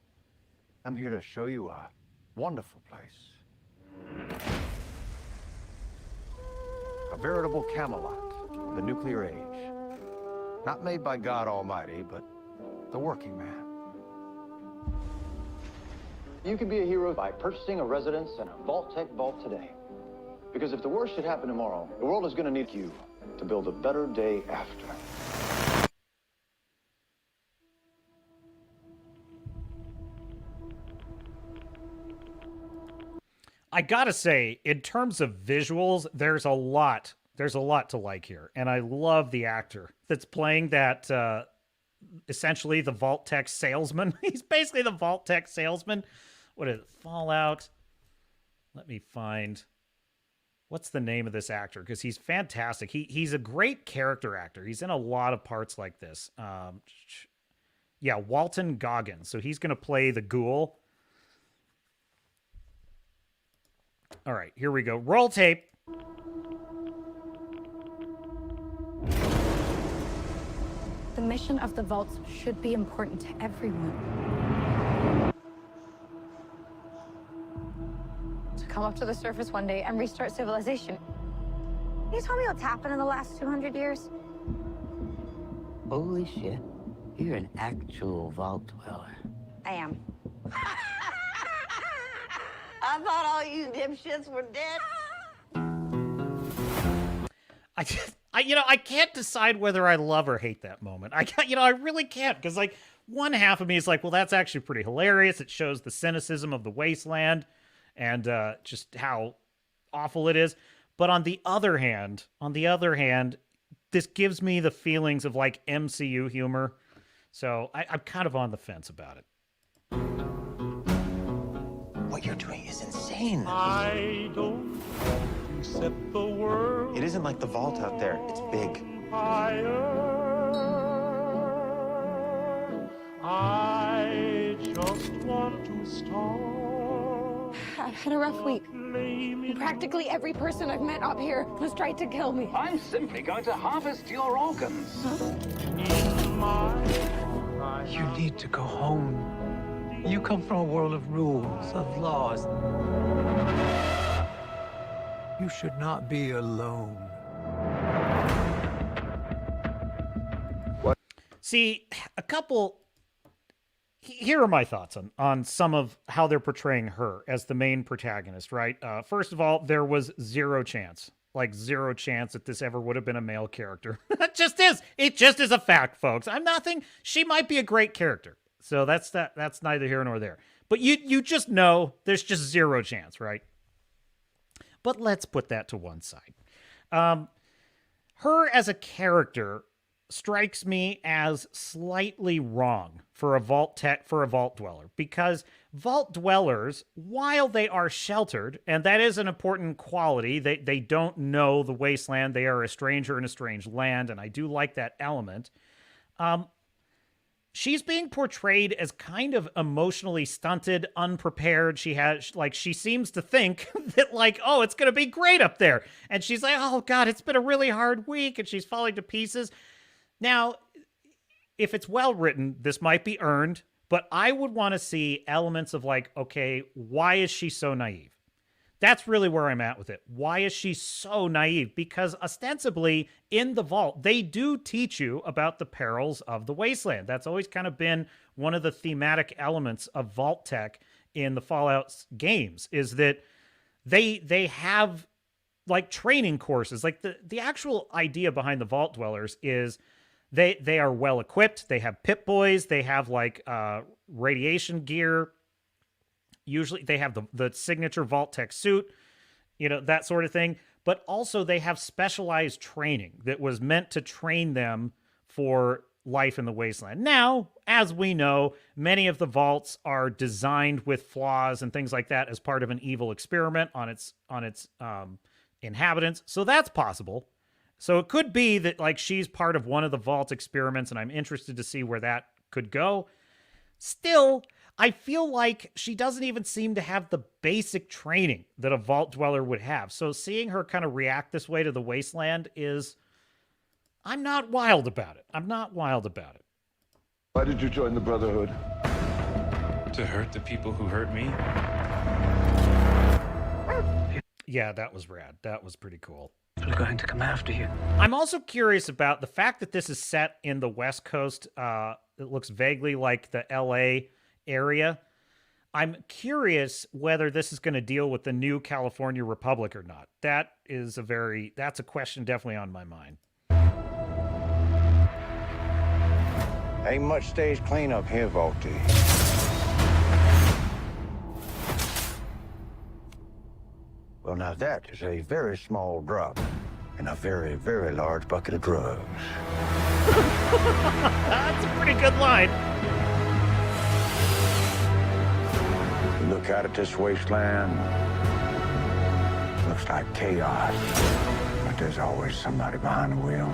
Speaker 10: I'm here to show you a wonderful place. A veritable Camelot, the nuclear age. Not made by God Almighty, but the working man.
Speaker 11: You can be a hero by purchasing a residence in a Vault-Tec vault today. Because if the worst should happen tomorrow, the world is going to need you to build a better day after.
Speaker 4: I gotta say, in terms of visuals, there's a lot to like here. And I love the actor that's playing that, essentially the Vault-Tec salesman. He's basically the Vault-Tec salesman. What is it? Fallout. Let me find... What's the name of this actor? Because he's fantastic. He's a great character actor. He's in a lot of parts like this. Yeah, Walton Goggins. So he's going to play the ghoul. All right, here we go. Roll tape.
Speaker 12: The mission of the vaults should be important to everyone. To come up to the surface one day and restart civilization. Can you tell me what's happened in the last 200 years?
Speaker 13: Holy shit. You're an actual vault dweller.
Speaker 12: I am.
Speaker 13: I thought all you dipshits were dead.
Speaker 4: I can't decide whether I love or hate that moment. I really can't, because like one half of me is like, well, that's actually pretty hilarious. It shows the cynicism of the wasteland and just how awful it is. But on the other hand, this gives me the feelings of like MCU humor. So I'm kind of on the fence about it.
Speaker 14: What you're doing is insane.
Speaker 1: I don't accept the world.
Speaker 14: It isn't like the vault out there. It's big.
Speaker 1: I just want to start.
Speaker 12: I've had a rough week. Practically every person I've met up here has tried to kill me.
Speaker 11: I'm simply going to harvest your organs.
Speaker 14: You need to go home. You come from a world of rules, of laws. You should not be alone.
Speaker 4: See, here are my thoughts on some of how they're portraying her as the main protagonist, right? First of all, there was zero chance that this ever would have been a male character. It just is. It just is a fact, folks. I'm nothing. She might be a great character. So that's neither here nor there. But you just know there's just zero chance, right? But let's put that to one side. Her as a character strikes me as slightly wrong for a vault dweller, because vault dwellers, while they are sheltered, and that is an important quality, they don't know the wasteland, they are a stranger in a strange land, and I do like that element. She's being portrayed as kind of emotionally stunted, unprepared. She seems to think that oh, it's going to be great up there. And she's like, oh God, it's been a really hard week. And she's falling to pieces. Now, if it's well written, this might be earned, but I would want to see elements of okay, why is she so naive? That's really where I'm at with it. Why is she so naive? Because ostensibly in the vault, they do teach you about the perils of the wasteland. That's always kind of been one of the thematic elements of vault tech in the Fallout games, is that they have training courses. The actual idea behind the vault dwellers is they are well equipped. They have Pip-Boys. They have radiation gear. Usually they have the signature Vault Tech suit, that sort of thing. But also they have specialized training that was meant to train them for life in the wasteland. Now, as we know, many of the vaults are designed with flaws and things like that as part of an evil experiment on its inhabitants. So that's possible. So it could be that she's part of one of the vault experiments, and I'm interested to see where that could go. Still, I feel like she doesn't even seem to have the basic training that a vault dweller would have. So seeing her kind of react this way to the wasteland I'm not wild about it.
Speaker 15: Why did you join the Brotherhood?
Speaker 16: To hurt the people who hurt me?
Speaker 4: Yeah, that was rad. That was pretty cool.
Speaker 14: They're going to come after you.
Speaker 4: I'm also curious about the fact that this is set in the West Coast. It looks vaguely like the LA area. I'm curious whether this is going to deal with the new California Republic or not. That's a question definitely on my mind.
Speaker 10: Ain't much stage cleanup here, Volty. Well, now that is a very small drop in a very, very large bucket of drugs.
Speaker 4: That's a pretty good line.
Speaker 10: Look out at this wasteland. Looks like chaos. But there's always somebody behind the wheel.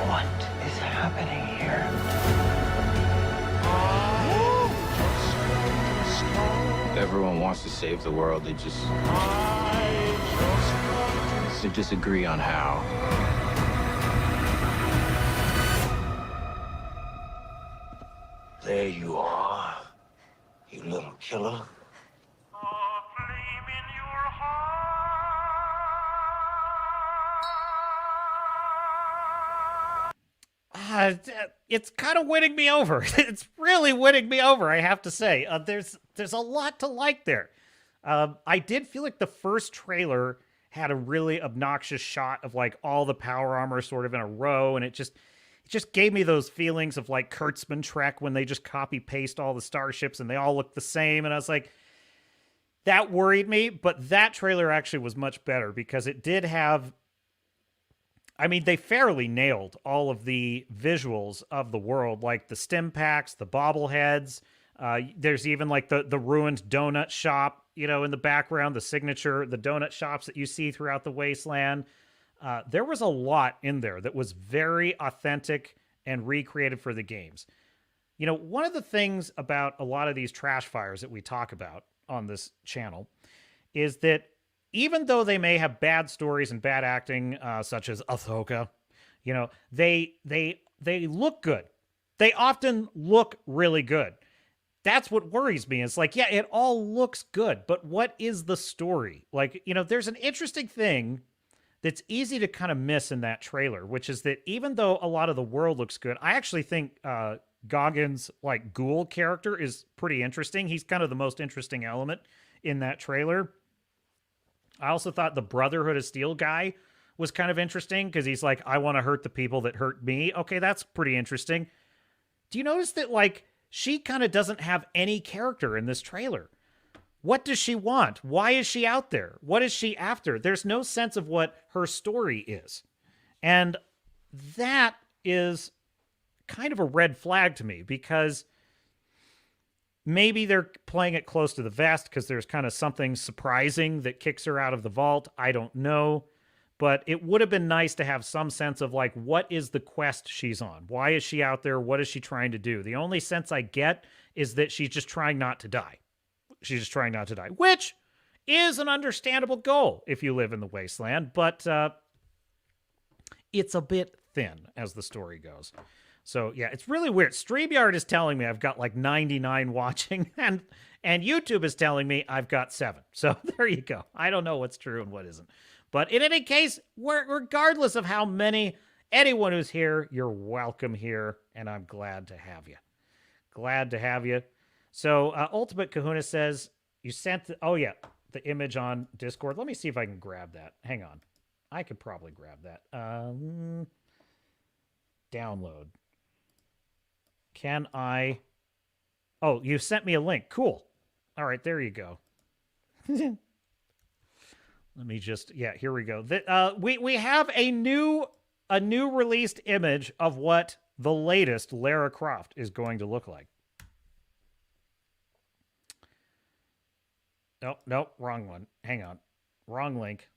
Speaker 14: What is happening here?
Speaker 16: Everyone wants to save the world. They disagree on how.
Speaker 10: There you are, you little killer.
Speaker 4: It's kind of winning me over. It's really winning me over, I have to say. There's a lot to like there. I did feel like the first trailer had a really obnoxious shot of all the power armor sort of in a row, and it just gave me those feelings of Kurtzman Trek when they just copy paste all the starships and they all look the same, and I was like, that worried me. But that trailer actually was much better because it did have, they fairly nailed all of the visuals of the world, like the stim packs, the bobbleheads. There's even the ruined donut shop, in the background, the donut shops that you see throughout the wasteland. There was a lot in there that was very authentic and recreated for the games. One of the things about a lot of these trash fires that we talk about on this channel is that even though they may have bad stories and bad acting, such as Ahsoka, they look good. They often look really good. that's what worries me. It's like, yeah, it all looks good, but what is the story? Like, there's an interesting thing that's easy to kind of miss in that trailer, which is that even though a lot of the world looks good, I actually think Goggins' like ghoul character is pretty interesting. He's kind of the most interesting element in that trailer. I also thought the Brotherhood of Steel guy was kind of interesting because he's like, I want to hurt the people that hurt me. Okay, that's pretty interesting. Do you notice that, like, she kind of doesn't have any character in this trailer? What does she want? Why is she out there? What is she after? There's no sense of what her story is. And that is kind of a red flag to me, because maybe they're playing it close to the vest because there's kind of something surprising that kicks her out of the vault. I don't know. But it would have been nice to have some sense of, like, what is the quest she's on? Why is she out there? What is she trying to do? The only sense I get is that she's just trying not to die. She's just trying not to die, which is an understandable goal if you live in the wasteland, but it's a bit thin as the story goes. So, yeah, it's really weird. StreamYard is telling me I've got like 99 watching, and YouTube is telling me I've got 7. So there you go. I don't know what's true and what isn't. But in any case, regardless of how many, anyone who's here, you're welcome here, and I'm glad to have you. Glad to have you. So Ultimate Kahuna says, you sent, the image on Discord. Let me see if I can grab that. Hang on. I could probably grab that. Download. Can I? Oh, you sent me a link. Cool. All right, there you go. Let me just, here we go. We have a new released image of what the latest Lara Croft is going to look like. Nope, wrong one. Hang on. Wrong link.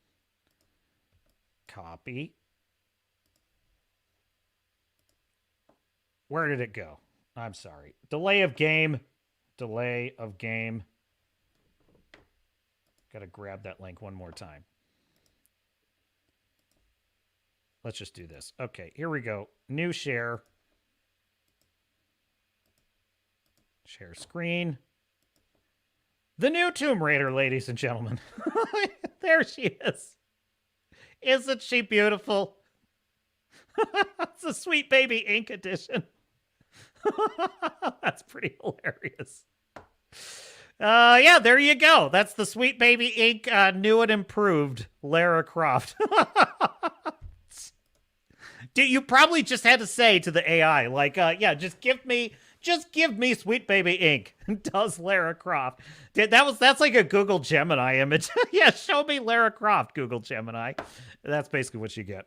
Speaker 4: Copy. Where did it go? I'm sorry. Delay of game. Delay of game. Got to grab that link one more time. Let's just do this. Okay, here we go. New share. Share screen. The new Tomb Raider, ladies and gentlemen. There she is. Isn't she beautiful? It's a Sweet Baby Ink edition. That's pretty hilarious. There you go. That's the Sweet Baby Ink new and improved Lara Croft. You probably just had to say to the AI, like, just give me Sweet Baby Ink. Does Lara Croft. That's like a Google Gemini image. Yeah, show me Lara Croft, Google Gemini. That's basically what you get.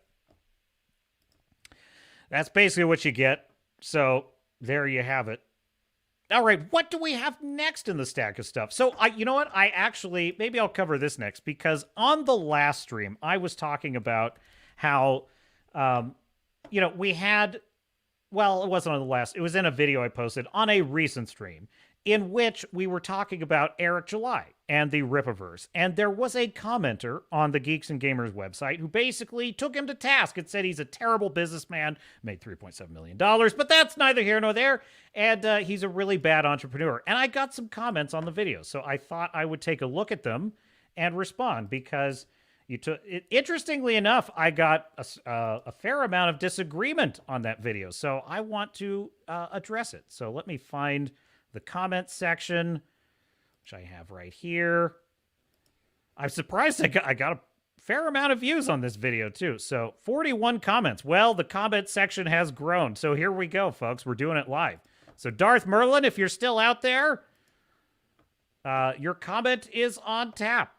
Speaker 4: That's basically what you get. So there you have it. All right, what do we have next in the stack of stuff? So, you know what? Maybe I'll cover this next, because on the last stream, I was talking about how, we had, well, it wasn't on the last, it was in a video I posted on a recent stream in which we were talking about Eric July and the Ripiverse. And there was a commenter on the Geeks and Gamers website who basically took him to task and said he's a terrible businessman, made $3.7 million, but that's neither here nor there. And he's a really bad entrepreneur. And I got some comments on the video, so I thought I would take a look at them and respond, because interestingly enough, I got a fair amount of disagreement on that video. So I want to address it. So let me find the comment section, which I have right here. I'm surprised I got a fair amount of views on this video too. So 41 comments. Well, the comment section has grown. So here we go, folks. We're doing it live. So Darth Merlin, if you're still out there, your comment is on tap.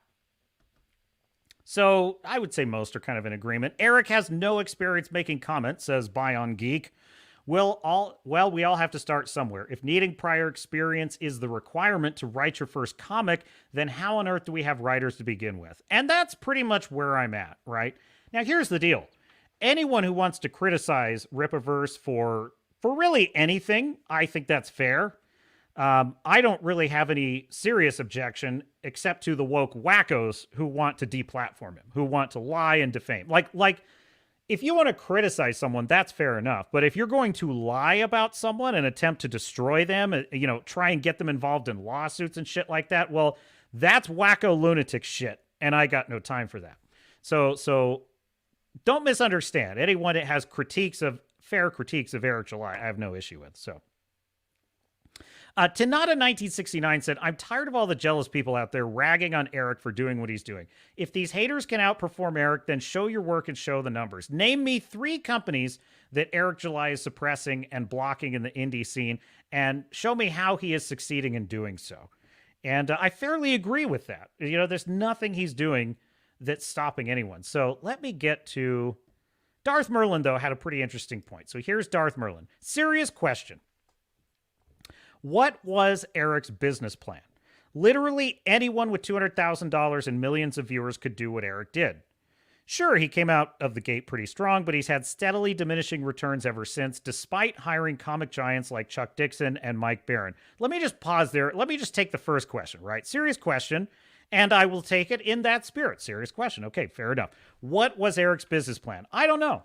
Speaker 4: So I would say most are kind of in agreement. Eric has no experience making comments, says Bion Geek. We all have to start somewhere. If needing prior experience is the requirement to write your first comic, then how on earth do we have writers to begin with? And that's pretty much where I'm at, right? Now, here's the deal. Anyone who wants to criticize Ripiverse for really anything, I think that's fair. I don't really have any serious objection except to the woke wackos who want to deplatform him, who want to lie and defame. Like if you want to criticize someone, that's fair enough. But if you're going to lie about someone and attempt to destroy them, try and get them involved in lawsuits and shit like that, well, that's wacko lunatic shit. And I got no time for that. So don't misunderstand. Anyone that has fair critiques of Eric July, I have no issue with. So. Tanada1969 said, I'm tired of all the jealous people out there ragging on Eric for doing what he's doing. If these haters can outperform Eric, then show your work and show the numbers. Name me 3 companies that Eric July is suppressing and blocking in the indie scene, and show me how he is succeeding in doing so. And I fairly agree with that. There's nothing he's doing that's stopping anyone. So let me get to... Darth Merlin, though, had a pretty interesting point. So here's Darth Merlin. Serious question. What was Eric's business plan? Literally anyone with $200,000 and millions of viewers could do what Eric did. Sure, he came out of the gate pretty strong, but he's had steadily diminishing returns ever since, despite hiring comic giants like Chuck Dixon and Mike Barron. Let me just pause there. Let me just take the first question, right? Serious question, and I will take it in that spirit. Serious question. Okay, fair enough. What was Eric's business plan? I don't know.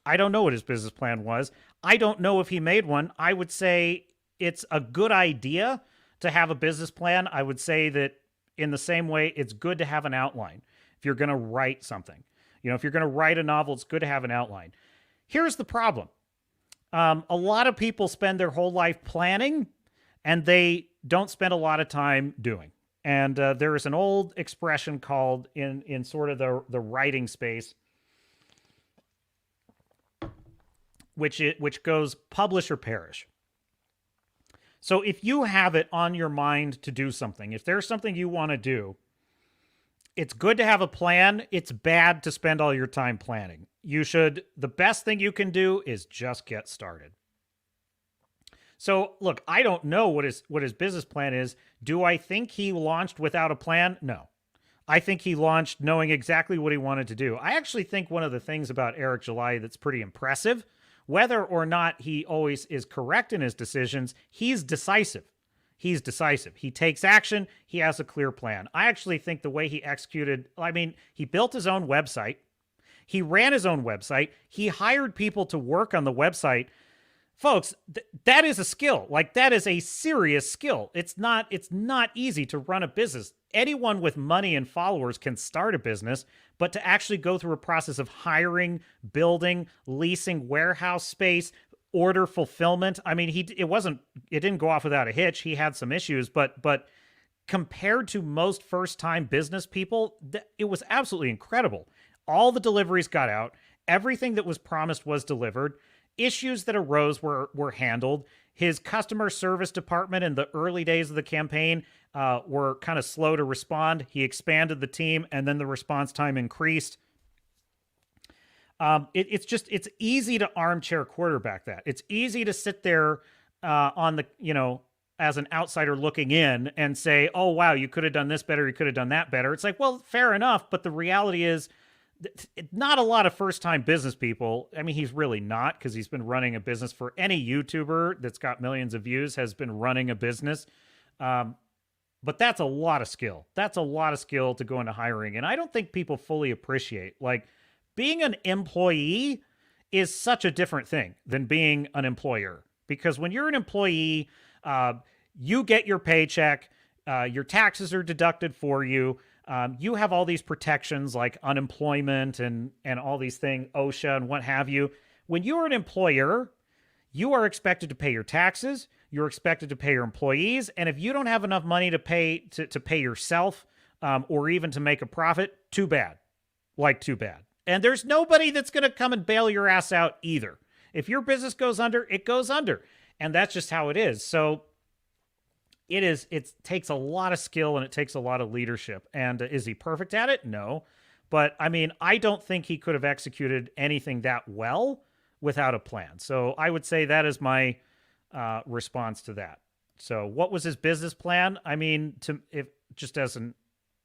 Speaker 4: I don't know what his business plan was. I don't know if he made one. I would say it's a good idea to have a business plan. I would say that in the same way, it's good to have an outline. If you're going to write something, if you're going to write a novel, it's good to have an outline. Here's the problem. A lot of people spend their whole life planning and they don't spend a lot of time doing. And there is an old expression called in sort of the writing space, which goes publish or perish. So if you have it on your mind to do something, if there's something you want to do, it's good to have a plan. It's bad to spend all your time planning. The best thing you can do is just get started. So look, I don't know what his business plan is. Do I think he launched without a plan? No. I think he launched knowing exactly what he wanted to do. I actually think one of the things about Eric July that's pretty impressive, whether or not he always is correct in his decisions, he's decisive. He's decisive. He takes action. He has a clear plan. I actually think the way he executed, he built his own website. He ran his own website. He hired people to work on the website. Folks, that is a skill. That is a serious skill. It's not easy to run a business. Anyone with money and followers can start a business, but to actually go through a process of hiring, building, leasing warehouse space, order fulfillment. It didn't go off without a hitch. He had some issues, but compared to most first-time business people, it was absolutely incredible. All the deliveries got out. Everything that was promised was delivered. Issues that arose were handled. His customer service department in the early days of the campaign were kind of slow to respond. He expanded the team, and then the response time increased. It's easy to armchair quarterback that. It's easy to sit there as an outsider looking in and say, oh, wow, you could have done this better. You could have done that better. It's like, well, fair enough. But the reality is not a lot of first-time business people. He's really not, because he's been running a business for any YouTuber that's got millions of views has been running a business. But that's a lot of skill. That's a lot of skill to go into hiring. And I don't think people fully appreciate, being an employee is such a different thing than being an employer. Because when you're an employee, you get your paycheck, your taxes are deducted for you. You have all these protections like unemployment and all these things, OSHA and what have you. When you are an employer, you are expected to pay your taxes. You're expected to pay your employees. And if you don't have enough money to pay yourself or even to make a profit, too bad. Too bad. And there's nobody that's going to come and bail your ass out either. If your business goes under, it goes under. And that's just how it is. So it takes a lot of skill and it takes a lot of leadership. And is he perfect at it? No. But I don't think he could have executed anything that well without a plan. So I would say that is my response to that. So what was his business plan? Just as an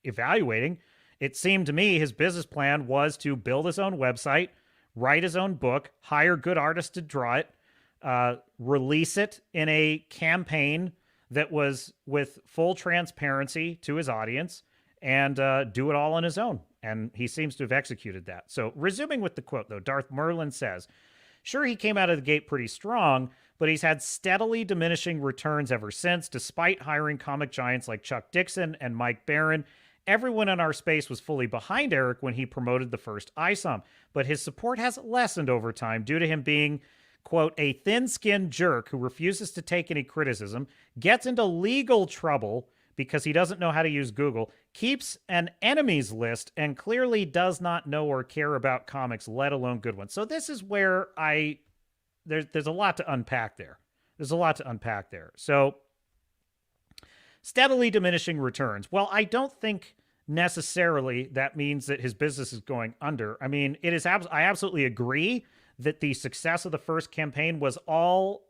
Speaker 4: evaluating, it seemed to me his business plan was to build his own website, write his own book, hire good artists to draw it, release it in a campaign that was with full transparency to his audience, and do it all on his own. And he seems to have executed that. So resuming with the quote, though, Darth Merlin says, sure, he came out of the gate pretty strong, but he's had steadily diminishing returns ever since, despite hiring comic giants like Chuck Dixon and Mike Barron. Everyone in our space was fully behind Eric when he promoted the first ISOM, but his support has lessened over time due to him being, quote, a thin-skinned jerk who refuses to take any criticism, gets into legal trouble because he doesn't know how to use Google, keeps an enemies list, and clearly does not know or care about comics, let alone good ones. So this is where there's a lot to unpack there. So steadily diminishing returns. Well, I don't think necessarily that means that his business is going under. I mean, it is. I absolutely agree that the success of the first campaign was all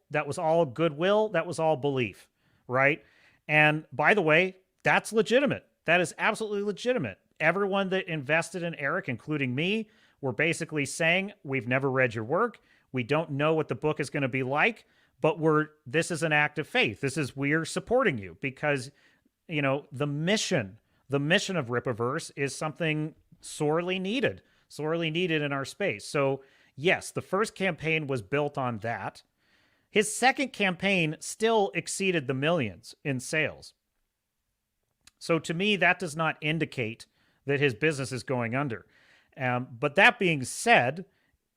Speaker 4: goodwill. That was all belief, right? And by the way, that's legitimate. That is absolutely legitimate. Everyone that invested in Eric, including me, were basically saying, we've never read your work. We don't know what the book is going to be like, but this is an act of faith. We're supporting you because, the mission of Rippaverse is something sorely needed in our space. So yes, the first campaign was built on that. His second campaign still exceeded the millions in sales. So to me, that does not indicate that his business is going under. But that being said,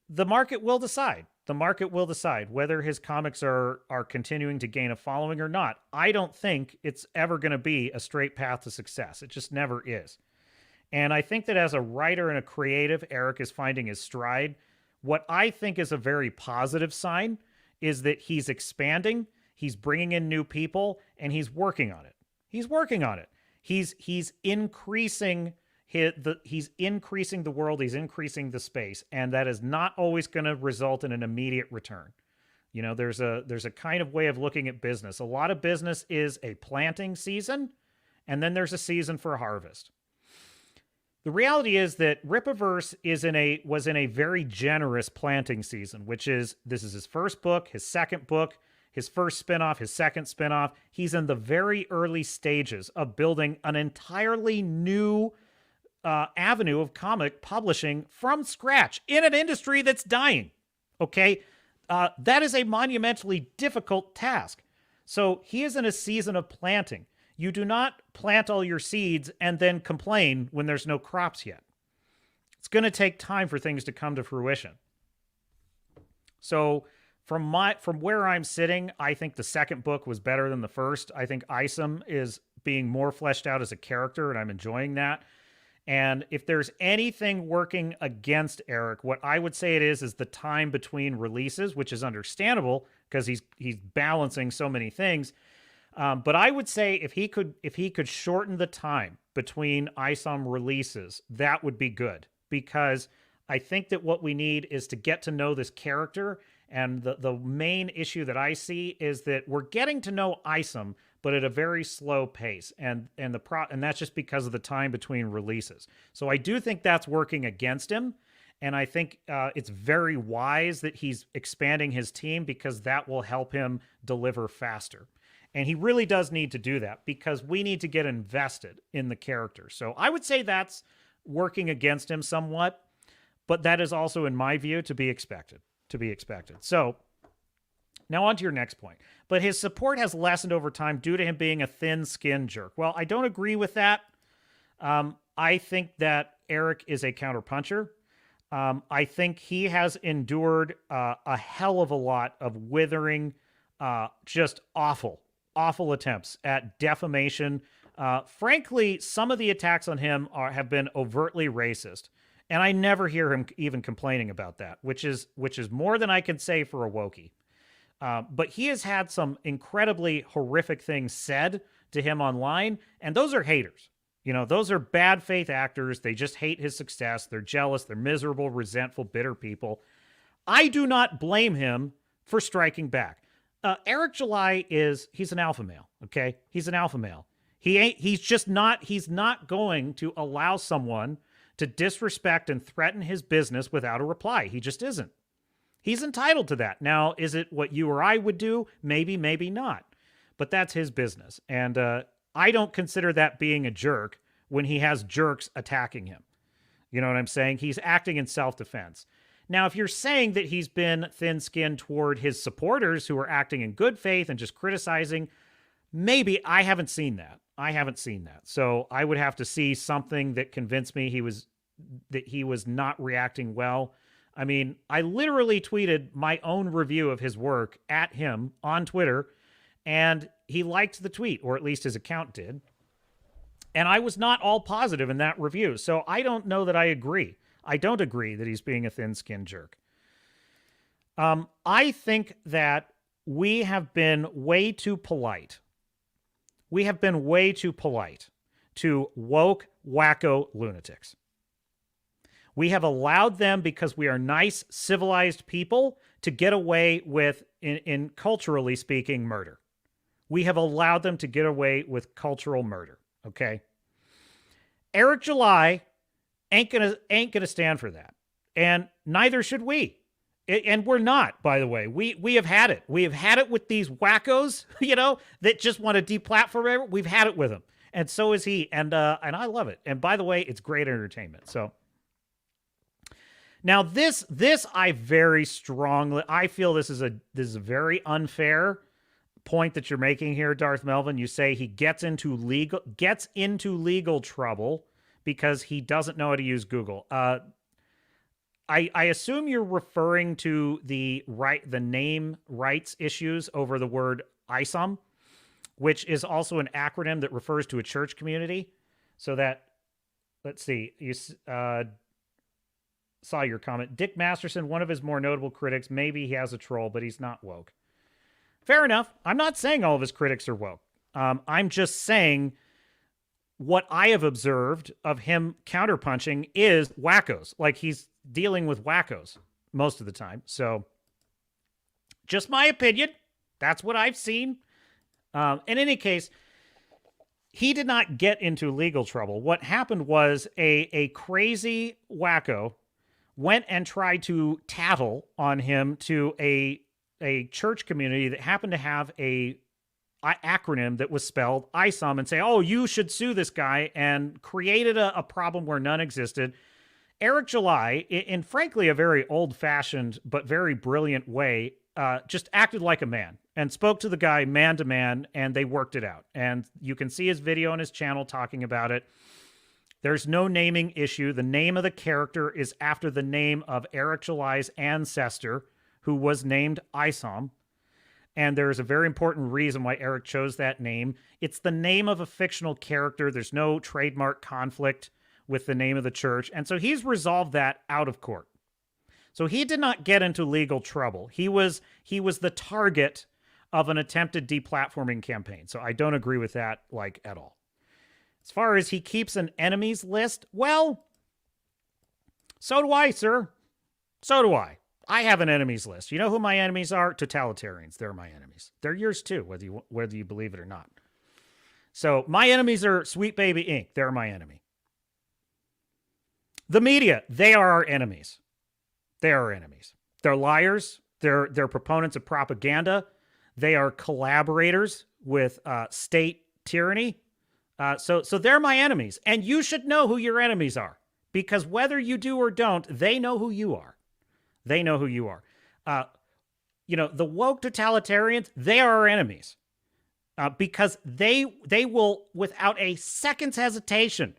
Speaker 4: the market will decide. The market will decide whether his comics are continuing to gain a following or not. I don't think it's ever going to be a straight path to success. It just never is. And I think that as a writer and a creative, Eric is finding his stride. What I think is a very positive sign is that he's expanding, he's bringing in new people, and he's working on it. He's increasing he's increasing the world, he's increasing the space, and that is not always going to result in an immediate return. There's a kind of way of looking at business. A lot of business is a planting season, and then there's a season for harvest. The reality is that Rippaverse was in a very generous planting season, this is his first book, his second book, his first spinoff, his second spinoff. He's in the very early stages of building an entirely new avenue of comic publishing from scratch in an industry that's dying. Okay? That is a monumentally difficult task. So he is in a season of planting. You do not plant all your seeds and then complain when there's no crops yet. It's going to take time for things to come to fruition. So from where I'm sitting, I think the second book was better than the first. I think Isom is being more fleshed out as a character, and I'm enjoying that. And if there's anything working against Eric, what I would say it is the time between releases, which is understandable because he's balancing so many things. But I would say if he could shorten the time between ISOM releases, that would be good, because I think that what we need is to get to know this character. And the main issue that I see is that we're getting to know Isom, but at a very slow pace, and that's just because of the time between releases. So I do think that's working against him, and I think it's very wise that he's expanding his team, because that will help him deliver faster. And he really does need to do that, because we need to get invested in the character. So I would say that's working against him somewhat, but that is also, in my view, to be expected. So now on to your next point. But his support has lessened over time due to him being a thin-skinned jerk. Well, I don't agree with that. I think that Eric is a counterpuncher. I think he has endured a hell of a lot of withering, just awful attempts at defamation. Frankly, some of the attacks on him have been overtly racist. And I never hear him even complaining about that, which is more than I can say for a Wookiee. But he has had some incredibly horrific things said to him online, and those are haters. Those are bad faith actors. They just hate his success. They're jealous. They're miserable, resentful, bitter people. I do not blame him for striking back. Eric July he's an alpha male, okay? He's an alpha male. He's not going to allow someone to disrespect and threaten his business without a reply. He just isn't. He's entitled to that. Now, is it what you or I would do? Maybe, maybe not. But that's his business. And I don't consider that being a jerk when he has jerks attacking him. You know what I'm saying? He's acting in self-defense. Now, if you're saying that he's been thin-skinned toward his supporters who are acting in good faith and just criticizing, maybe. I haven't seen that. So I would have to see something that convinced me that he was not reacting well. I mean, I literally tweeted my own review of his work at him on Twitter, and he liked the tweet, or at least his account did. And I was not all positive in that review. So I don't know that I agree. I don't agree that he's being a thin-skinned jerk. I think that we have been way too polite. We have been way too polite to woke, wacko lunatics. We have allowed them, because we are nice, civilized people, to get away with, in culturally speaking, murder. We have allowed them to get away with cultural murder. Okay. Eric July ain't gonna stand for that. And neither should we. And we're not, by the way. We have had it. We have had it with these wackos, that just want to deplatform everyone. We've had it with them. And so is he. And I love it. And by the way, it's great entertainment. So now this I very strongly, I feel this is a very unfair point that you're making here, Darth Melvin. You say he gets into legal trouble because he doesn't know how to use Google. I assume you're referring to the name rights issues over the word ISOM, which is also an acronym that refers to a church community. So that, let's see, you saw your comment. Dick Masterson, one of his more notable critics, maybe he has a troll, but he's not woke. Fair enough. I'm not saying all of his critics are woke. I'm just saying what I have observed of him counterpunching is wackos. Like, he's dealing with wackos most of the time. So just my opinion. That's what I've seen. In any case, he did not get into legal trouble. What happened was a crazy wacko went and tried to tattle on him to a church community that happened to have a acronym that was spelled ISOM, and say, oh, you should sue this guy, and created a problem where none existed. Eric July, in frankly a very old-fashioned but very brilliant way, just acted like a man and spoke to the guy man to man, and they worked it out. And you can see his video on his channel talking about it. There's no naming issue. The name of the character is after the name of Eric July's ancestor, who was named Isom. And there's a very important reason why Eric chose that name. It's the name of a fictional character. There's no trademark conflict with the name of the church. And so he's resolved that out of court. So he did not get into legal trouble. He was the target of an attempted deplatforming campaign. So I don't agree with that, at all. As far as he keeps an enemies list, well, so do I, sir. So do I. I have an enemies list. You know who my enemies are? Totalitarians. They're my enemies. They're yours too, whether you believe it or not. So my enemies are Sweet Baby Inc. They're my enemy. The media, they are our enemies. They are our enemies. They're liars. They're proponents of propaganda. They are collaborators with state tyranny. So they're my enemies. And you should know who your enemies are. Because whether you do or don't, they know who you are. They know who you are. The woke totalitarians, they are our enemies. Because they will, without a second's hesitation,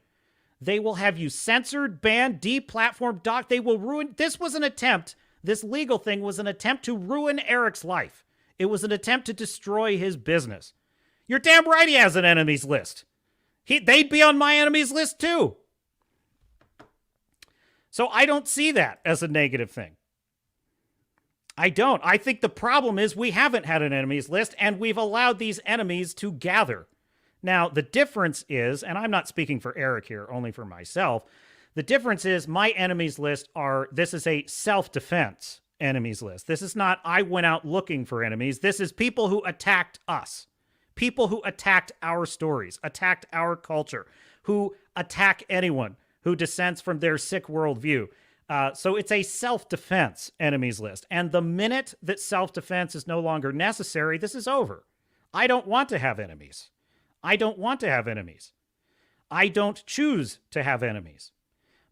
Speaker 4: they will have you censored, banned, deplatformed, docked. They will ruin. This legal thing was an attempt to ruin Eric's life. It was an attempt to destroy his business. You're damn right he has an enemies list. They'd be on my enemies list too. So I don't see that as a negative thing. I don't. I think the problem is we haven't had an enemies list, and we've allowed these enemies to gather. Now, the difference is, and I'm not speaking for Eric here, only for myself, the difference is my enemies list this is a self-defense enemies list. This is not, I went out looking for enemies. This is people who attacked us. People who attacked our stories, attacked our culture, who attack anyone who dissents from their sick worldview. So it's a self-defense enemies list. And the minute that self-defense is no longer necessary, this is over. I don't want to have enemies. I don't want to have enemies. I don't choose to have enemies.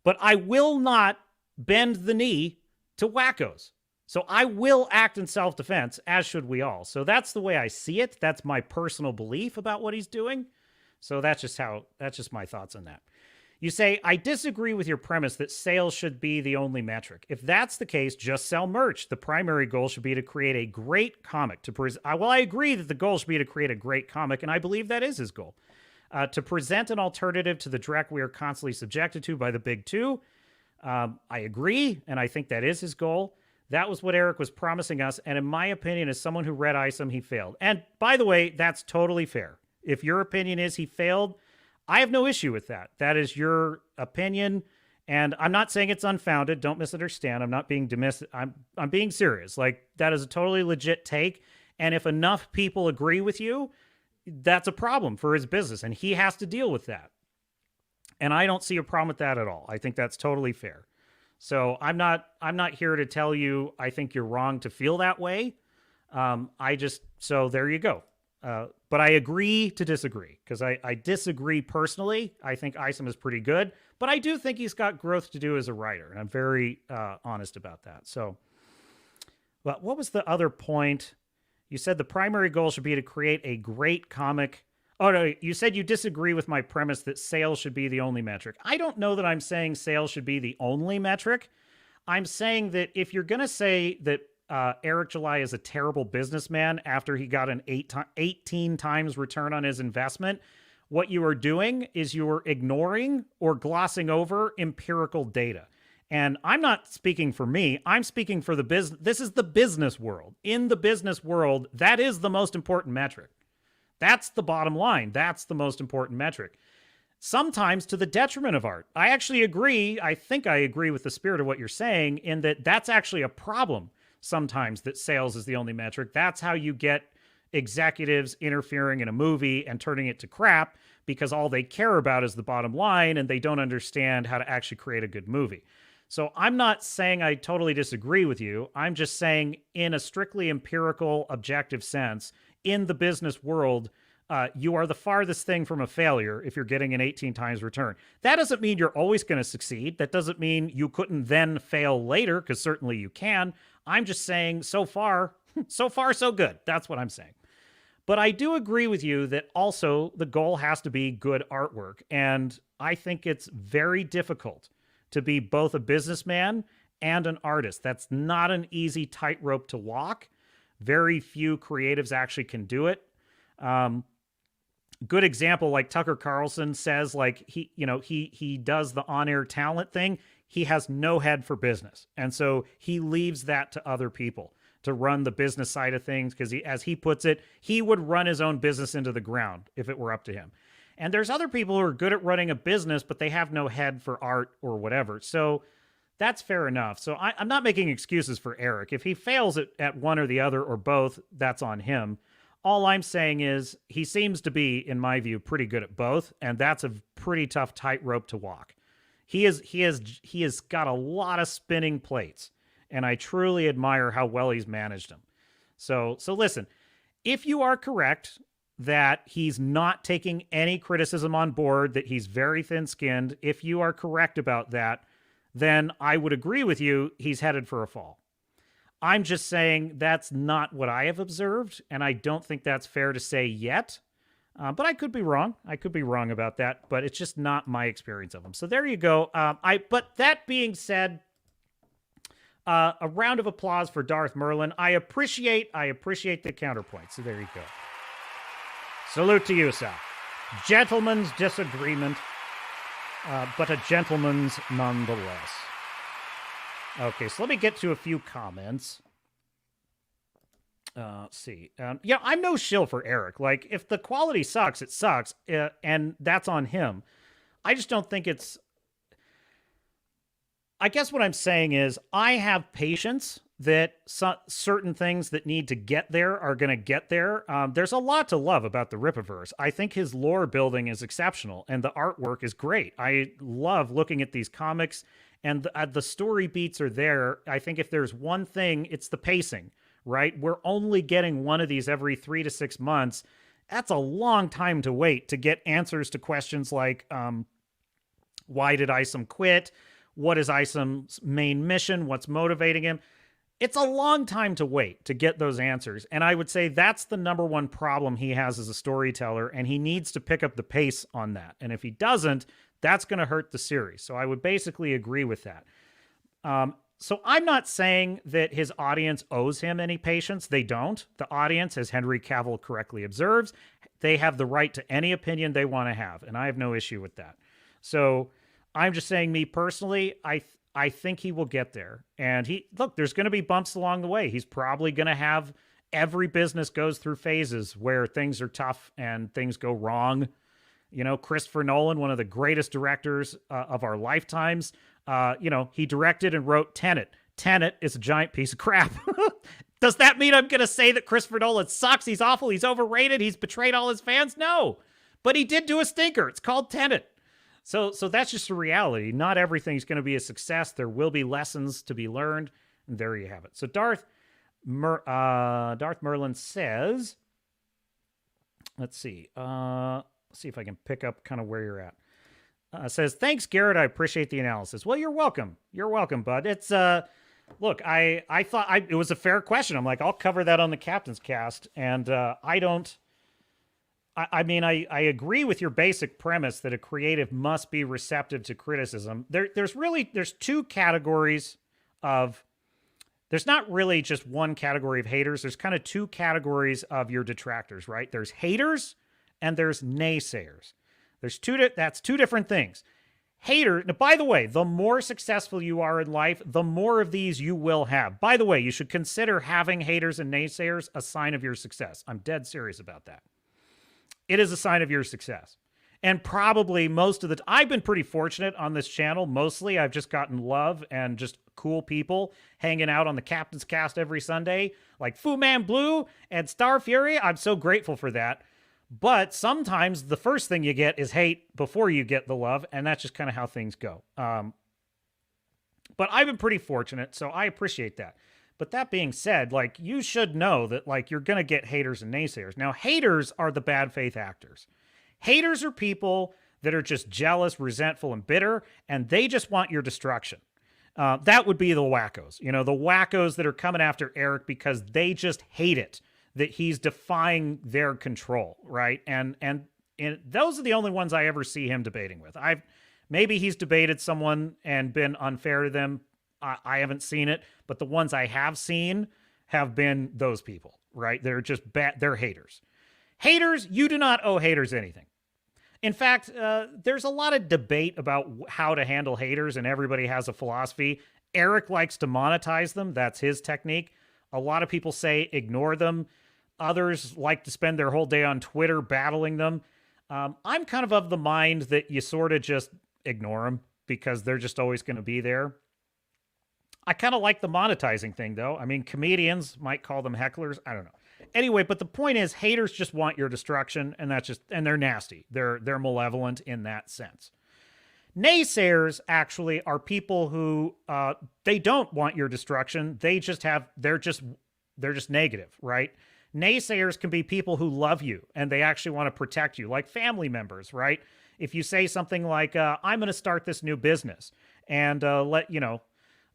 Speaker 4: But I will not bend the knee to wackos. So I will act in self-defense, as should we all. So that's the way I see it. That's my personal belief about what he's doing. So that's just my thoughts on that. You say, I disagree with your premise that sales should be the only metric. If that's the case, just sell merch. The primary goal should be to create a great comic. Well, I agree that the goal should be to create a great comic, and I believe that is his goal. To present an alternative to the dreck we are constantly subjected to by the big two. I agree, and I think that is his goal. That was what Eric was promising us, and in my opinion, as someone who read Isom, he failed. And by the way, that's totally fair. If your opinion is he failed, I have no issue with that. That is your opinion, and I'm not saying it's unfounded. Don't misunderstand. I'm not being I'm being serious. Like, that is a totally legit take, and if enough people agree with you, that's a problem for his business, and he has to deal with that. And I don't see a problem with that at all. I think that's totally fair. So I'm not here to tell you I think you're wrong to feel that way. So there you go. But I agree to disagree, because I disagree personally. I think Isom is pretty good, but I do think he's got growth to do as a writer, and I'm very honest about that. So, but what was the other point? You said the primary goal should be to create a great comic. Oh, no, you said you disagree with my premise that sales should be the only metric. I don't know that I'm saying sales should be the only metric. I'm saying that if you're going to say that Eric July is a terrible businessman after he got an 18 times return on his investment, what you are doing is you are ignoring or glossing over empirical data. And I'm not speaking for me. I'm speaking for the business. This is the business world. In the business world, that is the most important metric. That's the bottom line. That's the most important metric. Sometimes to the detriment of art. I actually agree. I think I agree with the spirit of what you're saying in that that's actually a problem sometimes, that sales is the only metric. That's how you get executives interfering in a movie and turning it to crap, because all they care about is the bottom line and they don't understand how to actually create a good movie. So I'm not saying I totally disagree with you. I'm just saying in a strictly empirical, objective sense, in the business world, you are the farthest thing from a failure if you're getting an 18 times return. That doesn't mean you're always going to succeed. That doesn't mean you couldn't then fail later, because certainly you can. I'm just saying so far, so good. That's what I'm saying. But I do agree with you that also the goal has to be good artwork. And I think it's very difficult to be both a businessman and an artist. That's not an easy tightrope to walk. Very few creatives actually can do it. Good example, like Tucker Carlson says, like he does the on-air talent thing. He has no head for business. And so he leaves that to other people to run the business side of things, because as he puts it, he would run his own business into the ground if it were up to him. And there's other people who are good at running a business, but they have no head for art or whatever. So that's fair enough. So I'm not making excuses for Eric. If he fails at one or the other or both, that's on him. All I'm saying is he seems to be, in my view, pretty good at both, and that's a pretty tough tightrope to walk. He has got a lot of spinning plates, and I truly admire how well he's managed them. So listen, if you are correct that he's not taking any criticism on board, that he's very thin-skinned, if you are correct about that, then I would agree with you, he's headed for a fall. I'm just saying that's not what I have observed, and I don't think that's fair to say yet. But I could be wrong. I could be wrong about that, but it's just not my experience of him. So there you go. But that being said, a round of applause for Darth Merlin. I appreciate the counterpoint. So there you go. Salute to you, Sal. Gentleman's disagreement, but a gentleman's nonetheless. Okay, so let me get to a few comments. Let's see. Yeah, I'm no shill for Eric. Like, if the quality sucks, it sucks, and that's on him. I just don't think it's... I guess what I'm saying is I have patience that certain things that need to get there are going to get there. There's a lot to love about the Rippaverse. I think his lore building is exceptional, and the artwork is great. I love looking at these comics, and the story beats are there. I think if there's one thing, it's the pacing, right? We're only getting one of these every 3 to 6 months. That's a long time to wait to get answers to questions like, why did Isom quit? What is Isam's main mission? What's motivating him? It's a long time to wait to get those answers. And I would say that's the number one problem he has as a storyteller, and he needs to pick up the pace on that. And if he doesn't, that's going to hurt the series. So I would basically agree with that. So I'm not saying that his audience owes him any patience. They don't. The audience, as Henry Cavill correctly observes, they have the right to any opinion they want to have, and I have no issue with that. So I'm just saying, me personally, I think he will get there. And there's going to be bumps along the way. He's probably going to have, every business goes through phases where things are tough and things go wrong. You know, Christopher Nolan, one of the greatest directors of our lifetimes, he directed and wrote Tenet. Tenet is a giant piece of crap. Does that mean I'm going to say that Christopher Nolan sucks? He's awful. He's overrated. He's betrayed all his fans? No. But he did do a stinker. It's called Tenet. So that's just a reality. Not everything's going to be a success. There will be lessons to be learned. And there you have it. So Darth Merlin says, let's see. See if I can pick up kind of where you're at. Says, thanks, Garrett. I appreciate the analysis. Well, you're welcome. You're welcome, bud. It's, look, I thought it was a fair question. I'm like, I'll cover that on the Captain's Cast. And I mean, I agree with your basic premise that a creative must be receptive to criticism. There's two categories of, there's not really just one category of haters. There's kind of two categories of your detractors, right? There's haters and there's naysayers. That's two different things. Now, by the way, the more successful you are in life, the more of these you will have. By the way, you should consider having haters and naysayers a sign of your success. I'm dead serious about that. It is a sign of your success. And probably I've been pretty fortunate on this channel. Mostly I've just gotten love and just cool people hanging out on the Captain's Cast every Sunday, like Fu Man Blue and Star Fury. I'm so grateful for that. But sometimes the first thing you get is hate before you get the love, and that's just kind of how things go. But I've been pretty fortunate, so I appreciate that. But that being said, like, you should know that, like, you're going to get haters and naysayers. Now, haters are the bad faith actors. Haters are people that are just jealous, resentful, and bitter, and they just want your destruction. That would be the wackos. You know, the wackos that are coming after Eric because they just hate it that he's defying their control, right? And those are the only ones I ever see him debating with. Maybe he's debated someone and been unfair to them. I haven't seen it, but the ones I have seen have been those people, right? They're just bad. They're haters. Haters, you do not owe haters anything. In fact, there's a lot of debate about how to handle haters, and everybody has a philosophy. Eric likes to monetize them. That's his technique. A lot of people say ignore them. Others like to spend their whole day on Twitter battling them. I'm kind of the mind that you sort of just ignore them because they're just always going to be there. I kind of like the monetizing thing, though. I mean, comedians might call them hecklers. I don't know. Anyway, but the point is, haters just want your destruction, and they're nasty. They're malevolent in that sense. Naysayers actually are people who they don't want your destruction. They're just negative, right? Naysayers can be people who love you and they actually want to protect you, like family members, right? If you say something like, I'm going to start this new business, and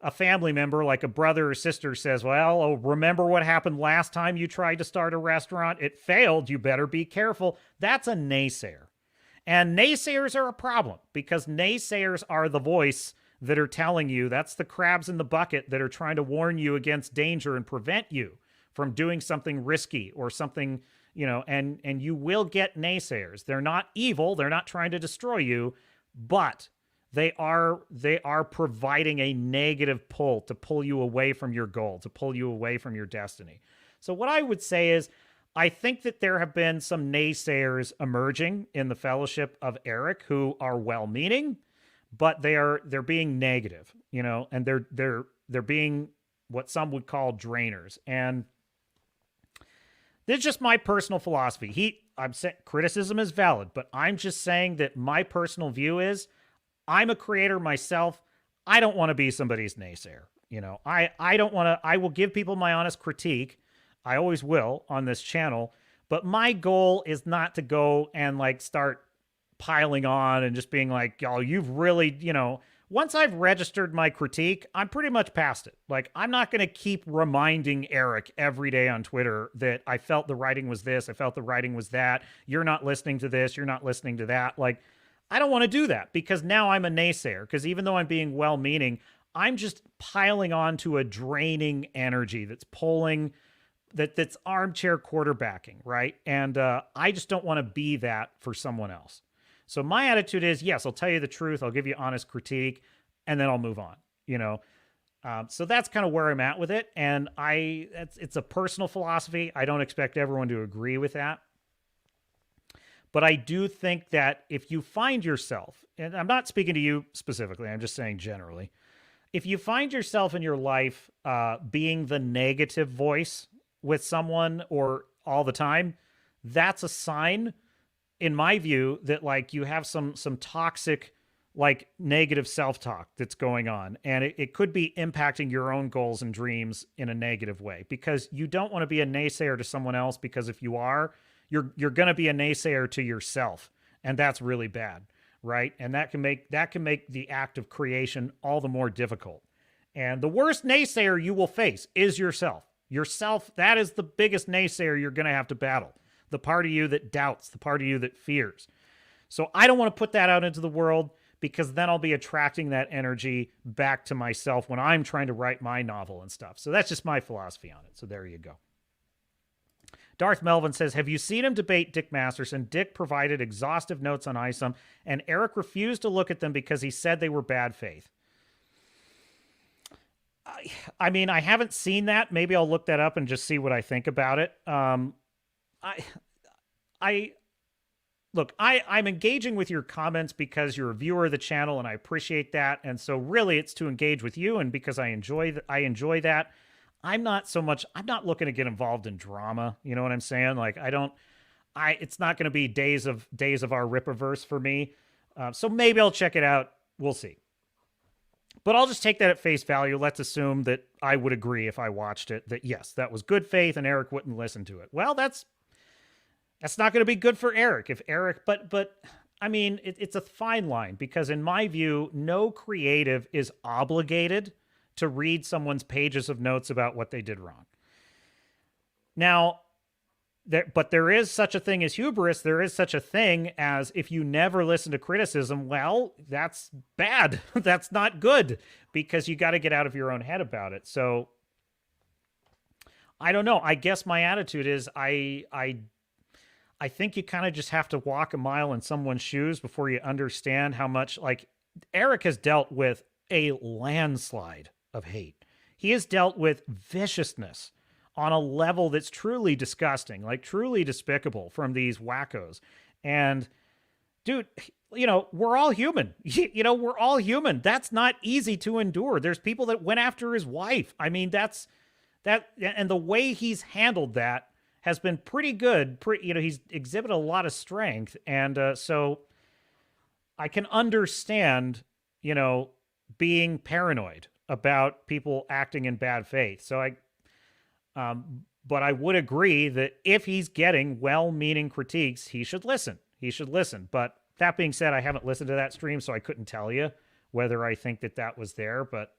Speaker 4: a family member, like a brother or sister, says, well, remember what happened last time you tried to start a restaurant? It failed. You better be careful. That's a naysayer. And naysayers are a problem because naysayers are the voice that are telling you, that's the crabs in the bucket that are trying to warn you against danger and prevent you from doing something risky or something, and you will get naysayers. They're not evil. They're not trying to destroy you, but they are providing a negative pull to pull you away from your goal, to pull you away from your destiny. So what I would say is, I think that there have been some naysayers emerging in the Fellowship of Eric who are well-meaning, but they're being negative, and they're being what some would call drainers. And this is just my personal philosophy. I'm saying criticism is valid, but I'm just saying that my personal view is, I'm a creator myself. I don't want to be somebody's naysayer. I don't want to. I will give people my honest critique. I always will on this channel, but my goal is not to go and start piling on and just being like, oh, you've really, once I've registered my critique, I'm pretty much past it. Like, I'm not going to keep reminding Eric every day on Twitter that I felt the writing was this, I felt the writing was that, you're not listening to this, you're not listening to that. Like, I don't want to do that because now I'm a naysayer. Because even though I'm being well-meaning, I'm just piling on to a draining energy that's pulling, that's armchair quarterbacking, right? And I just don't want to be that for someone else. So my attitude is, yes, I'll tell you the truth. I'll give you honest critique, and then I'll move on, you know? So that's kind of where I'm at with it. And it's a personal philosophy. I don't expect everyone to agree with that. But I do think that if you find yourself, and I'm not speaking to you specifically, I'm just saying generally, if you find yourself in your life being the negative voice with someone or all the time, that's a sign, in my view, that like you have some toxic, like negative self-talk that's going on. And it could be impacting your own goals and dreams in a negative way, because you don't want to be a naysayer to someone else, because if you are, you're going to be a naysayer to yourself. And that's really bad, right? And that can make the act of creation all the more difficult. And the worst naysayer you will face is yourself. Yourself, that is the biggest naysayer you're going to have to battle. The part of you that doubts, the part of you that fears. So I don't want to put that out into the world, because then I'll be attracting that energy back to myself when I'm trying to write my novel and stuff. So that's just my philosophy on it. So there you go. Darth Melvin says, have you seen him debate Dick Masterson? Dick provided exhaustive notes on Isom, and Eric refused to look at them because he said they were bad faith. I mean, I haven't seen that. Maybe I'll look that up and just see what I think about it. Look, I'm engaging with your comments because you're a viewer of the channel, and I appreciate that. And so really it's to engage with you, and because I enjoy that. I'm not looking to get involved in drama. You know what I'm saying? Like, it's not going to be days of our Rippaverse for me. So maybe I'll check it out. We'll see. But I'll just take that at face value. Let's assume that I would agree if I watched it that yes, that was good faith and Eric wouldn't listen to it. Well, that's not going to be good for Eric. If Eric, but I mean, it's a fine line, because in my view, no creative is obligated to read someone's pages of notes about what they did wrong. Now, there is such a thing as hubris. There is such a thing as, if you never listen to criticism, well, that's bad. That's not good, because you got to get out of your own head about it. So I don't know. I guess my attitude is I think you kind of just have to walk a mile in someone's shoes before you understand how much, like, Eric has dealt with a landslide of hate. He has dealt with viciousness on a level that's truly disgusting, like truly despicable, from these wackos. And dude, you know, we're all human. We're all human. That's not easy to endure. There's people that went after his wife. I mean, and the way he's handled that has been pretty good. He's exhibited a lot of strength. And so I can understand, being paranoid about people acting in bad faith. So but I would agree that if he's getting well-meaning critiques, he should listen. He should listen. But that being said, I haven't listened to that stream, so I couldn't tell you whether I think that was there. But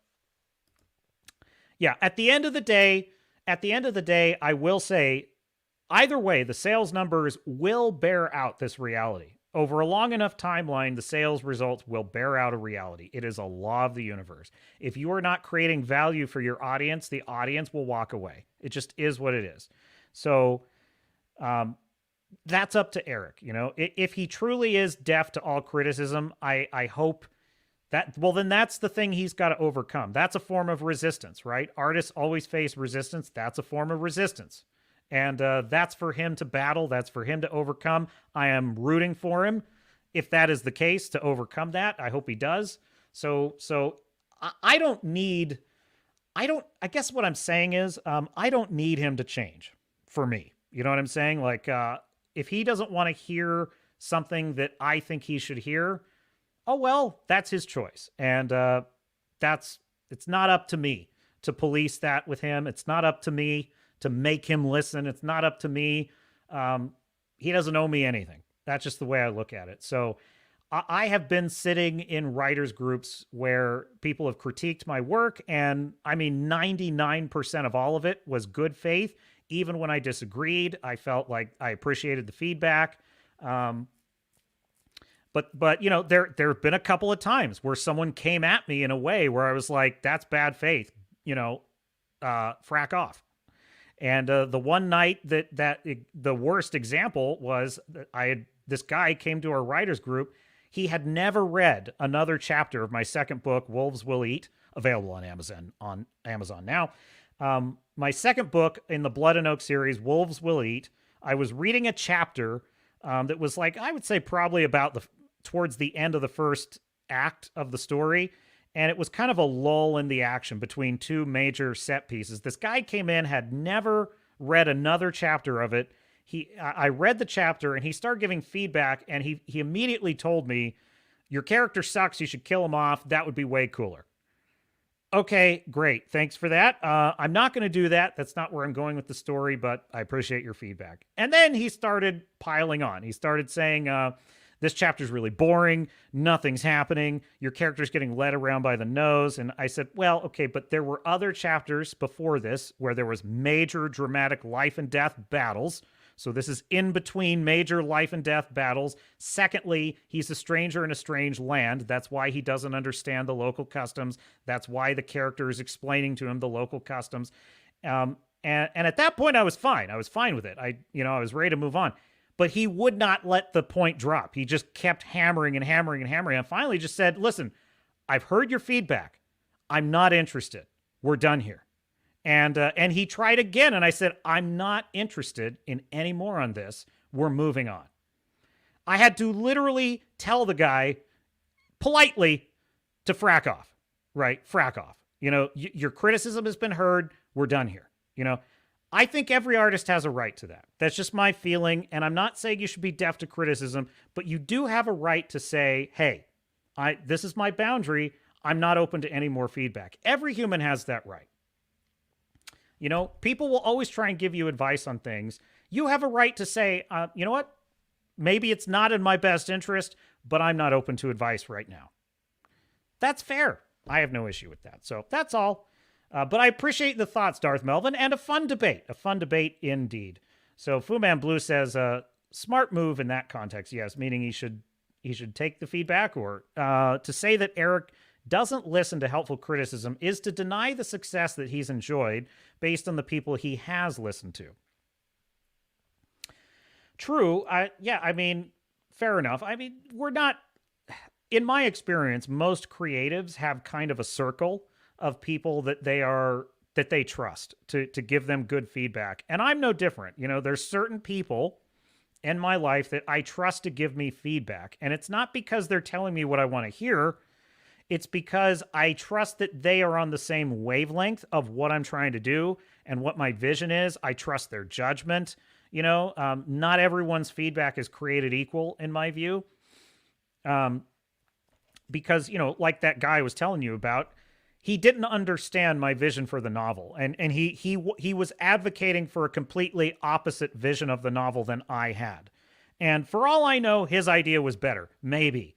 Speaker 4: yeah, at the end of the day, I will say, either way, the sales numbers will bear out this reality. Over a long enough timeline, the sales results will bear out a reality. It is a law of the universe. If you are not creating value for your audience, the audience will walk away. It just is what it is. So that's up to Eric. If he truly is deaf to all criticism, I hope that, well, then that's the thing he's got to overcome. That's a form of resistance, right? Artists always face resistance. That's a form of resistance. And that's for him to battle. That's for him to overcome. I am rooting for him, if that is the case, to overcome that. I hope he does. So I guess what I'm saying is, I don't need him to change for me. You know what I'm saying? Like, if he doesn't want to hear something that I think he should hear, oh, well, that's his choice. And it's not up to me to police that with him. It's not up to me to make him listen. It's not up to me. He doesn't owe me anything. That's just the way I look at it. So I have been sitting in writers groups where people have critiqued my work, and I mean 99% of all of it was good faith. Even when I disagreed, I felt like I appreciated the feedback. But you know, there have been a couple of times where someone came at me in a way where I was like, that's bad faith, you know, frack off. And the one night the worst example was that this guy came to our writers group. He had never read another chapter of my second book, Wolves Will Eat, available on Amazon now. My second book in the Blood and Oak series, Wolves Will Eat, I was reading a chapter that was like, I would say probably about towards the end of the first act of the story. And it was kind of a lull in the action between two major set pieces. This guy came in, had never read another chapter of it. I read the chapter and he started giving feedback, and he immediately told me, your character sucks, you should kill him off. That would be way cooler. Okay, great. Thanks for that. I'm not going to do that. That's not where I'm going with the story, but I appreciate your feedback. And then he started piling on. He started saying, this chapter's really boring. Nothing's happening. Your character's getting led around by the nose. And I said, well, okay, but there were other chapters before this where there was major dramatic life and death battles. So this is in between major life and death battles. Secondly, he's a stranger in a strange land. That's why he doesn't understand the local customs. That's why the character is explaining to him the local customs. And at that point, I was fine. I was fine with it. I was ready to move on. But he would not let the point drop. He just kept hammering and hammering and hammering. And finally just said, listen, I've heard your feedback. I'm not interested. We're done here. And he tried again, and I said, I'm not interested in any more on this. We're moving on. I had to literally tell the guy politely to frack off, right? Frack off. You know, your criticism has been heard. We're done here. You know, I think every artist has a right to that. That's just my feeling, and I'm not saying you should be deaf to criticism, but you do have a right to say, hey, this is my boundary. I'm not open to any more feedback. Every human has that right. You know, people will always try and give you advice on things. You have a right to say, you know what? Maybe it's not in my best interest, but I'm not open to advice right now. That's fair. I have no issue with that. So that's all. But I appreciate the thoughts, Darth Melvin, and a fun debate indeed. So Fu Man Blue says, smart move in that context. Yes, meaning he should take the feedback, or to say that Eric doesn't listen to helpful criticism is to deny the success that he's enjoyed based on the people he has listened to. True. I mean, fair enough. I mean, we're not, in my experience, most creatives have kind of a circle of people that they trust to give them good feedback. And I'm no different. You know, there's certain people in my life that I trust to give me feedback. And it's not because they're telling me what I want to hear. It's because I trust that they are on the same wavelength of what I'm trying to do and what my vision is. I trust their judgment. You know, not everyone's feedback is created equal in my view. Because, you know, like that guy I was telling you about, he didn't understand my vision for the novel. And he was advocating for a completely opposite vision of the novel than I had. And for all I know, his idea was better. Maybe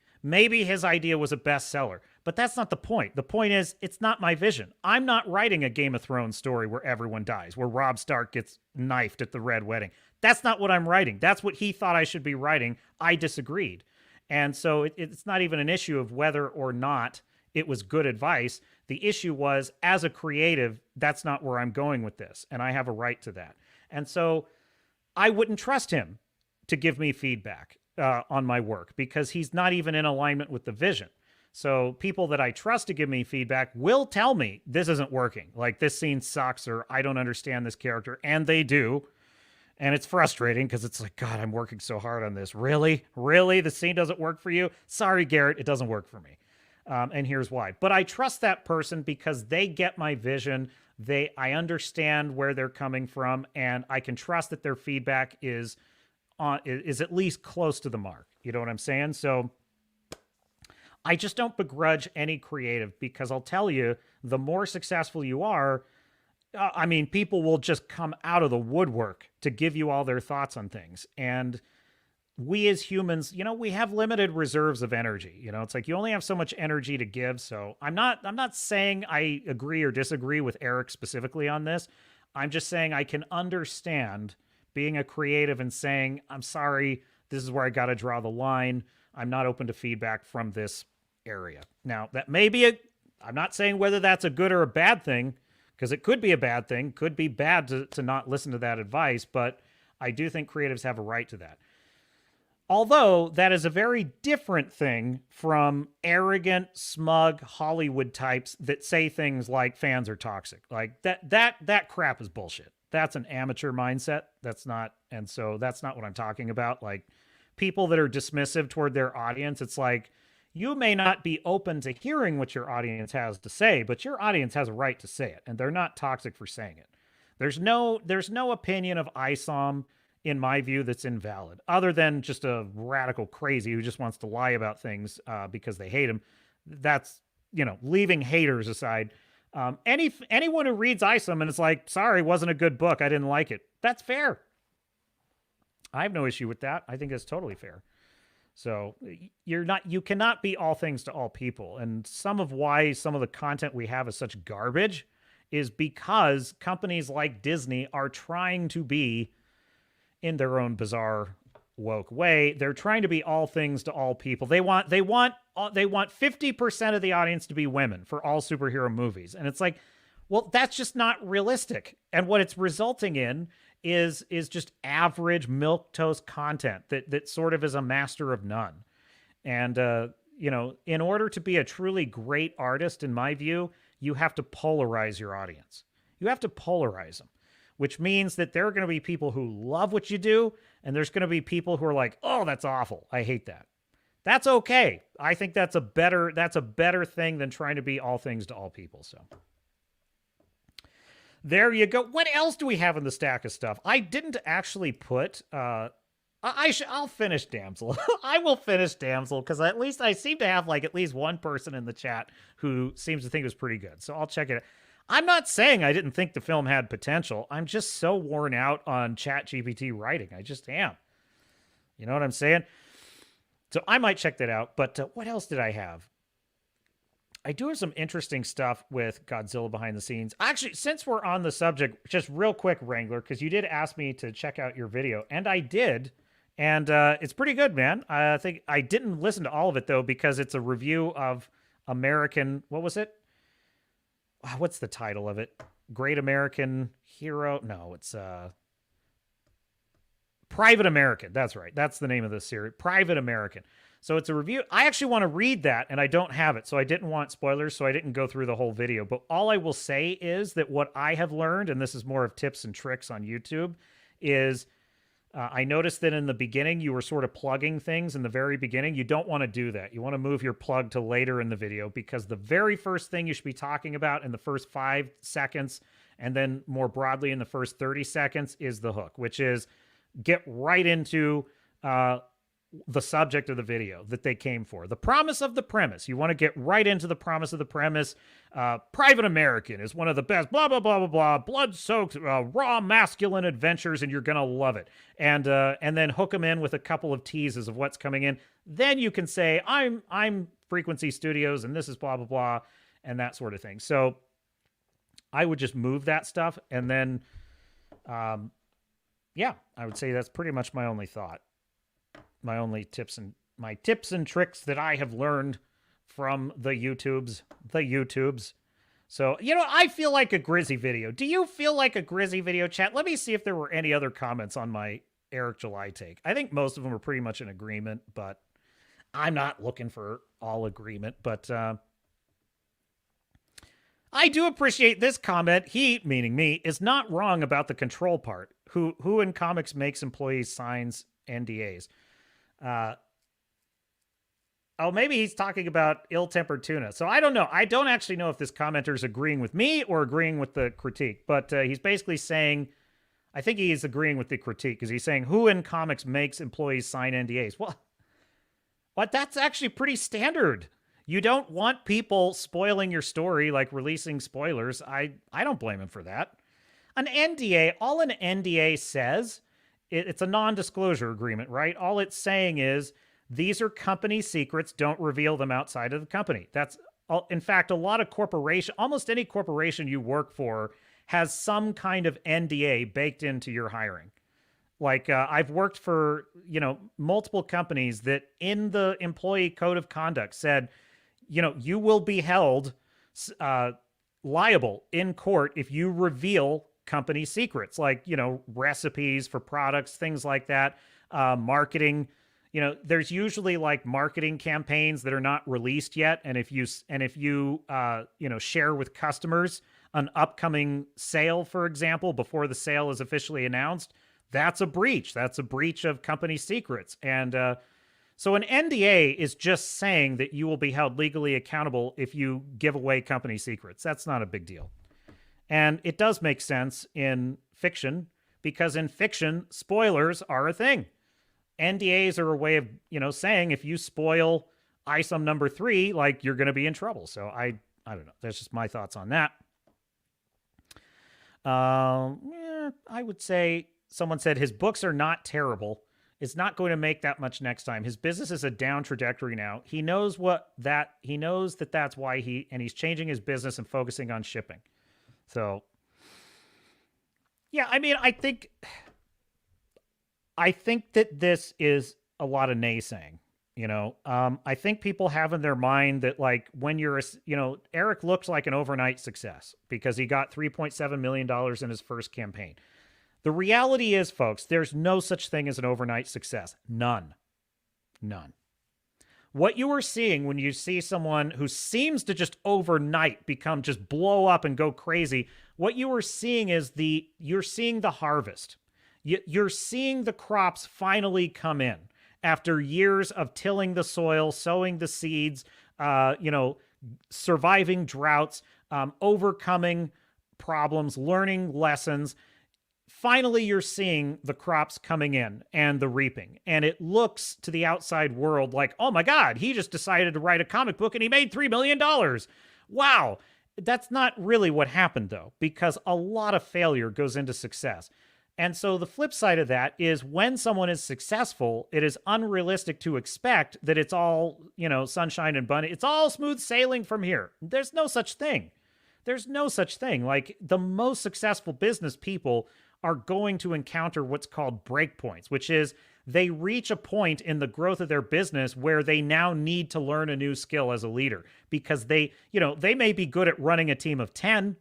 Speaker 4: his idea was a bestseller. But that's not the point. The point is, it's not my vision. I'm not writing a Game of Thrones story where everyone dies, where Robb Stark gets knifed at the Red Wedding. That's not what I'm writing. That's what he thought I should be writing. I disagreed. And so it's not even an issue of whether or not it was good advice. The issue was, as a creative, that's not where I'm going with this. And I have a right to that. And so I wouldn't trust him to give me feedback on my work because he's not even in alignment with the vision. So people that I trust to give me feedback will tell me this isn't working. Like, this scene sucks, or I don't understand this character. And they do. And it's frustrating because it's like, God, I'm working so hard on this. Really? The scene doesn't work for you? Sorry, Garrett, it doesn't work for me. And here's why. But I trust that person because they get my vision. I understand where they're coming from, and I can trust that their feedback is at least close to the mark. You know what I'm saying? So I just don't begrudge any creative, because I'll tell you, the more successful you are, I mean, people will just come out of the woodwork to give you all their thoughts on things. And we as humans, we have limited reserves of energy. It's like you only have so much energy to give. So I'm not saying I agree or disagree with Eric specifically on this. I'm just saying I can understand being a creative and saying, I'm sorry, this is where I got to draw the line. I'm not open to feedback from this area. Now, that may be I'm not saying whether that's a good or a bad thing, because it could be a bad thing, could be bad to not listen to that advice, but I do think creatives have a right to that. Although that is a very different thing from arrogant, smug Hollywood types that say things like fans are toxic. Like that crap is bullshit. That's an amateur mindset. That's not what I'm talking about. Like people that are dismissive toward their audience, it's like, you may not be open to hearing what your audience has to say, but your audience has a right to say it, and they're not toxic for saying it. There's no opinion of ISOM, in my view, that's invalid, other than just a radical crazy who just wants to lie about things because they hate him. That's, leaving haters aside. Anyone who reads ISOM and is like, sorry, wasn't a good book, I didn't like it, that's fair. I have no issue with that. I think that's totally fair. So you cannot be all things to all people. And some of the content we have is such garbage is because companies like Disney are trying to be, in their own bizarre woke way, they're trying to be all things to all people. They want 50% of the audience to be women for all superhero movies. And it's like, well, that's just not realistic. And what it's resulting in is just average milquetoast content that sort of is a master of none. And in order to be a truly great artist, in my view, you have to polarize your audience. You have to polarize them, which means that there are going to be people who love what you do, and there's going to be people who are like, oh, that's awful, I hate that. That's okay. I think that's a better thing than trying to be all things to all people. So there you go. What else do we have in the stack of stuff? I didn't actually put, I'll finish Damsel. I will finish Damsel because at least I seem to have at least one person in the chat who seems to think it was pretty good. So I'll check it out. I'm not saying I didn't think the film had potential. I'm just so worn out on ChatGPT writing. I just am. You know what I'm saying? So I might check that out. But what else did I have? I do have some interesting stuff with Godzilla behind the scenes. Actually, since we're on the subject, just real quick, Wrangler, because you did ask me to check out your video, and I did. And it's pretty good, man. I think I didn't listen to all of it, though, because it's a review of American... What was it? What's the title of it? Great American Hero? No, it's Private American. That's right. That's the name of the series. Private American. So it's a review. I actually want to read that, and I don't have it, so I didn't want spoilers, so I didn't go through the whole video. But all I will say is that what I have learned, and this is more of tips and tricks on YouTube, is I noticed that in the beginning, you were sort of plugging things in the very beginning. You don't want to do that. You want to move your plug to later in the video, because the very first thing you should be talking about in the first 5 seconds, and then more broadly in the first 30 seconds, is the hook, which is get right into the subject of the video that they came for. The promise of the premise. You want to get right into the promise of the premise. Private American is one of the best, blah, blah, blah, blah, blah, blood-soaked, raw masculine adventures, and you're going to love it. And then hook them in with a couple of teases of what's coming in. Then you can say, I'm Frequency Studios, and this is blah, blah, blah, and that sort of thing. So I would just move that stuff, and then, yeah, I would say that's pretty much my only thought. My only tips and tricks that I have learned from the YouTubes. So, I feel like a Grizzy video. Do you feel like a Grizzy video, chat? Let me see if there were any other comments on my Eric July take. I think most of them are pretty much in agreement, but I'm not looking for all agreement. But I do appreciate this comment. He, meaning me, is not wrong about the control part. Who in comics makes employees signs NDAs? Maybe he's talking about ill-tempered tuna. So I don't know. I don't actually know if this commenter is agreeing with me or agreeing with the critique. But he's basically saying, I think he is agreeing with the critique, because he's saying, who in comics makes employees sign NDAs? Well, but that's actually pretty standard. You don't want people spoiling your story, like releasing spoilers. I don't blame him for that. An NDA, all an NDA says it's a non-disclosure agreement, right? All it's saying is these are company secrets. Don't reveal them outside of the company. That's in fact, a lot of almost any corporation you work for has some kind of NDA baked into your hiring. Like I've worked for, multiple companies that in the employee code of conduct said, you will be held liable in court if you reveal company secrets, like, recipes for products, things like that, marketing. There's usually like marketing campaigns that are not released yet. And if you share with customers an upcoming sale, for example, before the sale is officially announced, that's a breach. That's a breach of company secrets. And so an NDA is just saying that you will be held legally accountable if you give away company secrets. That's not a big deal. And it does make sense in fiction because in fiction, spoilers are a thing. NDAs are a way of, saying if you spoil item number 3, like you're going to be in trouble. So I don't know. That's just my thoughts on that. I would say someone said his books are not terrible. It's not going to make that much next time. His business is a down trajectory now. He knows that that's why he's changing his business and focusing on shipping. So yeah, I mean, I think that this is a lot of naysaying, I think people have in their mind that like when you're, Eric looked like an overnight success because he got $3.7 million in his first campaign. The reality is, folks, there's no such thing as an overnight success. None. What you are seeing when you see someone who seems to just overnight just blow up and go crazy, what you are seeing is you're seeing the harvest. You're seeing the crops finally come in after years of tilling the soil, sowing the seeds, surviving droughts, overcoming problems, learning lessons. Finally, you're seeing the crops coming in and the reaping. And it looks to the outside world like, oh my God, he just decided to write a comic book and he made $3 million. Wow. That's not really what happened, though, because a lot of failure goes into success. And so the flip side of that is when someone is successful, it is unrealistic to expect that it's all, sunshine and bunny. It's all smooth sailing from here. There's no such thing. Like the most successful business people are going to encounter what's called breakpoints, which is they reach a point in the growth of their business where they now need to learn a new skill as a leader because they may be good at running a team of 10,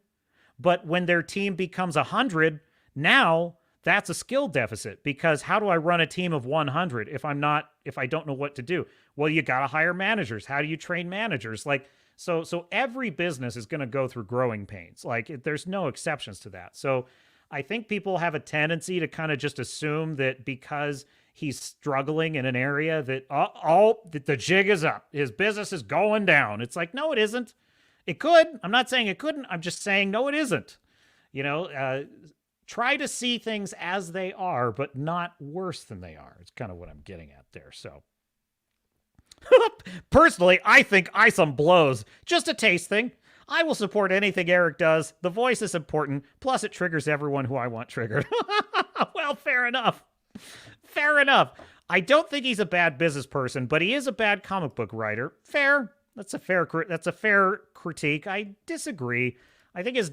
Speaker 4: but when their team becomes 100, now that's a skill deficit because how do I run a team of 100 if I don't know what to do? Well, you got to hire managers. How do you train managers? Like, so every business is going to go through growing pains. Like there's no exceptions to that. So I think people have a tendency to kind of just assume that because he's struggling in an area that the jig is up, his business is going down. It's like, no, it isn't. It could. I'm not saying it couldn't. I'm just saying, no, it isn't. Try to see things as they are, but not worse than they are. It's kind of what I'm getting at there. So personally, I think Isom blows. Just a taste thing. I will support anything Eric does. The voice is important. Plus, it triggers everyone who I want triggered. Well, fair enough. I don't think he's a bad business person, but he is a bad comic book writer. Fair. That's a fair critique. I disagree. I think his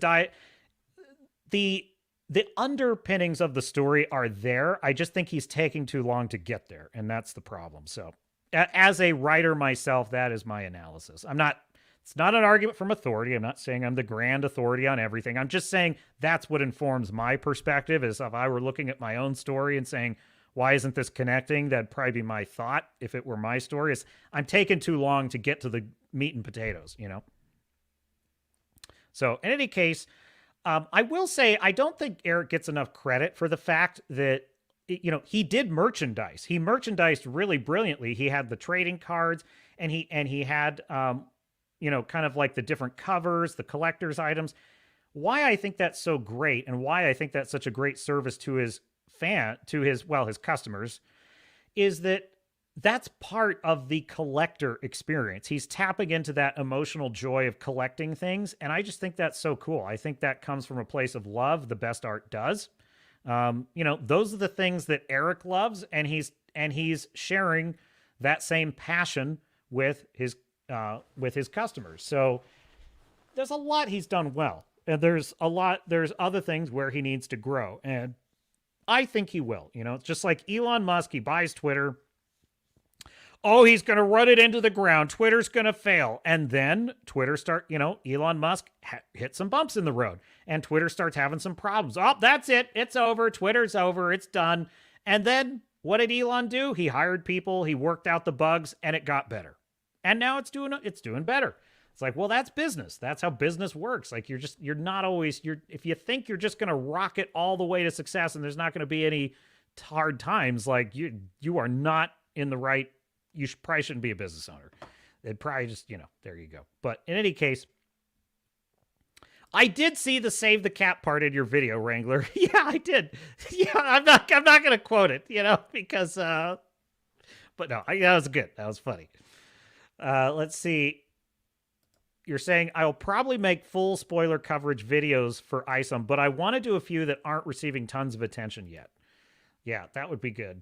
Speaker 4: the underpinnings of the story are there. I just think he's taking too long to get there, and that's the problem. So, as a writer myself, that is my analysis. It's not an argument from authority. I'm not saying I'm the grand authority on everything. I'm just saying that's what informs my perspective is if I were looking at my own story and saying, why isn't this connecting? That'd probably be my thought if it were my story. I'm taking too long to get to the meat and potatoes, So in any case, I will say I don't think Eric gets enough credit for the fact that, he did merchandise. He merchandised really brilliantly. He had the trading cards and he had, kind of like the different covers, the collector's items. Why I think that's so great and why I think that's such a great service to his his customers is that that's part of the collector experience. He's tapping into that emotional joy of collecting things. And I just think that's so cool. I think that comes from a place of love. The best art does. Those are the things that Eric loves, and he's sharing that same passion with his customers. So there's a lot he's done well, and there's other things where he needs to grow, and I think he will. It's just like Elon Musk. He buys Twitter. Oh, he's going to run it into the ground. Twitter's going to fail. And then Elon Musk hit some bumps in the road, and Twitter starts having some problems. Oh, that's it. It's over. Twitter's over. It's done. And then what did Elon do? He hired people. He worked out the bugs, and it got better. And now it's doing better. It's like, well, that's business. That's how business works. Like if you think you're just going to rocket all the way to success and there's not going to be any hard times, like you are not in the right. You probably shouldn't be a business owner. They'd probably just, there you go. But in any case, I did see the save the cat part in your video, Wrangler. Yeah, I did. Yeah, I'm not going to quote it, because, but no, that was good. That was funny. Let's see. You're saying I'll probably make full spoiler coverage videos for ISOM, but I want to do a few that aren't receiving tons of attention yet. Yeah, that would be good.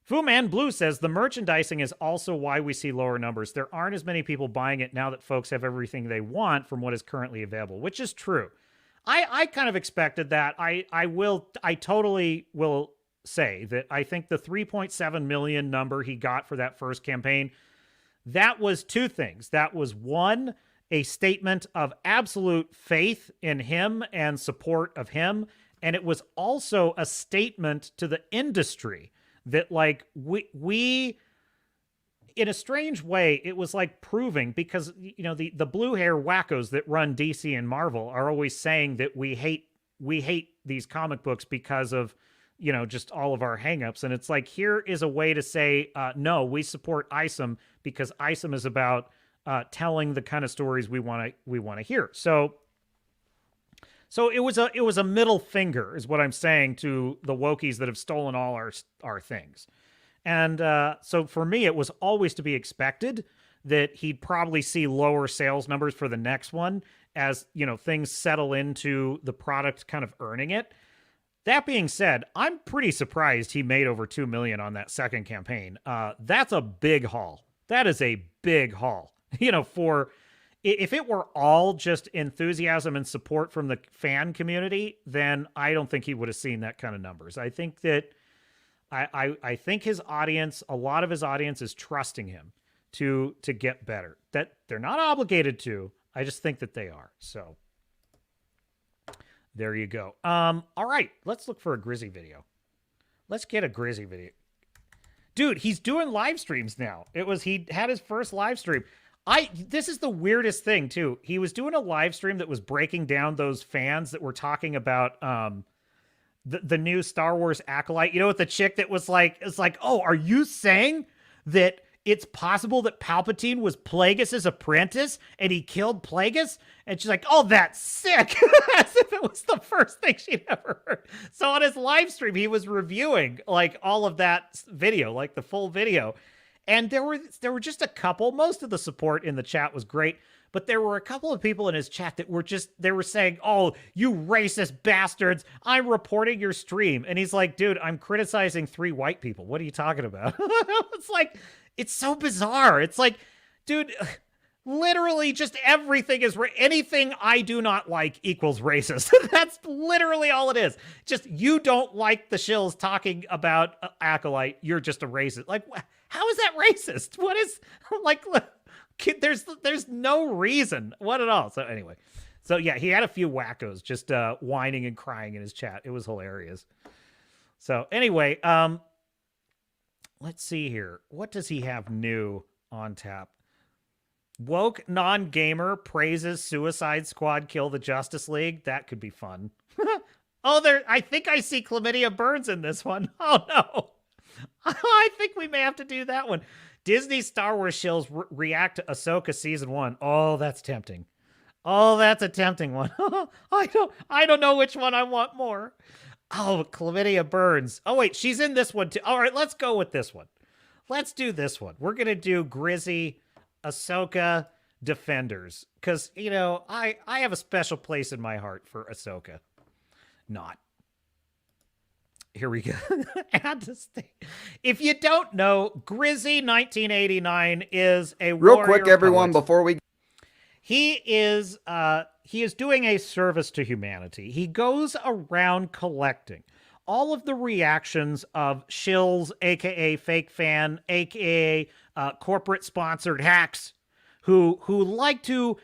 Speaker 4: Fu Man Blue says the merchandising is also why we see lower numbers. There aren't as many people buying it now that folks have everything they want from what is currently available, which is true. I kind of expected that. I totally will say that I think the 3.7 million number he got for that first campaign, that was two things. That was one, a statement of absolute faith in him and support of him. And it was also a statement to the industry that we in a strange way, it was like proving, because the blue hair wackos that run DC and Marvel are always saying that we hate these comic books because of just all of our hangups. And it's like, here is a way to say, no, we support ISOM because ISOM is about telling the kind of stories we want to hear. So it was a middle finger, is what I'm saying, to the wokies that have stolen all our things. And so for me, it was always to be expected that he'd probably see lower sales numbers for the next one as, things settle into the product kind of earning it. That being said, I'm pretty surprised he made over 2 million on that second campaign. That's a big haul. That is a big haul. If it were all just enthusiasm and support from the fan community, then I don't think he would have seen that kind of numbers. I think that I think his audience, a lot of his audience, is trusting him to get better. That they're not obligated to. I just think that they are. So there you go. All right, let's look for a Grizzy video. Let's get a Grizzy video. Dude, he's doing live streams now. He had his first live stream. This is the weirdest thing too. He was doing a live stream that was breaking down those fans that were talking about the new Star Wars Acolyte. With the chick that was like, it's like, oh, are you saying that it's possible that Palpatine was Plagueis' apprentice and he killed Plagueis? And she's like, oh, that's sick. As if it was the first thing she'd ever heard. So on his live stream, he was reviewing like all of that video, like the full video. And there were just a couple. Most of the support in the chat was great, but there were a couple of people in his chat that they were saying, oh, you racist bastards, I'm reporting your stream. And he's like, dude, I'm criticizing 3 white people. What are you talking about? It's like, it's so bizarre. It's like, dude, literally just everything is anything I do not like equals racist. That's literally all it is. Just, you don't like the shills talking about Acolyte, you're just a racist. Like, how is that racist? What is, like, there's no reason. What at all? So anyway, so yeah, he had a few wackos just whining and crying in his chat. It was hilarious. So anyway, let's see here. What does he have new on tap? Woke non-gamer praises Suicide Squad kill the Justice League. That could be fun. Oh, I think I see Chlamydia Burns in this one. Oh no. I think we may have to do that one. Disney Star Wars shills react to Ahsoka season 1. Oh, that's tempting. Oh, that's a tempting one. I don't know which one I want more. Oh, Chlamydia Burns. Oh wait, she's in this one too. All right, let's go with this one. Let's do this one. We're gonna do Grizzy, Ahsoka, Defenders, because I have a special place in my heart for Ahsoka. Not. Here we go. Add to state. If you don't know, Grizzy 1989 is a
Speaker 17: Real
Speaker 4: warrior
Speaker 17: quick, everyone,
Speaker 4: poet.
Speaker 17: before we
Speaker 4: He is doing a service to humanity. He goes around collecting all of the reactions of shills, aka fake fan, aka corporate sponsored hacks, who like to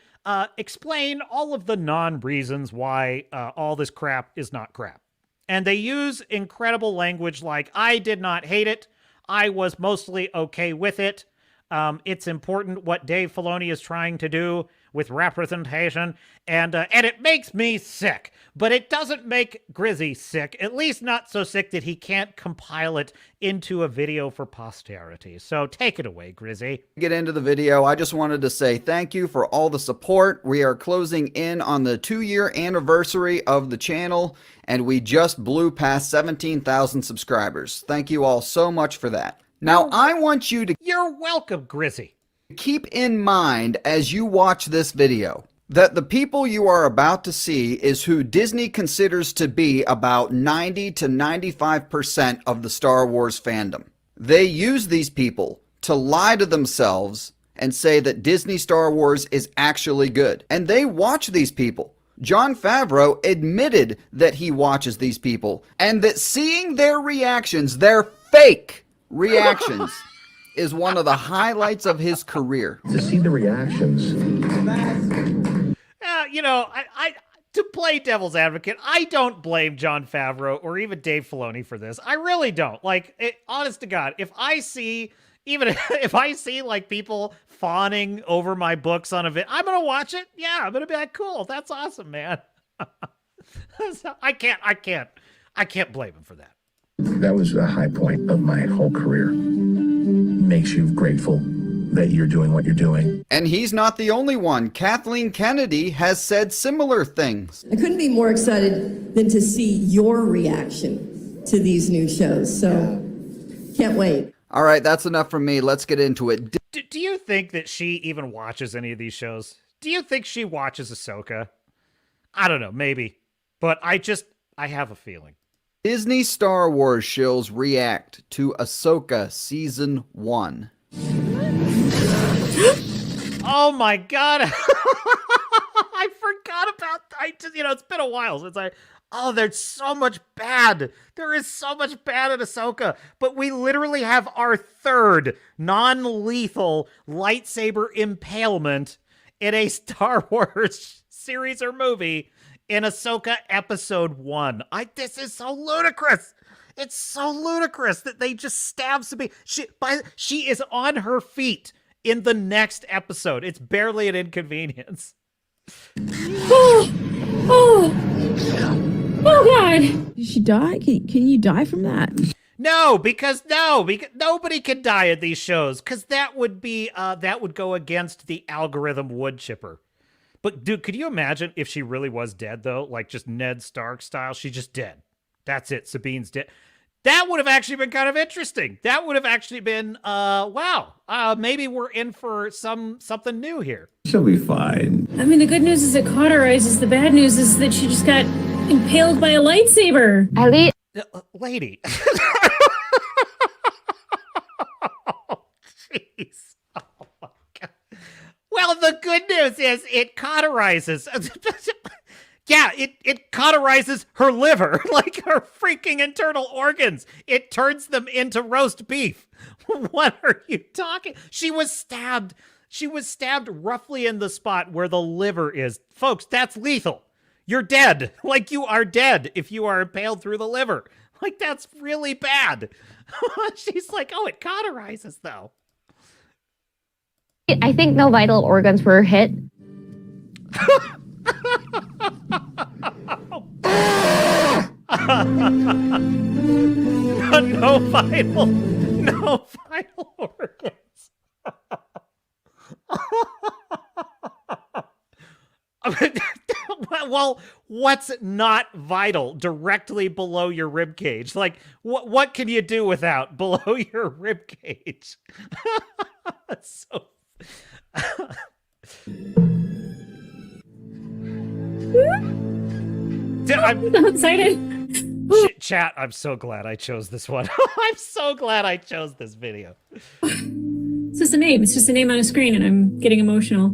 Speaker 4: explain all of the non-reasons why all this crap is not crap. And they use incredible language like, I did not hate it. I was mostly okay with it. It's important what Dave Filoni is trying to do with representation, and it makes me sick. But it doesn't make Grizzy sick, at least not so sick that he can't compile it into a video for posterity. So take it away, Grizzy.
Speaker 17: get into the video, I just wanted to say thank you for all the support. We are closing in on the 2-year anniversary of the channel, and we just blew past 17,000 subscribers. Thank you all so much for that. Now, I want you to...
Speaker 4: You're welcome, Grizzy.
Speaker 17: Keep in mind as you watch this video that the people you are about to see is who Disney considers to be about 90 to 95% of the Star Wars fandom. They use these people to lie to themselves and say that Disney Star Wars is actually good. And they watch these people. Jon Favreau admitted that he watches these people and that seeing their reactions, their fake reactions, is one of the highlights of his career.
Speaker 18: To see the reactions.
Speaker 4: I to play devil's advocate, I don't blame Jon Favreau or even Dave Filoni for this. I really don't. Like, honest to God, if I see like people fawning over my books on a vid, I'm gonna watch it. Yeah, I'm gonna be like, cool, that's awesome, man. So I can't blame him for that.
Speaker 18: That was a high point of my whole career. Makes you grateful that you're doing what you're doing.
Speaker 17: And he's not the only one. Kathleen Kennedy has said similar things.
Speaker 19: I couldn't be more excited than to see your reaction to these new shows. So, can't wait.
Speaker 17: All right, that's enough from me. Let's get into it.
Speaker 4: Do you think that she even watches any of these shows? Do you think she watches Ahsoka? I don't know, maybe. But I have a feeling.
Speaker 17: Disney Star Wars shills react to Ahsoka Season 1.
Speaker 4: Oh my God. I forgot about it's been a while since there's so much bad. There is so much bad in Ahsoka, but we literally have our third non-lethal lightsaber impalement in a Star Wars series or movie in Ahsoka Episode 1. This is so ludicrous. It's so ludicrous that they just stab Sabine. She is on her feet in the next episode. It's barely an inconvenience.
Speaker 20: Oh God! Did she die? Can you die from that?
Speaker 4: No, because nobody can die at these shows, because that would go against the algorithm wood chipper. But dude, could you imagine if she really was dead though? Like just Ned Stark style, she's just dead. That's it. Sabine's dead. That would have actually been kind of interesting. That would have actually been, wow. Maybe we're in for something new here.
Speaker 18: She'll be fine.
Speaker 20: I mean, the good news is it cauterizes. The bad news is that she just got impaled by a lightsaber.
Speaker 8: At least,
Speaker 4: lady. Jeez. Oh my God. Well, the good news is it cauterizes. Yeah, it cauterizes her liver, like her freaking internal organs. It turns them into roast beef. What are you talking? She was stabbed roughly in the spot where the liver is. Folks, that's lethal. You're dead. Like, you are dead if you are impaled through the liver. Like, that's really bad. She's like, oh, it cauterizes, though.
Speaker 8: I think no vital organs were hit.
Speaker 4: No vital organs. Well, what's not vital directly below your rib cage? Like, what can you do without below your rib cage? So.
Speaker 20: I'm so excited.
Speaker 4: Chat, I'm so glad I chose this one. I'm so glad I chose this video.
Speaker 20: It's just a name. It's just a name on a screen, and I'm getting emotional.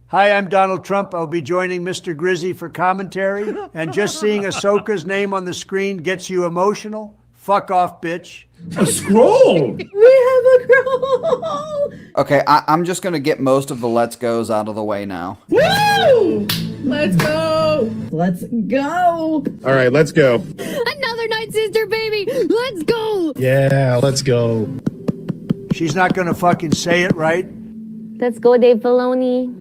Speaker 21: Hi, I'm Donald Trump. I'll be joining Mr. Grizzy for commentary. And just seeing Ahsoka's name on the screen gets you emotional? Fuck off, bitch.
Speaker 15: A scroll!
Speaker 19: We have a scroll!
Speaker 17: Okay, I'm just going to get most of the let's goes out of the way now.
Speaker 19: Woo! Let's go! Let's go!
Speaker 15: All right, let's go.
Speaker 12: Another Night Sister, baby! Let's go!
Speaker 15: Yeah, let's go.
Speaker 21: She's not going to fucking say it right.
Speaker 12: Let's go, Dave Filoni.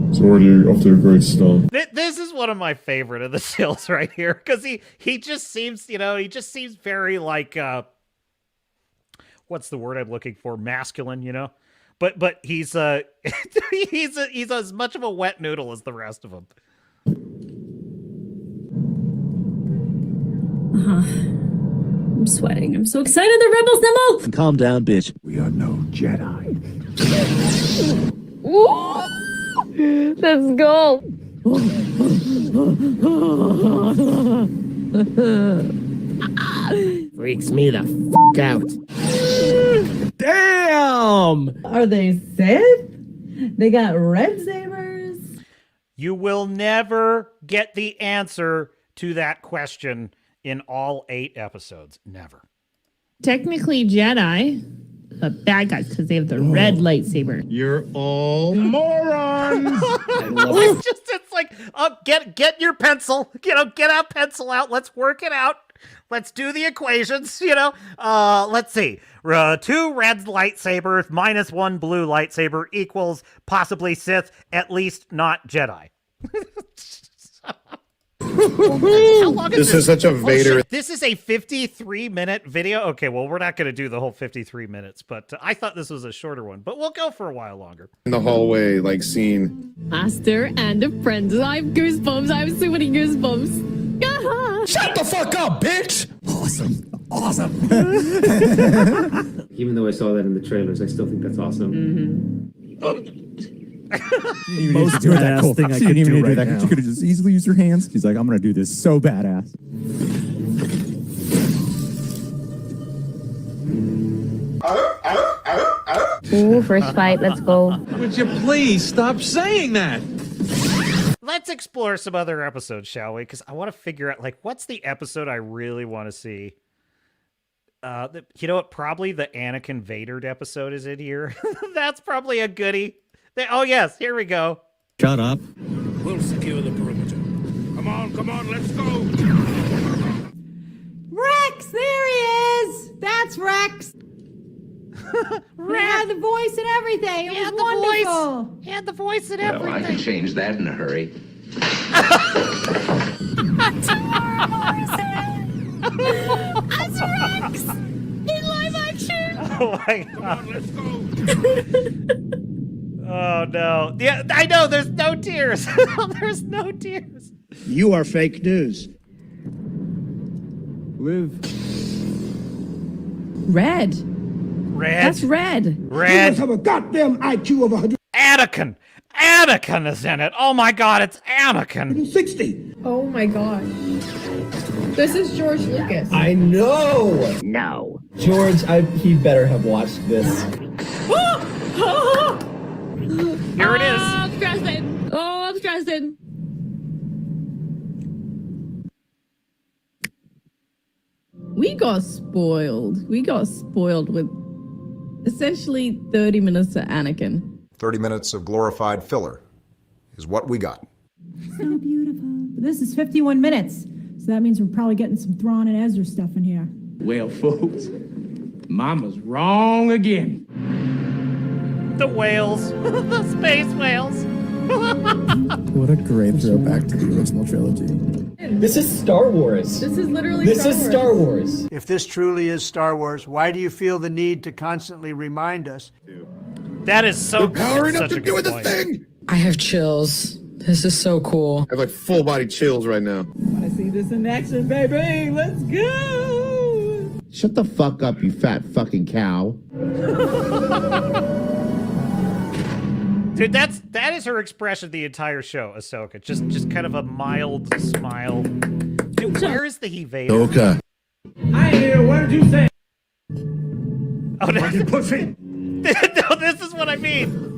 Speaker 15: It's already off to a great start.
Speaker 4: This is one of my favorite of the stills right here, because he just seems, he just seems very like, what's the word I'm looking for? Masculine, But he's he's as much of a wet noodle as the rest of them.
Speaker 20: I'm sweating. I'm so excited. The rebels demo.
Speaker 18: Calm down, bitch. We are no Jedi.
Speaker 12: Let's go!
Speaker 18: Freaks me the f out. Damn!
Speaker 19: Are they Sith? They got red sabers?
Speaker 4: You will never get the answer to that question in all 8 episodes. Never.
Speaker 22: Technically Jedi, but bad guys because they have the red lightsaber.
Speaker 15: You're all morons!
Speaker 4: It's like, get your pencil, get out pencil out. Let's work it out. Let's do the equations, Let's see. 2 red lightsabers minus 1 blue lightsaber equals possibly Sith, at least not Jedi. How long is
Speaker 15: This is such a Vader.
Speaker 4: Shit. This is a 53-minute video. Okay, well, we're not going to do the whole 53 minutes, but I thought this was a shorter one, but we'll go for a while longer.
Speaker 15: In the hallway, like, scene.
Speaker 12: Master and apprentice. I have goosebumps. I have so many goosebumps.
Speaker 18: Shut the fuck up, bitch! Awesome.
Speaker 23: Even though I saw that in the trailers, I still think that's awesome.
Speaker 18: Most badass thing I could do right now. You could have just easily used your hands. He's like, I'm gonna do this so badass.
Speaker 12: Ooh, first fight. Let's go.
Speaker 18: Would you please stop saying that?
Speaker 4: Let's explore some other episodes, shall we? Because I want to figure out, what's the episode I really want to see? You know what? Probably the Anakin Vader episode is in here. That's probably a goodie. Oh, yes. Here we go.
Speaker 18: Shut up.
Speaker 1: We'll secure the perimeter. Come on, let's go.
Speaker 19: Rex, there he is! That's Rex! He had the voice and everything. It was wonderful.
Speaker 4: He had the voice and
Speaker 16: Well,
Speaker 4: everything.
Speaker 16: I can change that in a hurry.
Speaker 12: That's Rex! In live action!
Speaker 4: Oh, my God. Let's go. Oh, no. Yeah, I know. There's no tears. There's no tears.
Speaker 18: You are fake news. Live.
Speaker 19: Red.
Speaker 4: Red.
Speaker 19: That's red.
Speaker 4: Red.
Speaker 18: Have a goddamn IQ of 100.
Speaker 4: Anakin. Anakin is in it. Oh, my God. It's Anakin.
Speaker 18: 60.
Speaker 12: Oh my god. This is George Lucas.
Speaker 24: I know!
Speaker 12: No.
Speaker 24: George, he better have watched this.
Speaker 4: Here it is.
Speaker 12: I'm stressing. Oh, I'm stressing.
Speaker 19: We got spoiled. We got spoiled with essentially 30 minutes of Anakin.
Speaker 25: 30 minutes of glorified filler is what we got.
Speaker 26: So beautiful. This is 51 minutes, so that means we're probably getting some Thrawn and Ezra stuff in here.
Speaker 18: Well, folks, Mama's wrong again.
Speaker 4: The whales. The space whales.
Speaker 18: What a great throwback to the original trilogy.
Speaker 24: This is Star Wars.
Speaker 19: This is literally
Speaker 24: This is Star Wars.
Speaker 21: If this truly is Star Wars, why do you feel the need to constantly remind us?
Speaker 4: That is so
Speaker 15: powering up
Speaker 4: such
Speaker 15: to
Speaker 4: a good
Speaker 15: doing the
Speaker 4: point.
Speaker 15: thing!
Speaker 27: I have chills. This is so cool.
Speaker 15: I have like full body chills right now.
Speaker 26: Want to see this in action, baby? Let's go!
Speaker 28: Shut the fuck up, you fat fucking cow.
Speaker 4: Dude, that is her expression the entire show, Ahsoka. Just kind of a mild smile. Dude, where is the Vader?
Speaker 15: Ahsoka.
Speaker 23: I hear. What did you say?
Speaker 4: Oh, no.
Speaker 21: Fucking pussy.
Speaker 4: No, this is what I mean.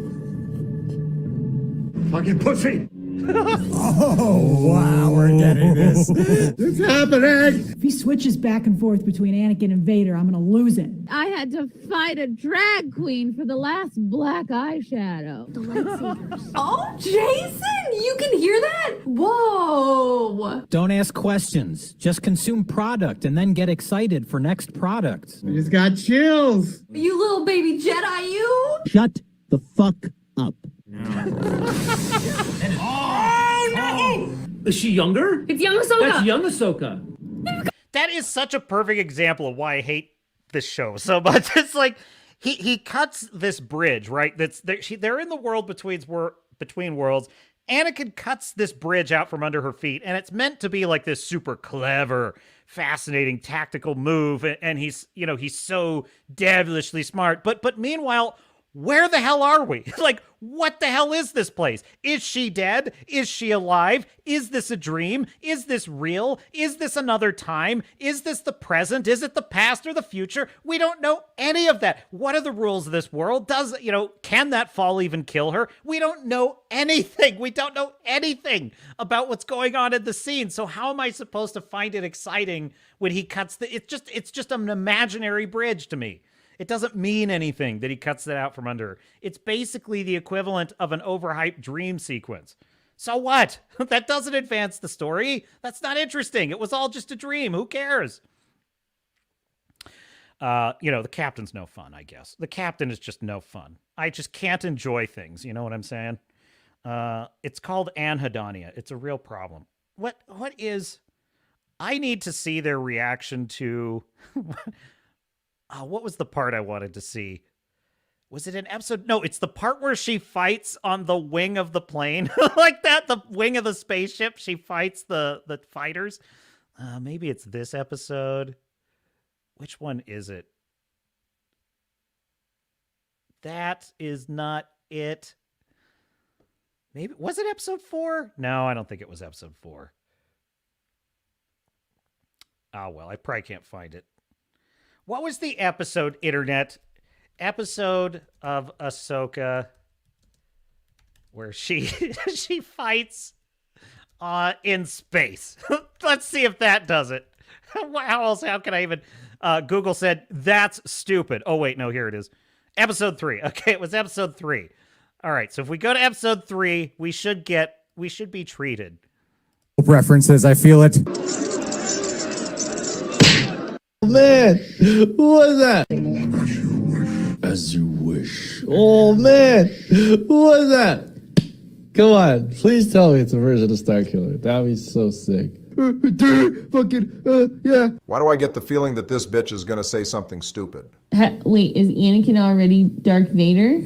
Speaker 21: Fucking pussy. Oh, wow, we're getting this. It's happening.
Speaker 26: If he switches back and forth between Anakin and Vader, I'm gonna lose it.
Speaker 22: I had to fight a drag queen for the last black eyeshadow.
Speaker 12: The lightsabers.
Speaker 19: Oh, Jason, you can hear that? Whoa.
Speaker 2: Don't ask questions. Just consume product and then get excited for next product.
Speaker 21: I just got chills.
Speaker 19: You little baby Jedi, you.
Speaker 2: Shut the fuck up.
Speaker 23: Oh no! Is she younger?
Speaker 22: It's young Ahsoka.
Speaker 23: That's young Ahsoka.
Speaker 4: That is such a perfect example of why I hate this show so much. It's like he cuts this bridge, right? They're in the world between worlds. Anakin cuts this bridge out from under her feet, and it's meant to be like this super clever, fascinating tactical move, and he's so devilishly smart. But meanwhile, where the hell are we? Like, what the hell is this place? Is she dead? Is she alive? Is this a dream? Is this real? Is this another time? Is this the present? Is it the past or the future? We don't know any of that. What are the rules of this world? Can that fall even kill her? We don't know anything. We don't know anything about what's going on in the scene. So how am I supposed to find it exciting when he cuts it's just an imaginary bridge to me. It doesn't mean anything that he cuts that out from under her. It's basically the equivalent of an overhyped dream sequence. So what? That doesn't advance the story. That's not interesting. It was all just a dream. Who cares? The captain's no fun, I guess. The captain is just no fun. I just can't enjoy things. You know what I'm saying? It's called anhedonia. It's a real problem. What is... I need to see their reaction to... what was the part I wanted to see? Was it an episode? No, it's the part where she fights on the wing of the plane. Like that, the wing of the spaceship. She fights the fighters. Maybe it's this episode. Which one is it? That is not it. Maybe, was it episode 4? No, I don't think it was episode 4. Oh, well, I probably can't find it. What was the episode, Internet? Episode of Ahsoka where she she fights in space. Let's see if that does it. How can I even... Google said, that's stupid. Oh, wait, no, here it is. Episode 3. Okay, it was episode 3. All right, so if we go to episode 3, we should be treated.
Speaker 3: References, I feel it.
Speaker 21: Oh, man, what was that? As you wish. Oh, man, what was that? Come on, please tell me it's a version of Starkiller. That would be so sick. Yeah.
Speaker 25: Why do I get the feeling that this bitch is gonna say something stupid?
Speaker 22: Wait, is Anakin already Darth Vader?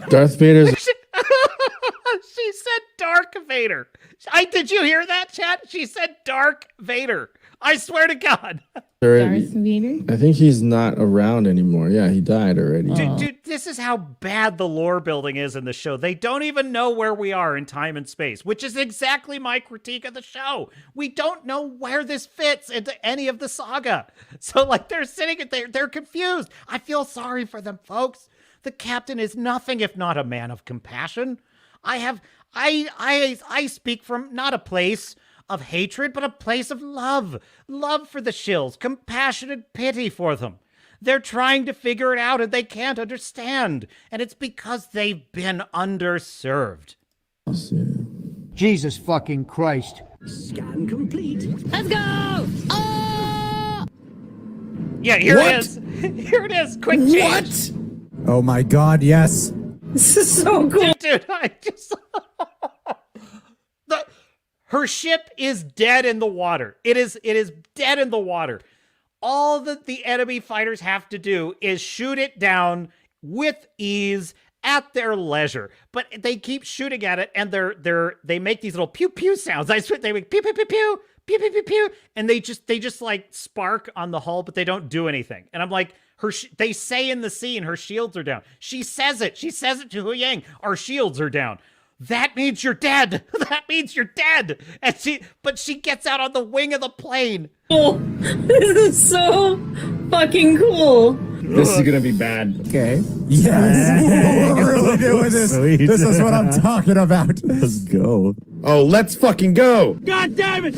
Speaker 21: Darth Vader's...
Speaker 4: She said Dark Vader. Did you hear that, chat? She said Dark Vader. I swear to God.
Speaker 22: Darth Vader?
Speaker 21: I think he's not around anymore. Yeah, he died already.
Speaker 4: Dude, this is how bad the lore building is in the show. They don't even know where we are in time and space, which is exactly my critique of the show. We don't know where this fits into any of the saga. So, like, they're sitting there, they're confused. I feel sorry for them, folks. The captain is nothing if not a man of compassion. I speak from not a place of hatred, but a place of love. Love for the shills, compassionate pity for them. They're trying to figure it out and they can't understand. And it's because they've been underserved.
Speaker 21: Jesus fucking Christ.
Speaker 23: Scan complete.
Speaker 22: Let's go! Oh!
Speaker 4: Yeah, here it is. Here it is. Quick change.
Speaker 3: What? Oh my God, yes.
Speaker 22: This is so cool.
Speaker 4: Dude, I just... Her ship is dead in the water. It is dead in the water. All that the enemy fighters have to do is shoot it down with ease at their leisure. But they keep shooting at it, and they make these little pew pew sounds. I swear they make pew pew pew pew pew pew pew pew, and they just like spark on the hull, but they don't do anything. And I'm like, They say in the scene her shields are down. She says it. She says it to Hu Yang. Our shields are down. That means you're dead. That means you're dead. And but she gets out on the wing of the plane.
Speaker 20: Oh, this is so fucking cool.
Speaker 23: This is gonna be bad.
Speaker 3: Okay. Yes. What we're really doing this.
Speaker 21: Sweet.
Speaker 3: This is what I'm talking about.
Speaker 21: Let's go.
Speaker 15: Oh, let's fucking go.
Speaker 1: God damn it!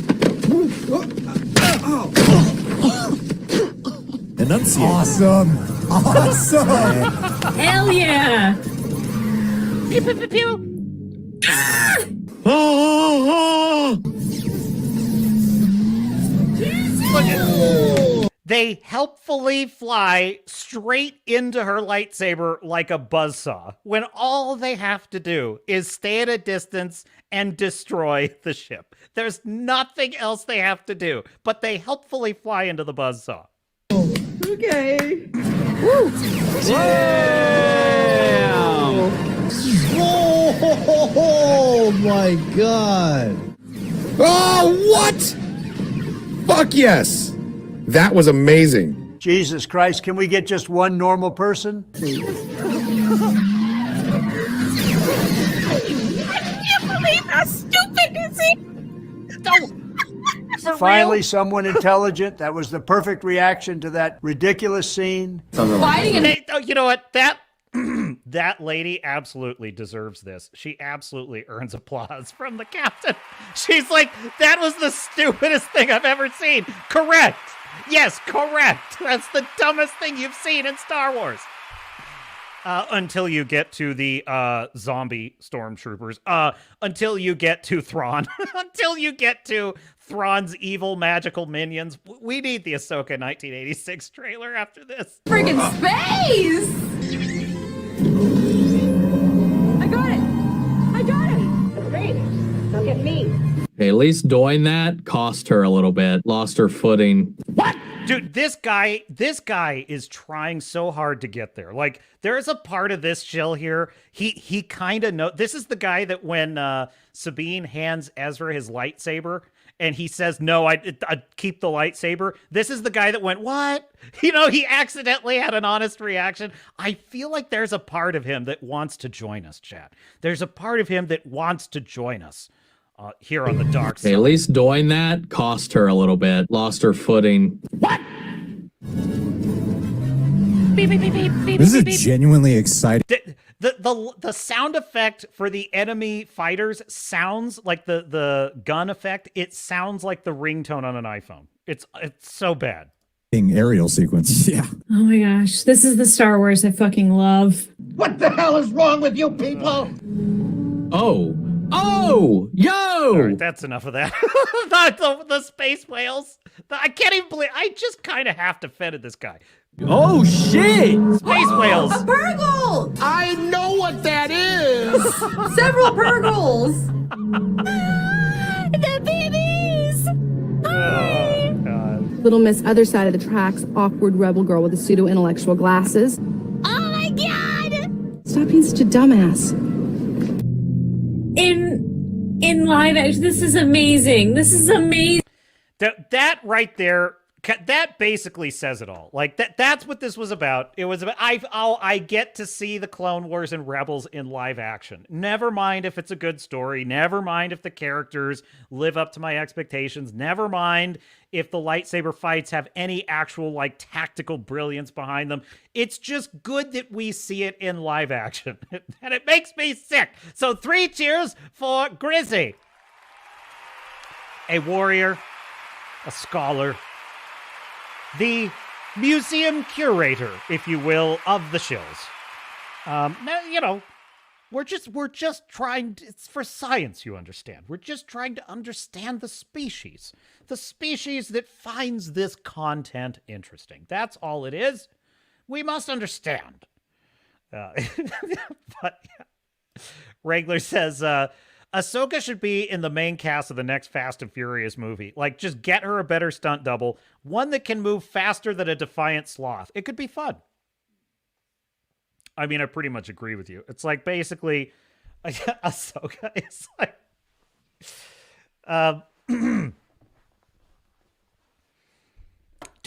Speaker 21: Enunciate.
Speaker 3: Awesome. Awesome.
Speaker 20: Hell yeah.
Speaker 4: Pew, pew, pew, pew. They helpfully fly straight into her lightsaber like a buzzsaw, when all they have to do is stay at a distance and destroy the ship. There's nothing else they have to do, but they helpfully fly into the buzzsaw.
Speaker 19: Okay.
Speaker 21: Woo! Oh my god.
Speaker 15: Oh, what? Fuck yes. That was amazing.
Speaker 1: Jesus Christ, can we get just one normal person?
Speaker 12: I can't believe how stupid is he?
Speaker 1: Finally, someone intelligent. That was the perfect reaction to that ridiculous scene.
Speaker 4: You know what? That lady absolutely deserves this. She absolutely earns applause from the captain. She's like, that was the stupidest thing I've ever seen. Correct. Yes, correct. That's the dumbest thing you've seen in Star Wars. Until you get to the zombie stormtroopers. Until you get to Thrawn. Until you get to Thrawn's evil magical minions. We need the Ahsoka 1986 trailer after this.
Speaker 8: Friggin' space!
Speaker 12: I got it! I got it! Great. Look at me.
Speaker 21: Hey, at least doing that cost her a little bit. Lost her footing.
Speaker 4: What? Dude, this guy is trying so hard to get there. Like, there is a part of this chill here. He kind of know. This is the guy that when Sabine hands Ezra his lightsaber and he says, no, I keep the lightsaber. This is the guy that went, what? You know, he accidentally had an honest reaction. I feel like there's a part of him that wants to join us, chat. There's a part of him that wants to join us. Here on the dark side.
Speaker 21: Hey, at least doing that cost her a little bit. Lost her footing.
Speaker 4: What?
Speaker 8: Beep, beep, beep, beep, beep,
Speaker 3: This
Speaker 8: beep,
Speaker 3: is
Speaker 8: beep.
Speaker 3: genuinely exciting.
Speaker 4: The sound effect for the enemy fighters sounds like the gun effect. It sounds like the ringtone on an iPhone. It's so bad.
Speaker 3: Aerial sequence. Yeah.
Speaker 20: Oh my gosh. This is the Star Wars I fucking love.
Speaker 1: What the hell is wrong with you people?
Speaker 21: Oh, yo!
Speaker 4: All right, that's enough of that. the space whales. I can't even believe. I just kind of have to fend this guy.
Speaker 21: Oh, shit!
Speaker 4: Space whales.
Speaker 8: A Purgle!
Speaker 1: I know what that is!
Speaker 8: Several Purgles!
Speaker 12: The babies!
Speaker 4: Oh, God.
Speaker 12: Little Miss Other Side of the Tracks, awkward rebel girl with the pseudo-intellectual glasses. Oh my god! Stop being such a dumbass.
Speaker 20: In live action, this is amazing. This is amazing.
Speaker 4: That right there, that basically says it all. Like that's what this was about. It was about I get to see the Clone Wars and Rebels in live action. Never mind if it's a good story. Never mind if the characters live up to my expectations. Never mind if the lightsaber fights have any actual like tactical brilliance behind them. It's just good that we see it in live action. And it makes me sick. So 3 cheers for Grizzy. A warrior, a scholar, the museum curator, if you will, of the shills. Now, you know, we're just trying to, it's for science, you understand. We're just trying to understand the species that finds this content interesting. That's all it is. We must understand. But yeah. Wrangler says, Ahsoka should be in the main cast of the next Fast and Furious movie. Like, just get her a better stunt double. One that can move faster than a defiant sloth. It could be fun. I mean, I pretty much agree with you. It's like, basically, Ahsoka is like...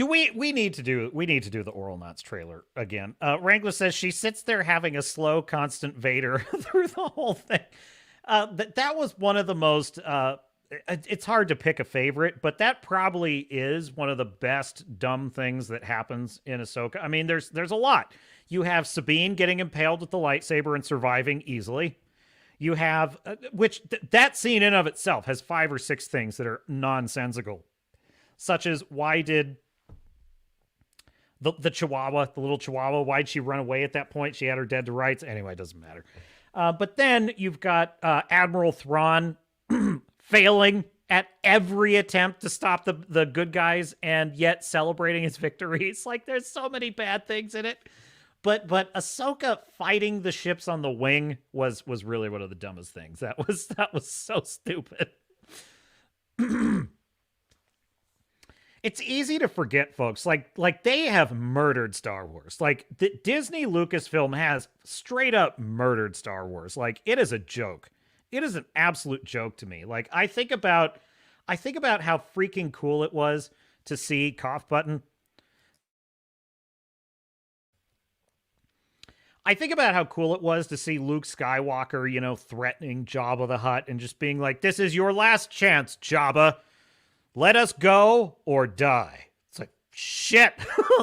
Speaker 4: we need to do the Oral Knots trailer again. Wrangler says she sits there having a slow, constant Vader through the whole thing. That was one of the most. It's hard to pick a favorite, but that probably is one of the best dumb things that happens in Ahsoka. I mean, there's a lot. You have Sabine getting impaled with the lightsaber and surviving easily. You have that scene in of itself has 5 or 6 things that are nonsensical, such as why did the Chihuahua, the little Chihuahua, why'd she run away at that point? She had her dead to rights. Anyway, it doesn't matter. But then you've got Admiral Thrawn failing at every attempt to stop the good guys and yet celebrating his victories. Like, there's so many bad things in it. But Ahsoka fighting the ships on the wing was really one of the dumbest things. That was so stupid. It's easy to forget, folks. Like they have murdered Star Wars. Like Disney Lucasfilm has straight up murdered Star Wars. Like, it is a joke. It is an absolute joke to me. Like, I think about how freaking cool it was to see cough button. I think about how cool it was to see Luke Skywalker, threatening Jabba the Hutt and just being like, "This is your last chance, Jabba. Let us go or die." It's like, shit.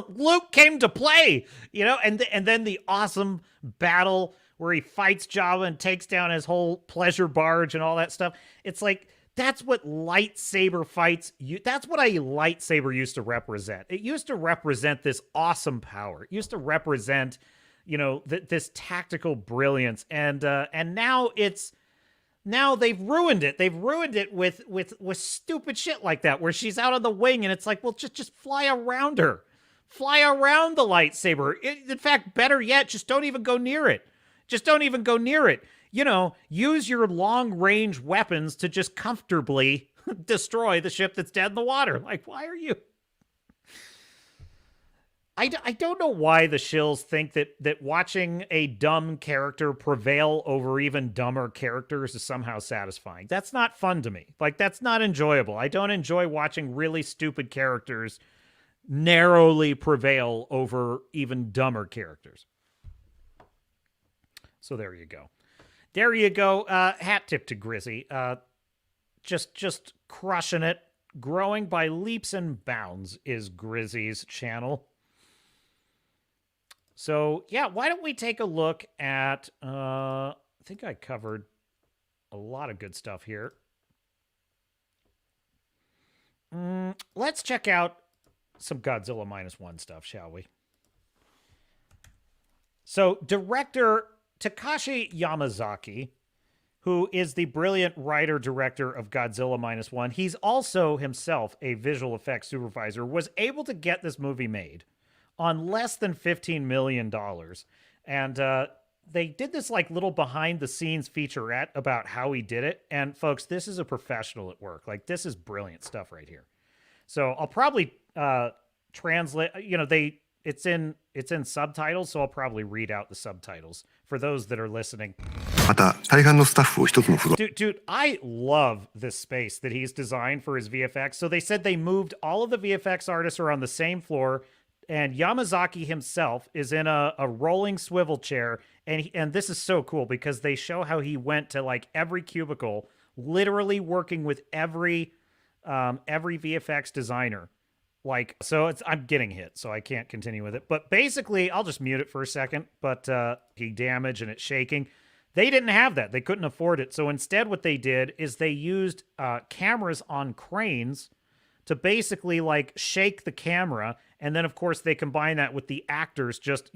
Speaker 4: Luke came to play, and then the awesome battle where he fights Jabba and takes down his whole pleasure barge and all that stuff. It's like, that's what lightsaber fights, that's what a lightsaber used to represent. It used to represent this awesome power. It used to represent, this tactical brilliance. And now now they've ruined it. They've ruined it with stupid shit like that, where she's out on the wing and it's like, well, just fly around her. Fly around the lightsaber. In fact, better yet, just don't even go near it. Just don't even go near it. Use your long-range weapons to just comfortably destroy the ship that's dead in the water. Like, why are you... I don't know why the shills think that watching a dumb character prevail over even dumber characters is somehow satisfying. That's not fun to me. Like, that's not enjoyable. I don't enjoy watching really stupid characters narrowly prevail over even dumber characters. So there you go. There you go. Hat tip to Grizzy. Just crushing it. Growing by leaps and bounds is Grizzy's channel. So, yeah, why don't we take a look at, I think I covered a lot of good stuff here. Let's check out some Godzilla -1 stuff, shall we? So, director Takashi Yamazaki, who is the brilliant writer-director of Godzilla -1, he's also himself a visual effects supervisor, was able to get this movie made on less than $15 million. And they did this like little behind-the-scenes featurette about how he did it. And folks, this is a professional at work. Like, this is brilliant stuff right here. So I'll probably translate, it's in subtitles, so I'll probably read out the subtitles for those that are listening. Dude, I love this space that he's designed for his VFX. So they said they moved all of the VFX artists are on the same floor, and Yamazaki himself is in a rolling swivel chair. And this is so cool because they show how he went to like every cubicle, literally working with every VFX designer. Like, so I'm getting hit, so I can't continue with it. But basically, I'll just mute it for a second. But he damage and it's shaking. They didn't have that. They couldn't afford it. So instead, what they did is they used cameras on cranes to basically like shake the camera. And then, of course, they combine that with the actors just,